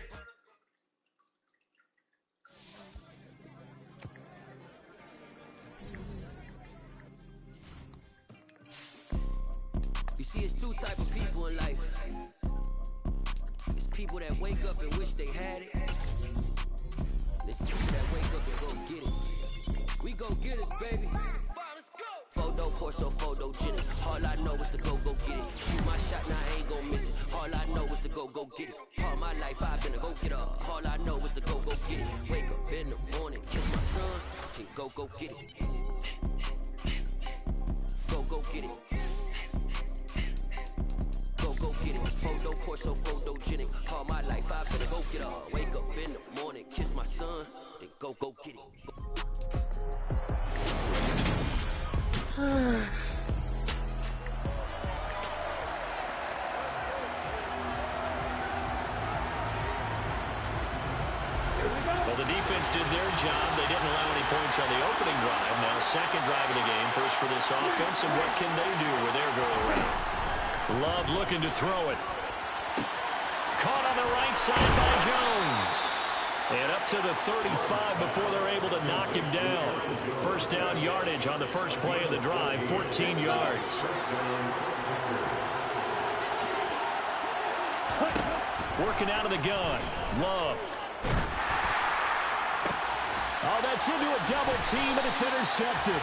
Speaker 10: You see, it's 2 type of people in life. It's people that wake up and wish they had it. There's people that wake up and go get it. We go get it, baby. Photo, Porso, photogenic. All I know is to go get it. Shoot my shot, now I ain't gon' miss it. All I know is to go get it. All my life I've been a go get up. All I know is to go get it. Wake up in the morning, kiss my son, and go get it. Go get it. Go get it. Photo, Porso, photogenic. All my life I've been a go get up. Wake up in the morning, kiss my son, and go get it.
Speaker 2: Well, the defense did their job. They didn't allow any points on the opening drive. Now, second drive of the game. First for this offense, and what can they do with their go-around? Love looking to throw it. Caught on the right side by Jones. And up to the 35 before they're able to knock him down. First down yardage on the first play of the drive, 14 yards. Working out of the gun. Love.
Speaker 7: Oh, that's into a double team, and it's intercepted.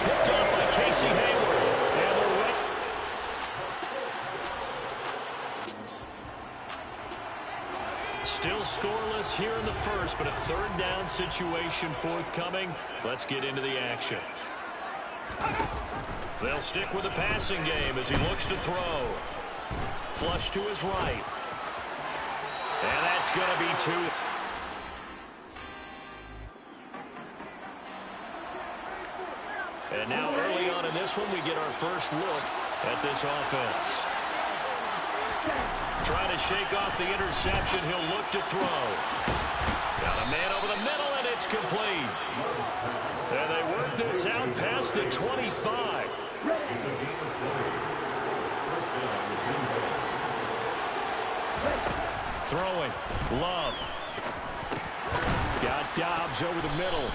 Speaker 2: Picked up by Casey Hayward. And the right. Still scoreless here in the first, but a third down situation forthcoming. Let's get into the action. They'll stick with the passing game as he looks to throw. Flush to his right. And that's going to be 2. And now early on in this one, we get our first look at this offense. Trying to shake off the interception. He'll look to throw. Got a man over the middle, and it's complete. And they work this out past the 25. Throwing. Love. Got Dobbs over the middle.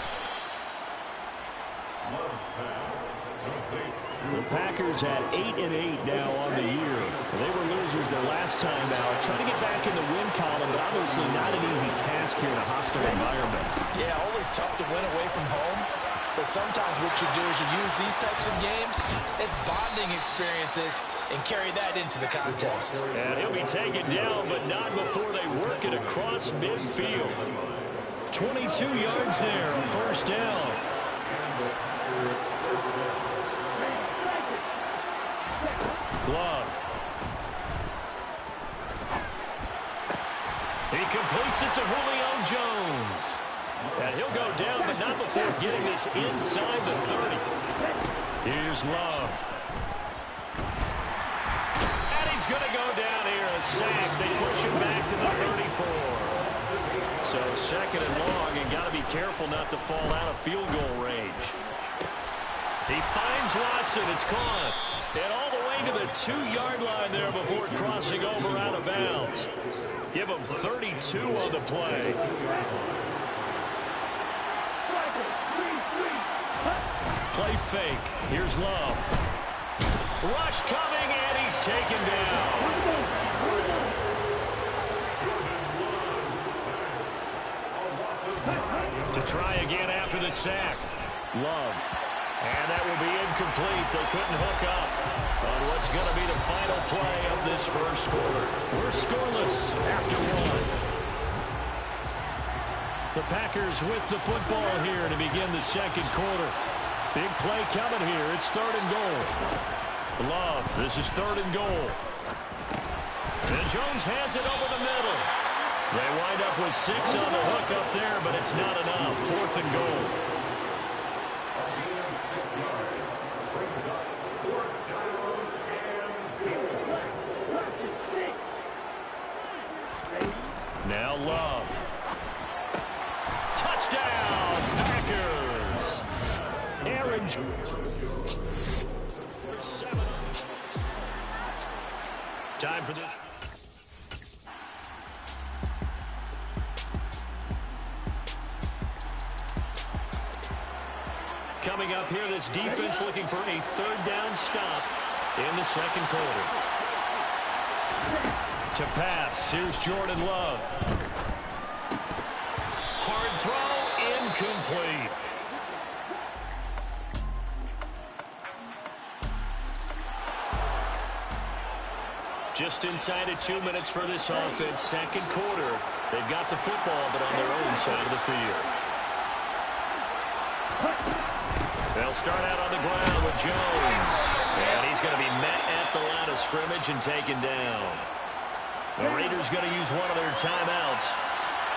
Speaker 2: The Packers at 8-8 now on the year. They were losers their last time out. Trying to get back in the win column, but obviously not an easy task here in a hostile environment.
Speaker 3: Yeah, always tough to win away from home. But sometimes what you do is you use these types of games as bonding experiences and carry that into the contest.
Speaker 2: And he'll be taken down, but not before they work it across midfield. 22 yards there, a first down. Love. He completes it to Julio Jones. And he'll go down, but not before getting this inside the 30. Here's Love. And he's going to go down here, a sack. They push him back to the 34. So second and long, and got to be careful not to fall out of field goal range. He finds Watson. It's caught. And all the way to the 2-yard line there before crossing over out of bounds. Give him 32 on the play. Play fake. Here's Love. Rush coming, and he's taken down. To try again after the sack. Love. And that will be incomplete. They couldn't hook up on what's going to be the final play of this first quarter. We're scoreless after 1. The Packers with the football here to begin the second quarter. Big play coming here. It's 3rd and goal. Love, this is 3rd and goal. And Jones has it over the middle. They wind up with 6 on the hook up there, but it's not enough. 4th and goal. Now Love. Touchdown, Packers. Aaron. Time for this. Coming up here, this defense looking for a 3rd down stop in the second quarter. To pass, here's Jordan Love. Hard throw, incomplete. Just inside of 2 minutes for this offense. Second quarter, they've got the football, but on their own side of the field. They'll start out on the ground with Jones. And he's going to be met at the line of scrimmage and taken down. The Raiders going to use one of their timeouts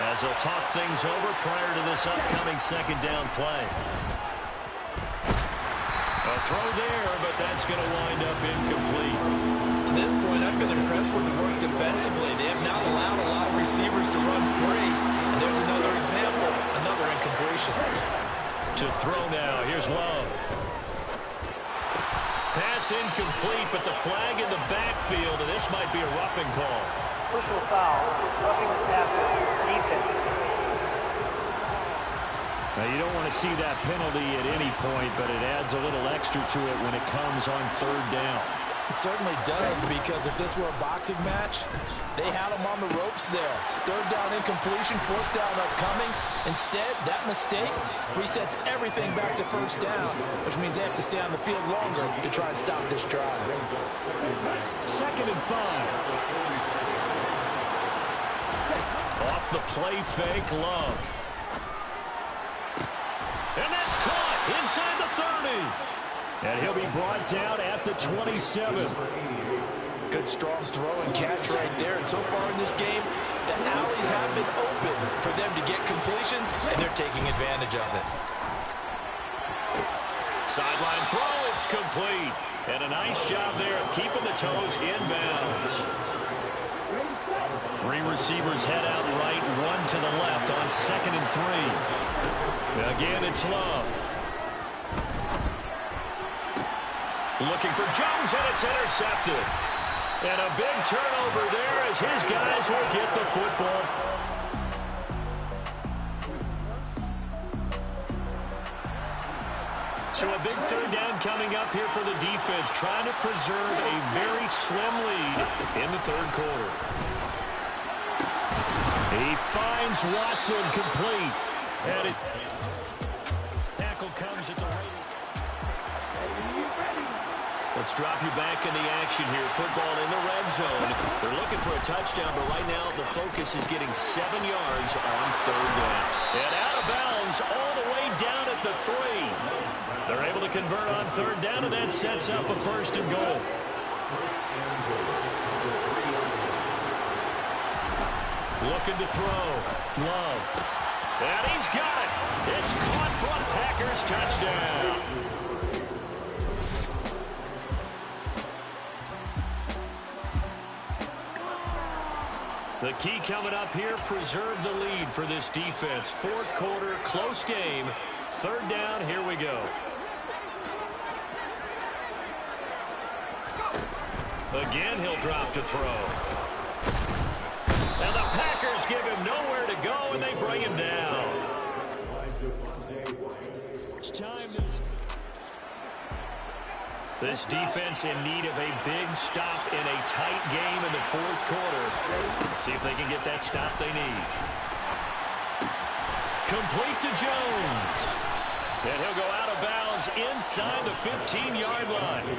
Speaker 2: as they'll talk things over prior to this upcoming second down play. A throw there, but that's going to wind up incomplete.
Speaker 3: To this point, I've been impressed with the work defensively. They have not allowed a lot of receivers to run free. And there's another example, another incompletion.
Speaker 2: To throw now, here's Love. Pass incomplete, but the flag in the backfield, and this might be a roughing call.
Speaker 11: Personal foul, roughing the passer, defense.
Speaker 7: Now, you don't want to see that penalty at any point, but it adds a little extra to it when it comes on 3rd down.
Speaker 3: It certainly does, because if this were a boxing match, they had him on the ropes there. 3rd down incompletion, 4th down upcoming. Instead, that mistake resets everything back to 1st down, which means they have to stay on the field longer to try and stop this drive.
Speaker 7: 2nd and 5.
Speaker 2: Off the play fake, Love. And that's caught inside the 30.
Speaker 7: And he'll be brought down at the 27.
Speaker 3: Good strong throw and catch right there. And so far in this game, The alleys have been open for them to get completions, and they're taking advantage of it.
Speaker 2: Sideline throw, it's complete. And a nice job there of keeping the toes in bounds. 3 receivers head out right, 1 to the left on 2nd and 3. Again, it's Love. Looking for Jones, and it's intercepted. And a big turnover there as his guys will get the football. So a big 3rd down coming up here for the defense, trying to preserve a very slim lead in the 3rd quarter. He finds Watson complete. And it tackle comes at the right. Let's drop you back in the action here. Football in the red zone. They're looking for a touchdown, but right now the focus is getting 7 yards on 3rd down. And out of bounds all the way down at the 3. They're able to convert on 3rd down, and that sets up a 1st and goal. Looking to throw. Love. And he's got it. It's caught for a Packers touchdown. The key coming up here, preserve the lead for this defense. 4th quarter, close game. 3rd down, here we go. Again, he'll drop to throw. And the Packers give him nowhere to go, and they bring him down. It's time to... This defense in need of a big stop in a tight game in the 4th quarter. Let's see if they can get that stop they need. Complete to Jones. And he'll go out of bounds inside the 15-yard line.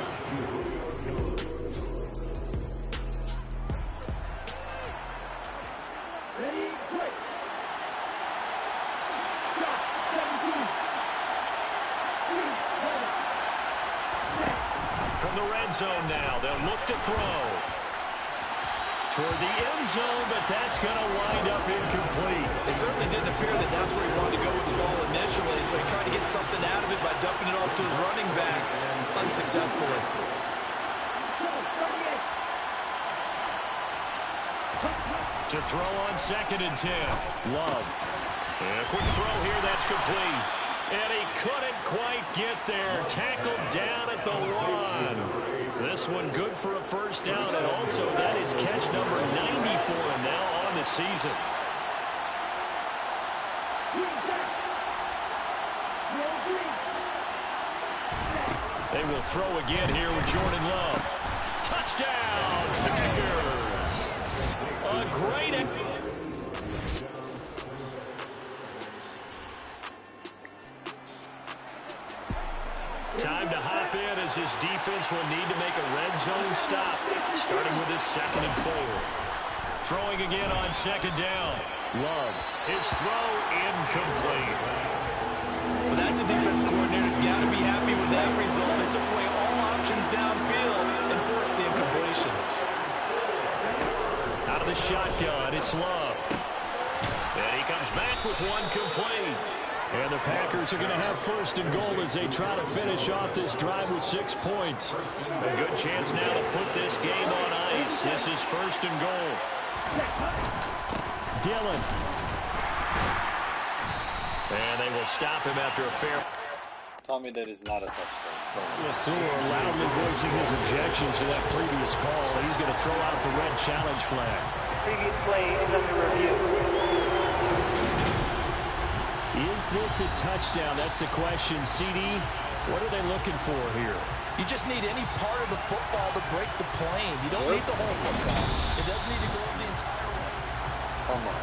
Speaker 2: From the red zone now, they'll look to throw. Toward the end zone, but that's going to wind up incomplete.
Speaker 3: It certainly didn't appear that that's where he wanted to go with the ball initially, so he tried to get something out of it by dumping it off to his running back unsuccessfully.
Speaker 2: To throw on 2nd and 10. Love. And a quick throw here, that's complete. And he couldn't quite get there. Tackled down at the 1. This one good for a 1st down, and also that is catch number 90 for him now on the season. They will throw again here with Jordan Love. Touchdown, Packers! A great... Time to hop in as his defense will need to make a red zone stop, starting with his 2nd and 4. Throwing again on 2nd down. Love. His throw incomplete.
Speaker 3: Well, that's a defense coordinator's got to be happy with that result. They took away all options downfield and forced the incompletion.
Speaker 2: Out of the shotgun, it's Love. And he comes back with one complete. And the Packers are going to have 1st and goal as they try to finish off this drive with 6 points. A good chance now to put this game on ice. This is 1st and goal. Dillon. And they will stop him after a fair...
Speaker 4: Tell me that is not a touchdown.
Speaker 7: LaFleur loudly voicing his objections to that previous call. He's going to throw out the red challenge flag.
Speaker 11: Previous play is under review.
Speaker 7: Is this a touchdown? That's the question. CD, what are they looking for here?
Speaker 3: You just need any part of the football to break the plane. You don't need the whole football. It does need to go the entire way.
Speaker 4: Come on.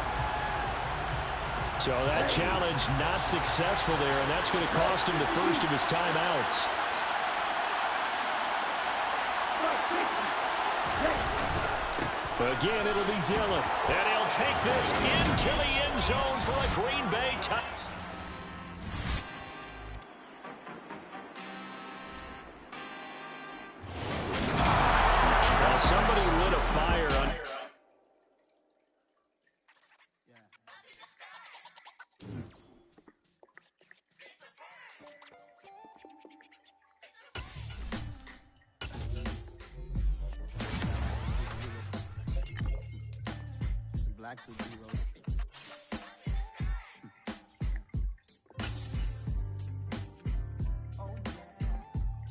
Speaker 7: So that challenge not successful there, and that's going to cost him the 1st of his timeouts. Again, it'll be Dillon.
Speaker 2: And he'll take this into the end zone for a Green Bay touchdown.
Speaker 7: Well, somebody lit a fire on...
Speaker 5: black superheroes.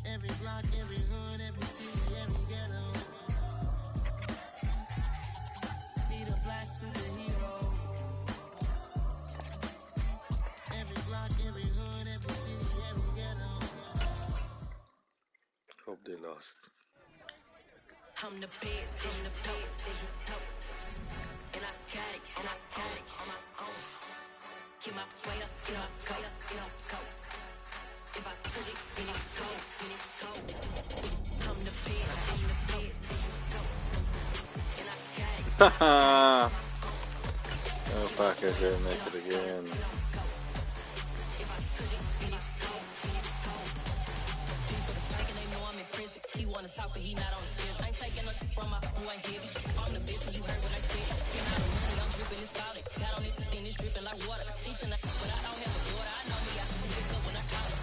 Speaker 5: Every block, every hood, every city, every ghetto. Need a black superhero. Every block, every hood, every city, every ghetto.
Speaker 4: Hope they lost.
Speaker 8: I'm the best, I'm the best, and I got it, and I got it on my own. Keep my way up, get up, go, get up, go. If I touch it, then it's cold, then it's cold. I'm the best, I'm the best, and I got it.
Speaker 4: Haha! Oh fuck, I didn't make it again.
Speaker 8: If I touch it, then it's cold, then it's cold. People the prank and they know I'm in prison. He wanna talk, but he not on the stairs. I ain't taking no from my who ain't heavy. I'm the best, and you heard what I said. Spin out of money, I'm dripping, it's spouting. Got on it, then it's dripping like water. Teaching that, but I don't have a daughter. I know me, I can pick up when I call her.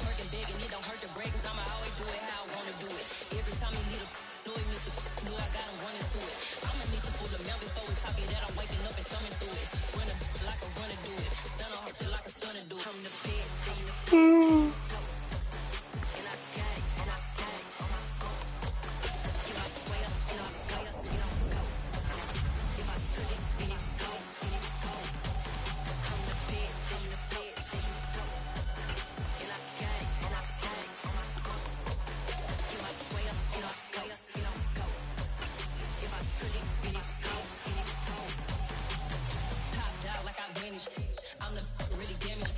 Speaker 8: Working big, and it don't hurt to break, cause I'ma always do it how I wanna do it. Every time he hit a know he missed the knew I got him running to it. I'ma need to pull him out before we talk it that I'm waking up and thumbing through it. Running like a runner do it. Stun on her till like a stunner do it. I'm the best, I'm the best. And I got it, and I got it on my own. Give my way up, and I way up, you don't go. If I touch it, then it's cold, then it's cold. I'm the best, I'm the best, and I got it, and I got it on my own. Give my way up, and I way up, you don't go. If I touch it, then it's cold, then it's cold. Top dog like I vanished. I'm the really damaged.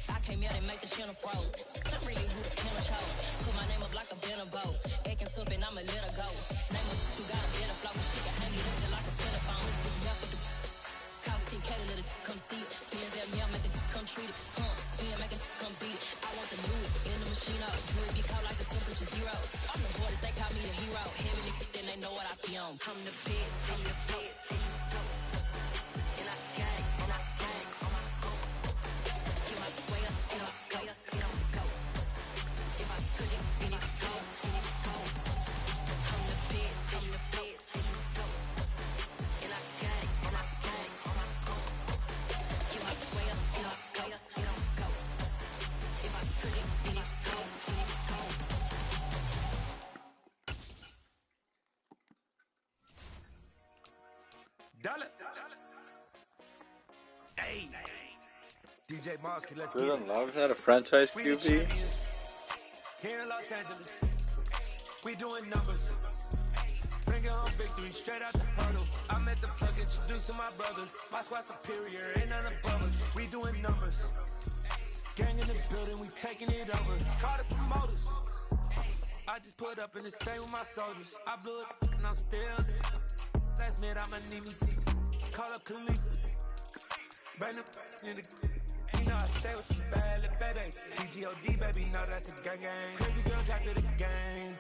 Speaker 8: I came out and make the channel froze. Not really who the panel chose. Put my name up like a banner boat. Acting tough and I'ma let her go. Name up who got a better flow. She can hang it up till like a telephone. It's the mouth with the cost 10K to let it come see it. Pins that meow make it come treat it. Spin make it come beat it. I want the new it in the machine up. Drew be cold like the temperature zero. I'm the hardest, they call me the hero. Heavy then they know what I be on. I'm the best, I'm the best. And I got it, and I got it on my own. Give my way up, and I way up, you don't go. If I touch it, then it's cold, then it's cold. I'm the best, I'm the best. And I got it, and I got it on my own. Give my way up, and I way up, you don't go. If I touch it, then it's cold, then it's cold.
Speaker 9: Dollar. Hey. DJ Mosky, let's get
Speaker 4: Good
Speaker 9: it.
Speaker 4: love had a franchise
Speaker 9: We the
Speaker 4: QB.
Speaker 9: champions. Here in Los Angeles. We doing numbers. Bringing home victory straight out the hurdle. I'm at the plug, introduced to my brother. My squad superior, ain't none above us. We doing numbers. Gang in the building, we taking it over. Call the promoters. I just put up in this thing with my soldiers. I blew it and I'm still there. Last minute I'ma need me some. Call up Khalifa. Bring the in the. You know I stay with some bad little baby. TGOD baby, know that's a gang gang. Crazy girls after the game.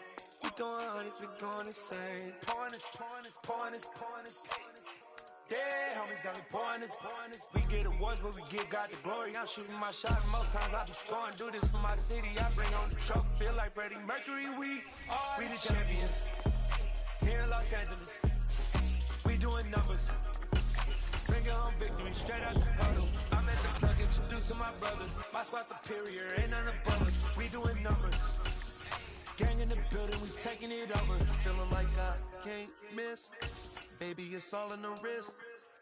Speaker 9: We throwing hundreds, we going insane. Pouring this. Yeah, homies got me pouring this. We get awards, but we give God the glory. I'm shooting my shot, most times I be scoring. Do this for my city, I bring on the trophy. Feel like Freddie Mercury, we the champions. Here in Los Angeles, we doing numbers. Bringing home victory straight out the hurdle. I'm at the plug, introduced to my brother. My squad superior, ain't none above us. We doing numbers. Gang in the building, we taking it over.
Speaker 5: Feeling like I can't miss. Baby, it's all in the wrist.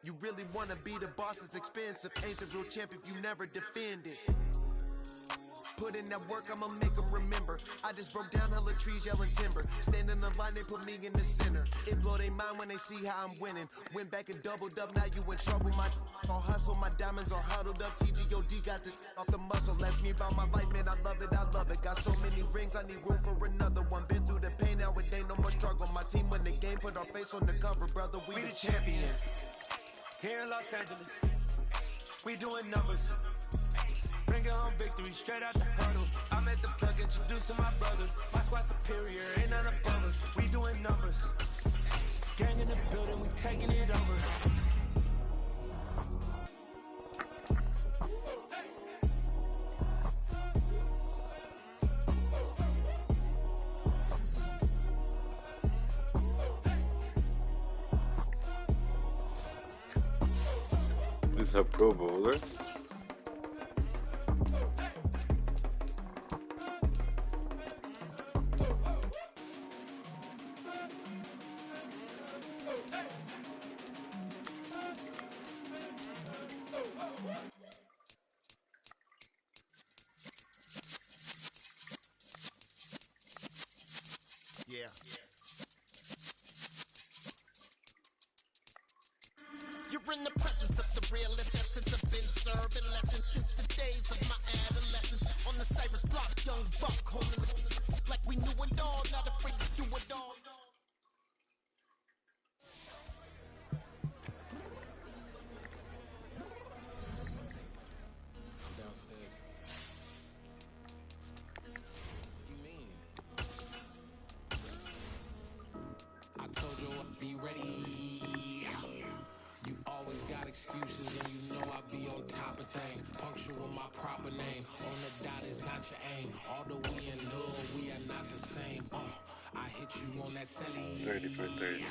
Speaker 5: You really wanna be the boss, it's expensive. Ain't the real champ if you never defend it. Put in that work, I'ma make them remember. I just broke down hella trees, yelling timber. Stand in the line, they put me in the center. It blow their mind when they see how I'm winning. Went back and doubled up, now you in trouble. My all hustle, my diamonds are huddled up. TGOD got this off the muscle. That's me about my life, man, I love it, I love it. Got so many rings, I need room for another one. Been through the pain, now it ain't no more struggle. My team win the game, put our face on the cover, brother. We the champions.
Speaker 9: Here in Los Angeles, we doing numbers. Bringing home victory straight out the hurdle. I'm at the plug, introduced to my brother. My squad superior, ain't none above us. We doing numbers. Gang in the building, we taking it over.
Speaker 4: a Pro Bowler?
Speaker 5: Yeah. You're in the presence of the realest essence of been serving lessons since the days of my adolescence. On the Cyrus block, young buck holding the like we knew it all, not afraid to do it all. Excuses and you know I be on top of things. Punctual with my proper name. On the dot is not your aim. Although we in love, we are not the same. I hit you on that celly.
Speaker 4: 30 for 30.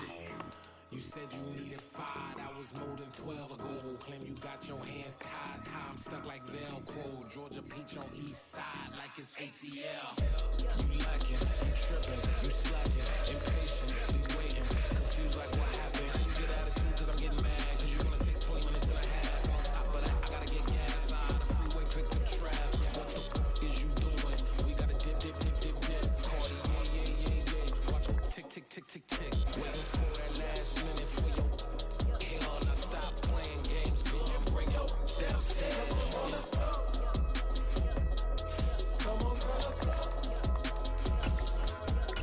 Speaker 5: You said you needed 5. I was more than 12 ago. Claim you got your hands tied. Time stuck like Velcro. Georgia Peach on east side like it's ATL. You lacking, you tripping, you slacking, impatient, you waiting, confused like what happened. You get attitude cause I'm getting mad. Cause you're gonna take 20 minutes and a half. On top of that, I gotta get gas out the freeway, pick the traffic. What the is you doing? We gotta dip. Cardi, yeah. Watch it tick. Waiting for that last minute for your hell. Now stop playing games, girl. Bring your downstairs. Come on, let's go.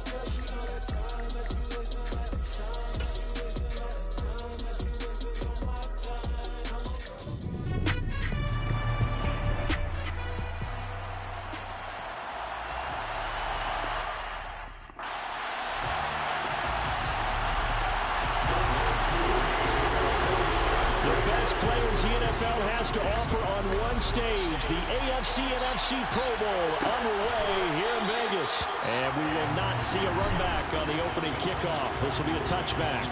Speaker 5: Girl, you know that time that you wasting, like the time that you wasting, like the time that you wasting on my time. Come on.
Speaker 7: Players the NFL has to offer on one stage. The AFC-NFC Pro Bowl underway here in Vegas. And we will not see a run back on the opening kickoff. This will be a touchback.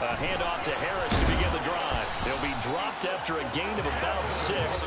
Speaker 7: A handoff to Harris to begin the drive. They'll be dropped after a gain of about 6.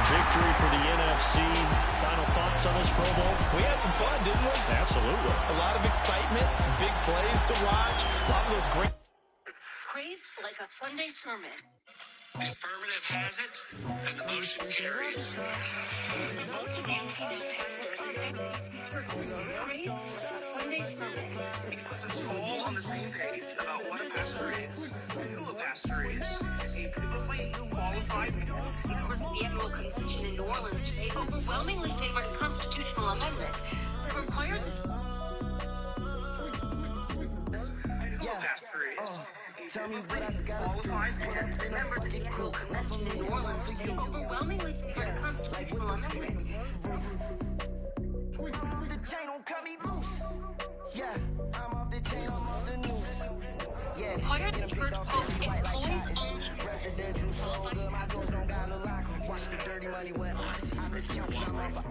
Speaker 7: Victory for the NFC. Final thoughts on this Pro Bowl?
Speaker 3: We had some fun, didn't we?
Speaker 7: Absolutely.
Speaker 3: A lot of excitement, some big plays to watch, a lot of those great.
Speaker 12: Praise like a Sunday sermon.
Speaker 13: The affirmative has it, and the motion carries.
Speaker 12: Both the Nancy pastors praise like a Sunday sermon.
Speaker 13: Puts us all on the same page about what a pastor is, who a pastor is, a biblically qualified.
Speaker 12: The annual convention in New Orleans today overwhelmingly favored a constitutional amendment that requires
Speaker 13: Tell me what I got qualified.
Speaker 12: The members of the annual convention in New Orleans today overwhelmingly favored a constitutional amendment.
Speaker 14: The chain don't cut me loose. Yeah, I'm off the chain, I'm off the noose. Yeah,
Speaker 12: requires the church employees only.
Speaker 14: Residential so good, my doors don't got a lock. Watch the dirty money with I'm discount cause I'm off.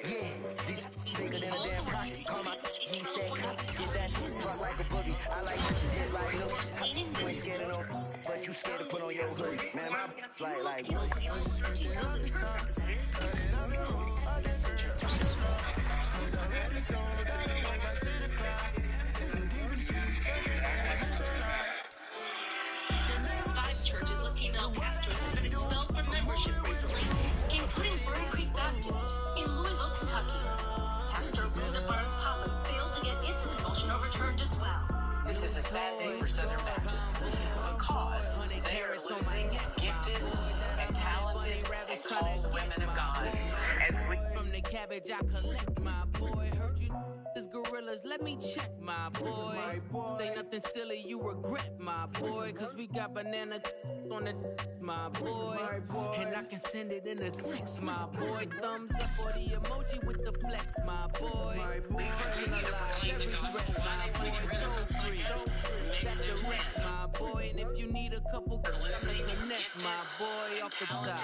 Speaker 14: Yeah, these bigger than a damn proxy. Call my he said cop, get that shit rock like a boogie. I like bitches hit like loops. You ain't scared of no, but you scared to put on your hood. Man, my like
Speaker 12: Five churches with female pastors have been expelled from membership recently, including Burn Creek Baptist in Louisville, Kentucky. Pastor Linda Barnes-Pollin failed to get its expulsion overturned as well.
Speaker 15: This is a sad day for Southern Baptists. knowledge I collect, my boy. Heard you is gorillas, let me check, my boy. Say nothing silly, you regret, my boy. Cause we got banana on the my boy. And I can send it in a text, my boy. Thumbs up or the emoji with the flex, my boy. Personalize every rep, my boy. Toll free, that's the rep, my boy. And if you need a couple, connect, my boy, off the top.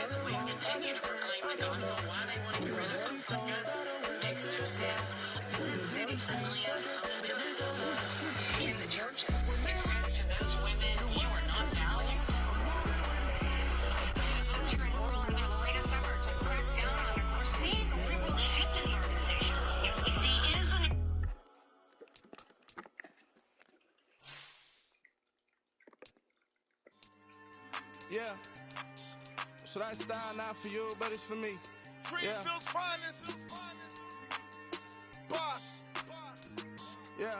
Speaker 12: As we continue to proclaim the gospel, why they want to get rid of folks like us makes no sense. It's millions of women in the churches. It says to those women, you are not valued. That's right, world in their latest effort to crack down on a perceived liberal shift in the organization. As we see, is the
Speaker 5: Yeah. So that style not for you, but it's for me.
Speaker 16: Greenfield's finest. Boss.
Speaker 5: Yeah.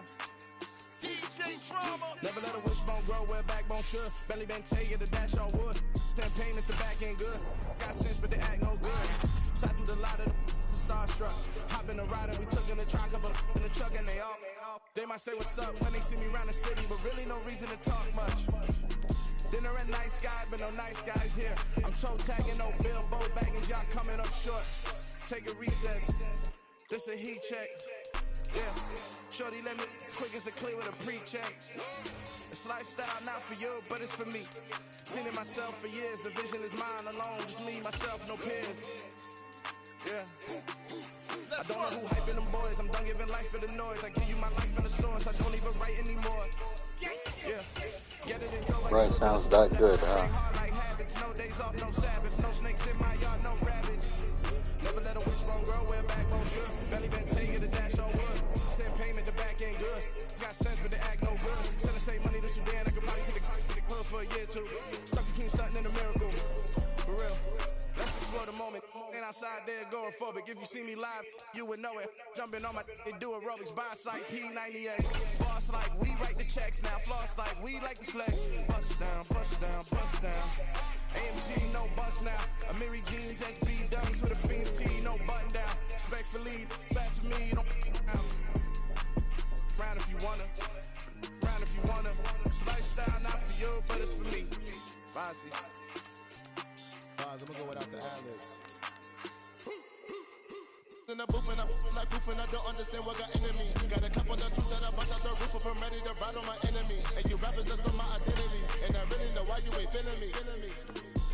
Speaker 16: DJ Drama.
Speaker 5: Never let a wishbone grow where a backbone should. Belly been take it to dash on wood. Campaign is the back end good. Got sense, but they act no good. Side through the lot of the starstruck. Hop in the rider, we took in the truck, couple in the truck, and they all. They might say what's up when they see me around the city, but really no reason to talk much. Dinner at nice guy, but no nice guys here. I'm toe tagging, no billboard bagging, y'all coming up short. Take a recess. This a heat check. Yeah. Shorty let me quick as a clear with a pre-check. It's lifestyle not for you, but it's for me. Seen it myself for years. The vision is mine alone. Just me, myself, no peers. Yeah. I don't know who hyping them boys. I'm done giving life for the noise. I give you my life in the source. I don't even write anymore. Yeah. Get it and go like
Speaker 4: Right, sounds that good, huh?
Speaker 5: like habits. No days off, no Sabbath. No snakes in my yard, no rabbits. Never let a wishbone grow where a backbone should. Belly been taking the dash on wood. Then payment, the back ain't good. Got sense, but they act no good. Send the same money to Sudan. I could probably to the hood for a year or two. Stuck between stunting and a miracle. For real. Let's explore the moment. Ain't outside there going phobic. If you see me live, you would know it. Jumping on my, they do aerobics. By sight, P98. Boss like, we write the checks now. Floss like, we like the flex. Bust down, bust down, bust down. AMG, no bust now. Amiri jeans, SB dunks with a Fiends tee, no button down. Respectfully, best for me, don't round if you wanna. Round if you wanna. It's lifestyle not for you, but it's for me. Bozzy.
Speaker 16: I'm gonna go without the ad-libs. In the booth and I'm like proof and I don't understand what got into me. Got a couple of truths that I bust out the roof of, I'm ready to ride on my enemy. And you rappers just stole my identity. And I really know why you ain't feeling me.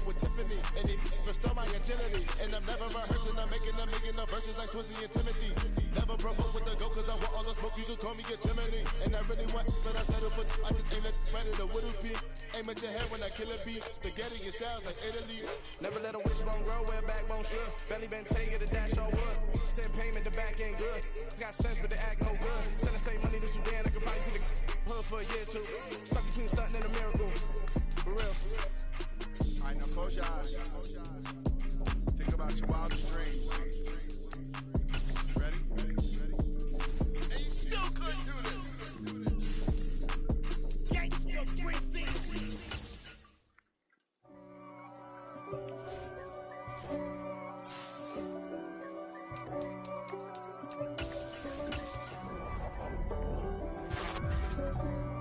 Speaker 16: With Tiffany, and they restore my agility. And I'm never rehearsing, I'm making the verses like Swizzy and Timothy. Never provoke with the go, cause I want all the smoke, you can call me a chimney. And I really want, but I settle for, I just aim at predator, what it be? Aim at your head when I kill a beat. Spaghetti and shells like Italy.
Speaker 5: Never let a wishbone grow where a backbone should. Belly been taking the dash on wood. Then payment, the back ain't good. Got sense, but they act no good. Send the same money to Sudan, I could probably to the hood for a year or two. Stuck between stunting and a miracle. For real.
Speaker 16: Alright, now close your eyes. Think about your wildest dreams. Ready? And you still couldn't do this.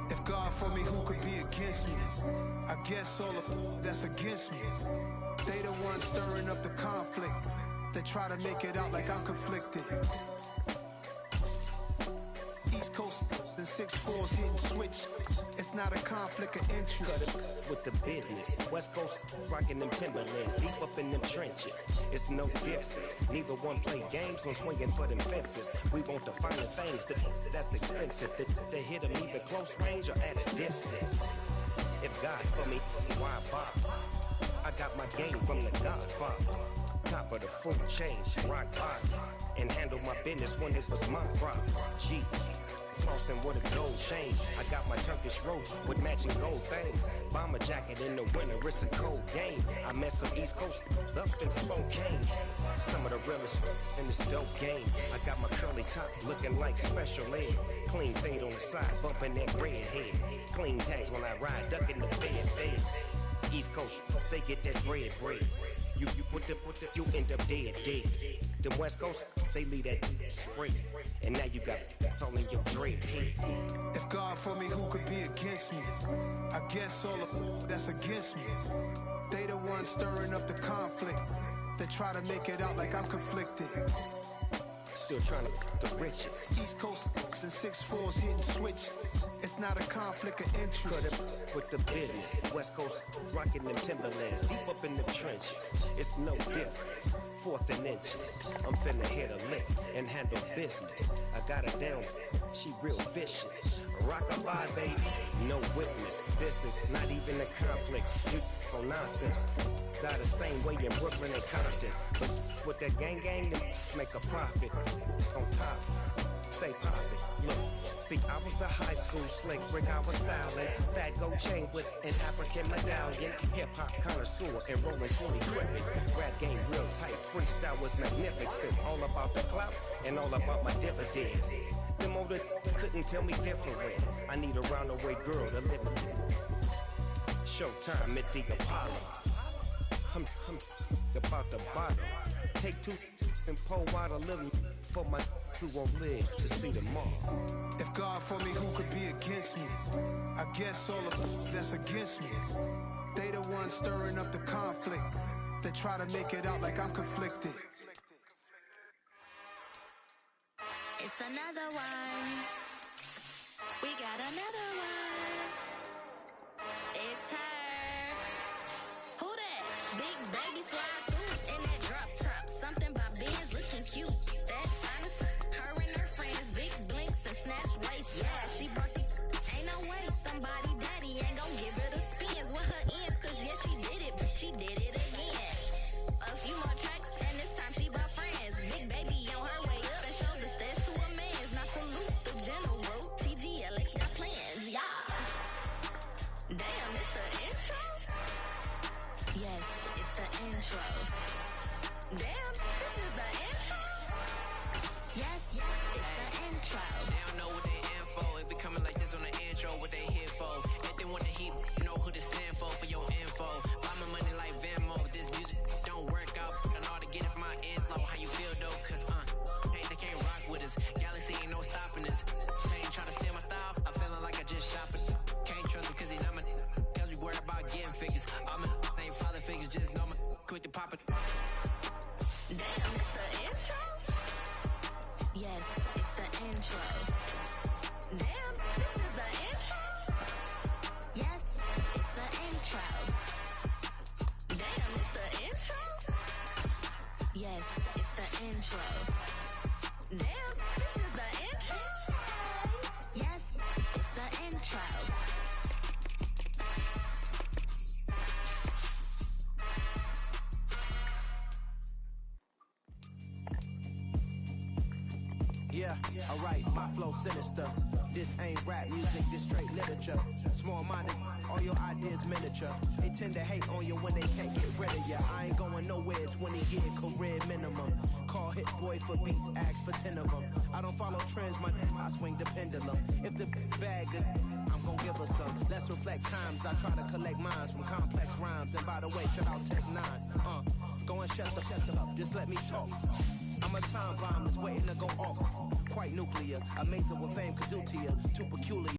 Speaker 17: If God for me, who could be against me? I guess all of that's against me. They the ones stirring up the conflict. They try to make it out like I'm conflicted. East Coast and 6'4's hitting switch. It's not a conflict of interest.
Speaker 18: Cut it with the business. West Coast rocking them Timberlands, deep up in them trenches. It's no difference. Neither one play games, no swinging for them fences. We want the finer things that's expensive. They hit them either close range or at a distance. If God for me, why bother? I got my game from the Godfather. Top of the food chain, rock bottom. And handle my business when it was my problem. G. Flossing with a gold chain. I got my Turkish robe with matching gold things. Bomber jacket in the winter, it's a cold game. I met some East Coast up in Spokane. Some of the realest in this dope game. I got my curly top looking like special ed. Clean fade on the side, bumping that red head. Clean tags when I ride, ducking the feds. East Coast, they get that bread. You end up dead. Them West Coast, they leave that spring. And now you got all in your dread.
Speaker 17: If God for me, who could be against me? I guess all of that's against me. They the ones stirring up the conflict. They try to make it out like I'm conflicted.
Speaker 18: Still trying to the riches.
Speaker 17: East Coast and 6'4s hitting switch. It's not a conflict of interest.
Speaker 18: Cut it with the business. West Coast rocking them Timberlands. Deep up in them trenches. It's no different. 4th and inches. I'm finna hit a lick and handle business. I got her down. She real vicious. Rock-a-bye, baby. No witness. This is not even a conflict. You on nonsense. Got the same way in Brooklyn and Compton. But with that gang, they make a profit. On top, stay poppin'. Look, see, I was the high school slick Rick, I was styling. Fat gold chain with an African medallion. Hip-hop connoisseur and rolling 20 gripping. Rap game real tight, freestyle was magnificent. All about the clout and all about my dividends. Them older couldn't tell me different. I need a roundaway girl to live with. Showtime at the Apollo. I'm about the bottom. Take 2 and pour out a little for my who won't live to see tomorrow.
Speaker 17: If God for me, who could be against me? I guess all of that's against me. They the ones stirring up the conflict. They try to make it out like I'm conflicted.
Speaker 19: It's another one. We got another one. It's her. Who that? Big baby slide through in that drop top. Something by Benz looking cute. That honest. Her and her friends, big blinks and snatch waist. Yeah, she brought the. Ain't no way somebody daddy ain't gon' give her the spins with her ends. Cause yeah, she did it, but she did it again. A few more tracks and this time she brought friends. Big baby on her way up and showed the stats to a man's. Not salute the general. TGLX got plans, yeah. Damn, it's the intro? Yes, it's the intro. Damn, this is the intro? Yes, it's the intro.
Speaker 20: They don't know what they in for. If we coming like this on the intro, what they here for? If they want the heat, you know who to send for your info. Buy my money like Venmo. This music don't work out. I know how to get it from my ends low. How you feel though? Cause hey, they can't rock with us. Galaxy ain't no stopping us. They ain't trying to steal my style. I'm feeling like I just shopping. Can't trust him cause he not my. Cause we worried about getting figures. All my ain't father figures. Just know my quick to pop it.
Speaker 19: Damn, it's the intro? Yes, it's the intro. Damn, this is the intro? Yes, it's the intro. Damn, it's the intro? Yes, it's the intro. Damn, this is the intro? Yes, it's the intro.
Speaker 21: Yeah, alright, my flow sinister. This ain't rap music, this straight literature. Small-minded, all your ideas miniature. They tend to hate on you when they can't get rid of you. I ain't going nowhere, 20-year career minimum. Call Hit Boy for beats, ask for 10 of them. I don't follow trends, I swing the pendulum. If the bag good, I'm gon' give her some. Let's reflect times, I try to collect minds from complex rhymes. And by the way, shout out Tech 9. Go and shut the up, just let me talk. I'm a time bomb that's waiting to go off. Quite nuclear, amazing what fame could do to you. Too peculiar.